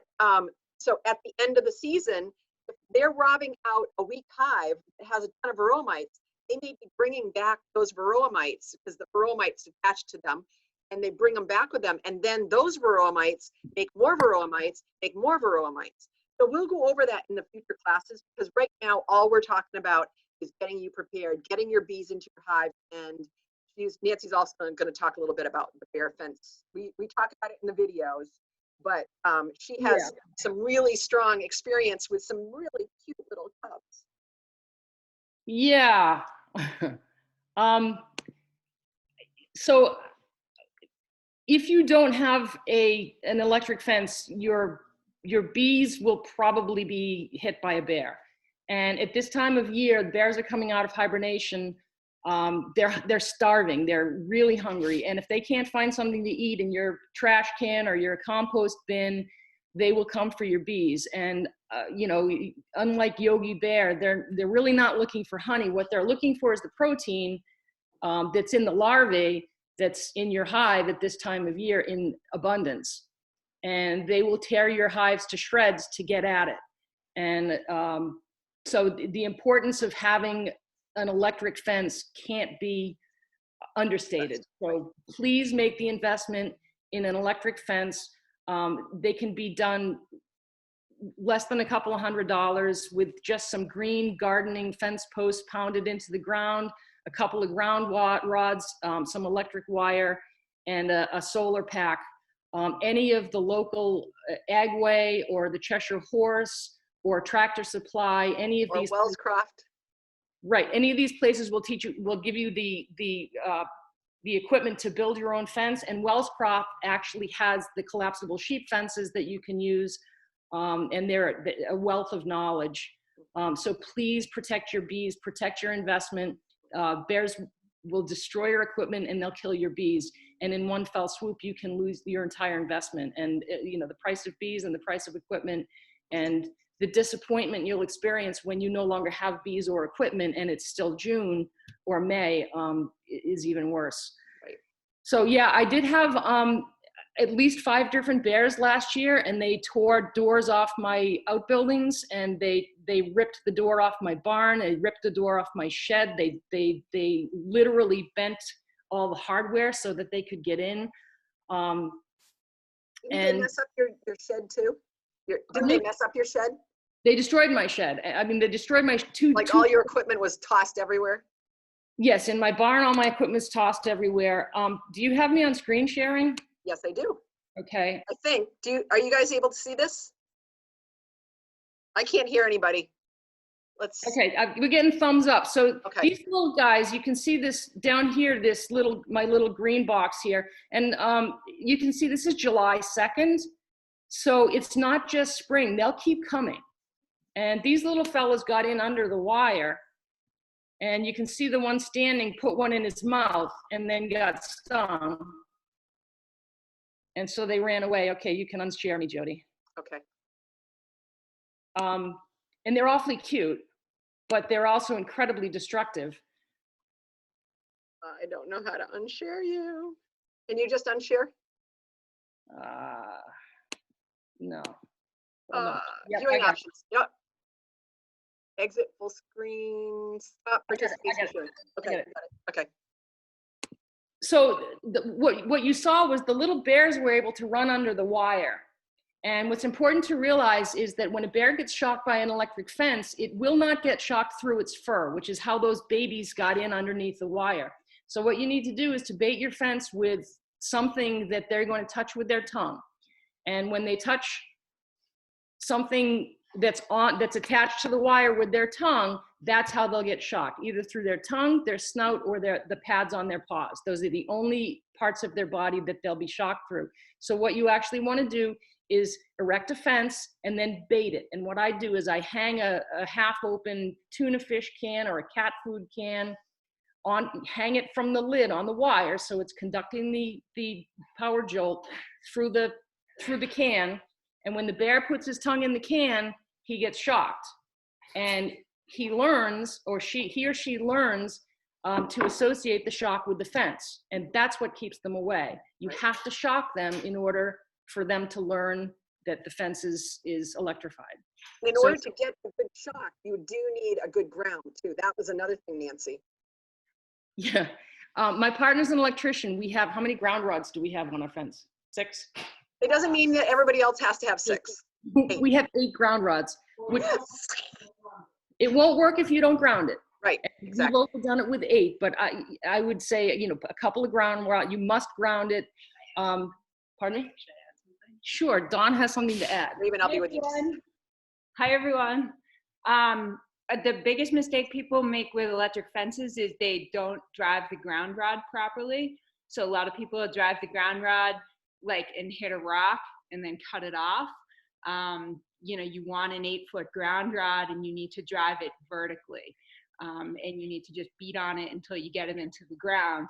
so at the end of the season, if they're robbing out a weak hive that has a ton of varroa mites, they may be bringing back those varroa mites because the varroa mites attached to them, and they bring them back with them. And then those varroa mites make more varroa mites, make more varroa mites. So we'll go over that in the future classes, because right now all we're talking about is getting you prepared, getting your bees into your hive. And Nancy's also going to talk a little bit about the bare fence. We talk about it in the videos, but she has some really strong experience with some really cute little cubs. Yeah. So if you don't have an electric fence, your bees will probably be hit by a bear. And at this time of year, bears are coming out of hibernation. They're starving. They're really hungry. And if they can't find something to eat in your trash can or your compost bin, they will come for your bees. And you know, unlike Yogi Bear, they're really not looking for honey. What they're looking for is the protein that's in the larvae that's in your hive at this time of year in abundance. And they will tear your hives to shreds to get at it. And so the importance of having an electric fence can't be understated. So please make the investment in an electric fence. They can be done less than a couple of $100 with just some green gardening fence posts pounded into the ground, a couple of ground rods, some electric wire, and a solar pack. Any of the local Agway or the Cheshire Horse or Tractor Supply, any of these. Or Wellscroft. Right, any of these places will give you the equipment to build your own fence, and Wellscroft actually has the collapsible sheep fences that you can use, and they're a wealth of knowledge. So please protect your bees, protect your investment. Bears will destroy your equipment and they'll kill your bees. And in one fell swoop, you can lose your entire investment. And you know, the price of bees and the price of equipment and the disappointment you'll experience when you no longer have bees or equipment and it's still June or May is even worse. Right. So yeah, I did have at least 5 different bears last year, and they tore doors off my outbuildings, and they ripped the door off my barn, they ripped the door off my shed, they literally bent all the hardware so that they could get in. Didn't they mess up your shed too? Didn't they mess up your shed? They destroyed my shed. I mean, they destroyed my Like all your equipment was tossed everywhere? Yes, in my barn, all my equipment's tossed everywhere. Do you have me on screen sharing? Yes, I do. Okay. I think. Are you guys able to see this? I can't hear anybody. Let's. Okay, we're getting thumbs up. So okay. These little guys, you can see this down here, my little green box here. And you can see this is July 2nd. So it's not just spring, they'll keep coming. And these little fellas got in under the wire. And you can see the one standing put one in his mouth and then got stung. And so they ran away. Okay, you can unshare me, Jody. Okay. And they're awfully cute, but they're also incredibly destructive. I don't know how to unshare you. Can you just unshare? No. Viewing options. Yep. Exit full screen, stop participation. Okay, got it. Okay. So what you saw was the little bears were able to run under the wire. And what's important to realize is that when a bear gets shocked by an electric fence, it will not get shocked through its fur, which is how those babies got in underneath the wire. So what you need to do is to bait your fence with something that they're going to touch with their tongue. And when they touch something that's attached to the wire with their tongue, that's how they'll get shocked, either through their tongue, their snout, or the pads on their paws. Those are the only parts of their body that they'll be shocked through. So what you actually want to do is erect a fence and then bait it. And what I do is I hang a half-open tuna fish can or a cat food can hang it from the lid on the wire, so it's conducting the power jolt through the can. And when the bear puts his tongue in the can, he gets shocked, and he learns, or he or she learns to associate the shock with the fence, and that's what keeps them away. You have to shock them in order for them to learn that the fence is electrified. In order to get a good shock, you do need a good ground too. That was another thing, Nancy. Yeah, my partner's an electrician. We have, how many ground rods do we have on our fence? 6? It doesn't mean that everybody else has to have 6. 8. We have 8 ground rods. Yes. It won't work if you don't ground it. Right, exactly. We've also done it with 8, but I would say, you know, a couple of ground rods, you must ground it. Pardon me? Sure, Dawn has something to add. Raven, I'll be with you. Hi, everyone. The biggest mistake people make with electric fences is they don't drive the ground rod properly. So a lot of people drive the ground rod and hit a rock and then cut it off. You know, you want an 8-foot ground rod and you need to drive it vertically. And you need to just beat on it until you get it into the ground.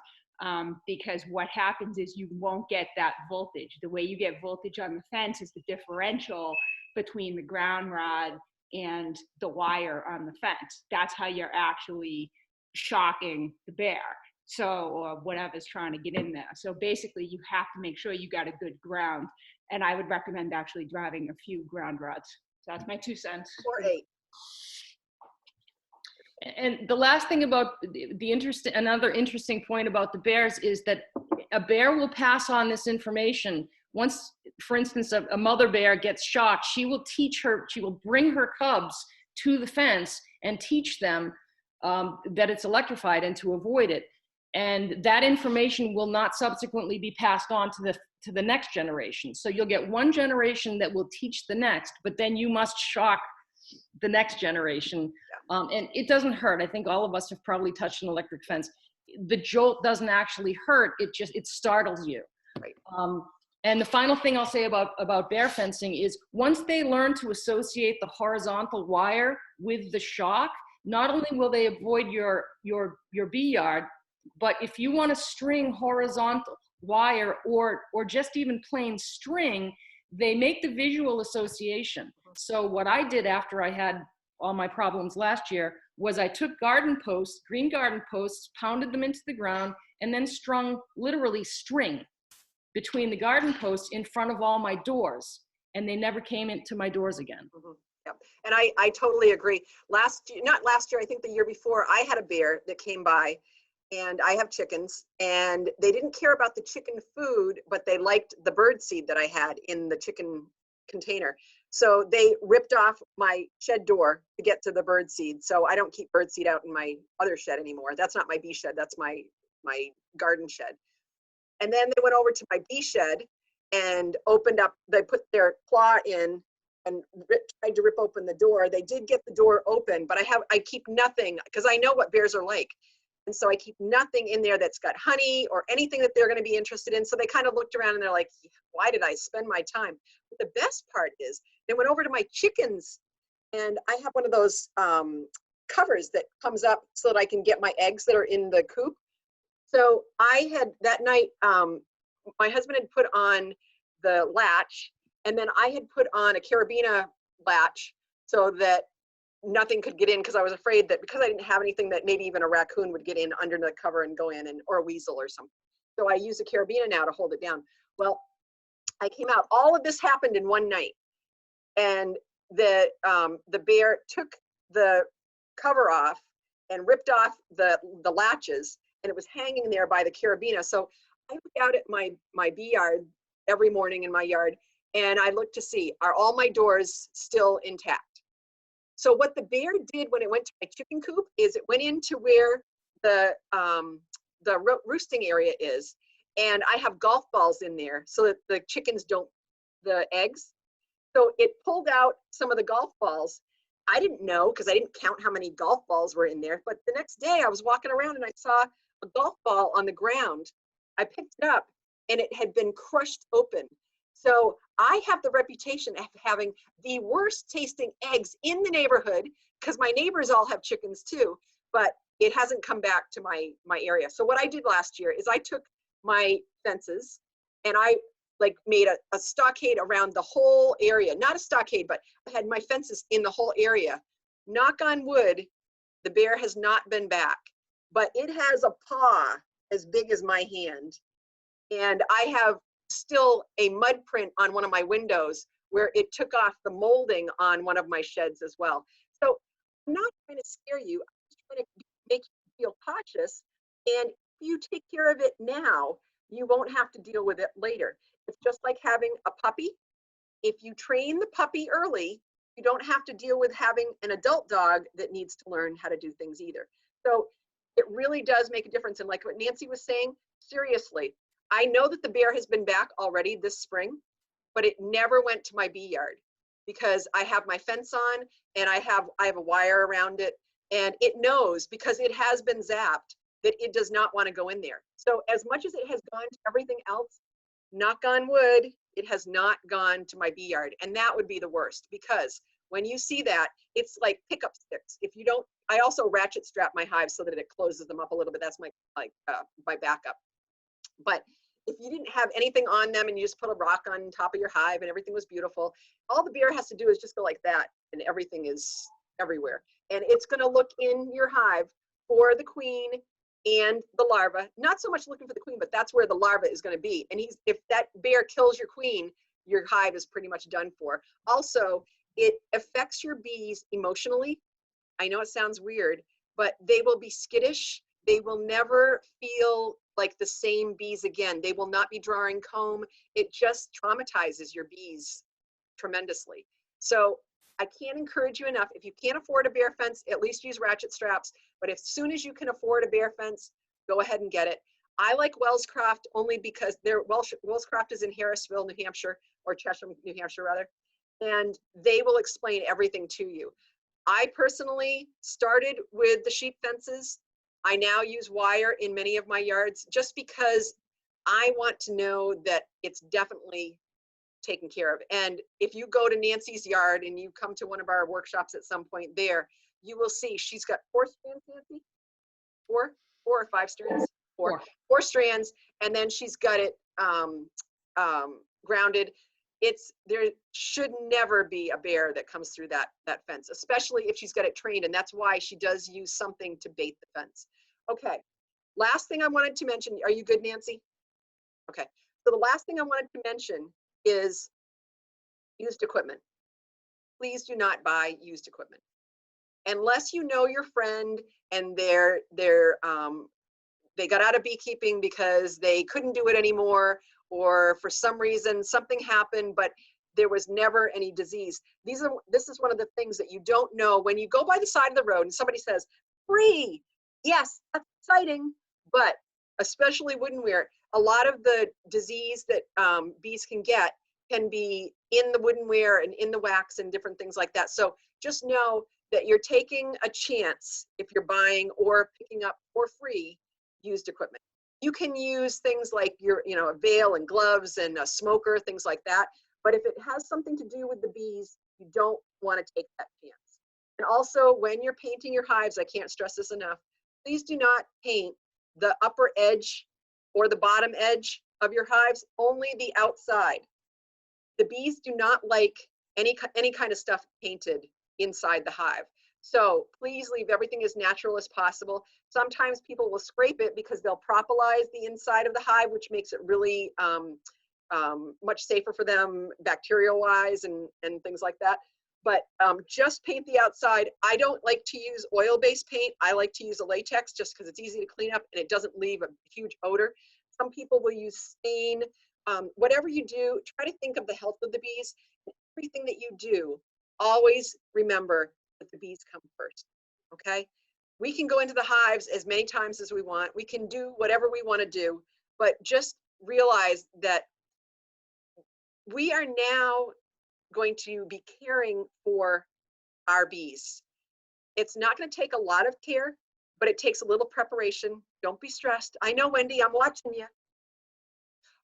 Because what happens is you won't get that voltage. The way you get voltage on the fence is the differential between the ground rod and the wire on the fence. That's how you're actually shocking the bear. So, or whatever's trying to get in there. So basically you have to make sure you got a good ground. And I would recommend actually driving a few ground rods. So that's my 2 cents. Or 8. And the last thing about another interesting point about the bears is that a bear will pass on this information. Once, for instance, a mother bear gets shocked, she will bring her cubs to the fence and teach them that it's electrified and to avoid it. And that information will not subsequently be passed on to the next generation. So you'll get one generation that will teach the next, but then you must shock the next generation. And it doesn't hurt. I think all of us have probably touched an electric fence. The jolt doesn't actually hurt. It startles you. Right. And the final thing I'll say about bear fencing is once they learn to associate the horizontal wire with the shock, not only will they avoid your bee yard, but if you want to string horizontal wire or just even plain string, they make the visual association. So what I did after I had all my problems last year was I took green garden posts, pounded them into the ground, and then strung literally string between the garden posts in front of all my doors. And they never came into my doors again. Mm-hmm. Yep. And I totally agree. Not last year, I think the year before, I had a bear that came by, and I have chickens, and they didn't care about the chicken food, but they liked the bird seed that I had in the chicken container. So they ripped off my shed door to get to the bird seed. So I don't keep bird seed out in my other shed anymore. That's not my bee shed. That's my garden shed. And then they went over to my bee shed and they put their claw in and tried to rip open the door. They did get the door open, but I keep nothing because I know what bears are like. And so I keep nothing in there that's got honey or anything that they're going to be interested in. So they kind of looked around and they're like, why did I spend my time? But the best part is they went over to my chickens, and I have one of those covers that comes up so that I can get my eggs that are in the coop. So I had that night, my husband had put on the latch, and then I had put on a carabiner latch so that nothing could get in, because I was afraid that because I didn't have anything that maybe even a raccoon would get in under the cover and go in, or a weasel or something. So I use a carabiner now to hold it down. Well, I came out. All of this happened in one night, and the bear took the cover off and ripped off the latches, and it was hanging there by the carabiner. So I look out at my bee yard every morning in my yard, and I look to see, are all my doors still intact? So what the bear did when it went to my chicken coop is it went into where the roosting area is, and I have golf balls in there so that the chickens don't, the eggs. So it pulled out some of the golf balls. I didn't know because I didn't count how many golf balls were in there, but the next day I was walking around and I saw a golf ball on the ground. I picked it up and it had been crushed open. So I have the reputation of having the worst tasting eggs in the neighborhood because my neighbors all have chickens too, but it hasn't come back to my area. So what I did last year is I took my fences and I like made a stockade around the whole area. Not a stockade, but I had my fences in the whole area. Knock on wood, the bear has not been back, but it has a paw as big as my hand. And I have still a mud print on one of my windows where it took off the molding on one of my sheds as well. So I'm not trying to scare you, I'm just trying to make you feel cautious. And if you take care of it now, you won't have to deal with it later. It's just like having a puppy. If you train the puppy early, you don't have to deal with having an adult dog that needs to learn how to do things either. So it really does make a difference. And like what Nancy was saying, seriously, I know that the bear has been back already this spring, but it never went to my bee yard because I have my fence on and I have a wire around it, and it knows because it has been zapped that it does not want to go in there. So as much as it has gone to everything else, knock on wood, it has not gone to my bee yard. And that would be the worst because when you see that, it's like pickup sticks. If you don't, I also ratchet strap my hives so that it closes them up a little bit. That's my backup. But if you didn't have anything on them and you just put a rock on top of your hive and everything was beautiful, all the bear has to do is just go like that and everything is everywhere. And it's going to look in your hive for the queen and the larva, not so much looking for the queen, but that's where the larva is going to be. And if that bear kills your queen, your hive is pretty much done for. Also, it affects your bees emotionally. I know it sounds weird, but they will be skittish. They will never feel like the same bees again. They will not be drawing comb. It just traumatizes your bees tremendously. So I can't encourage you enough. If you can't afford a bear fence, at least use ratchet straps. But as soon as you can afford a bear fence, go ahead and get it. I like Wellscroft only because Wellscroft is in Harrisville, New Hampshire, or Cheshire, New Hampshire rather, and they will explain everything to you. I personally started with the sheep fences. I now use wire in many of my yards just because I want to know that it's definitely taken care of. And if you go to Nancy's yard and you come to one of our workshops at some point there, you will see she's got 4 strands, Nancy? 4 or 5 strands? 4 strands, and then she's got it grounded. There should never be a bear that comes through that fence, especially if she's got it trained, and that's why she does use something to bait the fence. Okay, last thing I wanted to mention, are you good, Nancy? Okay, so the last thing I wanted to mention is used equipment. Please do not buy used equipment. Unless you know your friend and they got out of beekeeping because they couldn't do it anymore, or for some reason something happened, but there was never any disease. This is one of the things that you don't know when you go by the side of the road and somebody says, free. Yes, that's exciting, but especially woodenware, a lot of the disease that bees can get can be in the woodenware and in the wax and different things like that. So just know that you're taking a chance if you're buying or picking up for free used equipment. You can use things like a veil and gloves and a smoker, things like that. But if it has something to do with the bees, you don't want to take that chance. And also, when you're painting your hives, I can't stress this enough, please do not paint the upper edge or the bottom edge of your hives, only the outside. The bees do not like any kind of stuff painted inside the hive. So please leave everything as natural as possible. Sometimes people will scrape it because they'll propolize the inside of the hive, which makes it really much safer for them bacterial-wise and things like that. but just paint the outside. I don't like to use oil-based paint. I like to use a latex just because it's easy to clean up and it doesn't leave a huge odor. Some people will use stain. Whatever you do, try to think of the health of the bees. Everything that you do, always remember that the bees come first, okay? We can go into the hives as many times as we want. We can do whatever we want to do, but just realize that we are now going to be caring for our bees. It's not going to take a lot of care, but it takes a little preparation. Don't be stressed. I know, Wendy, I'm watching you.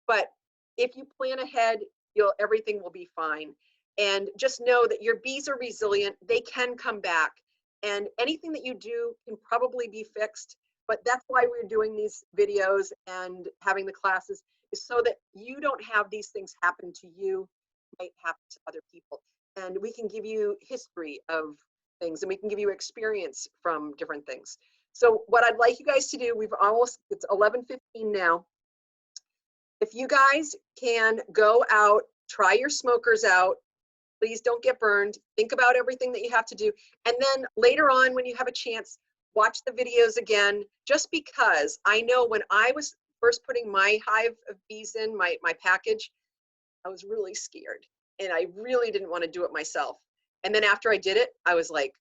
But if you plan ahead, everything will be fine. And just know that your bees are resilient. They can come back. And anything that you do can probably be fixed. But that's why we're doing these videos and having the classes, is so that you don't have these things happen to you, might happen to other people. And we can give you history of things, and we can give you experience from different things. So what I'd like you guys to do, it's 11:15 now. If you guys can go out, try your smokers out, please don't get burned. Think about everything that you have to do. And then later on, when you have a chance, watch the videos again, just because I know when I was first putting my hive of bees in, my package, I was really scared and I really didn't want to do it myself. And then after I did it, I was like,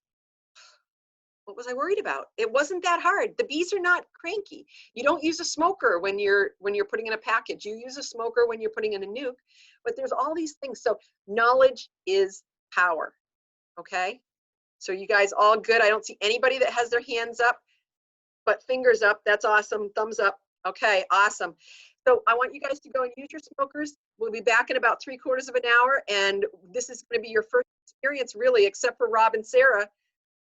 what was I worried about? It wasn't that hard. The bees are not cranky. You don't use a smoker when you're putting in a package. You use a smoker when you're putting in a nuke, but there's all these things. So knowledge is power, okay? So you guys all good? I don't see anybody that has their hands up, but fingers up. That's awesome. Thumbs up. Okay, awesome. So I want you guys to go and use your smokers. We'll be back in about 3/4 of an hour, and this is going to be your first experience, really, except for Rob and Sarah,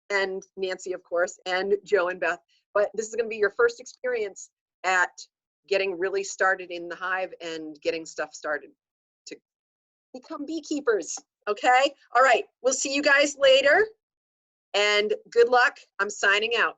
and Nancy, of course, and Joe and Beth. But this is going to be your first experience at getting really started in the hive and getting stuff started to become beekeepers. Okay? All right. We'll see you guys later. And good luck. I'm signing out.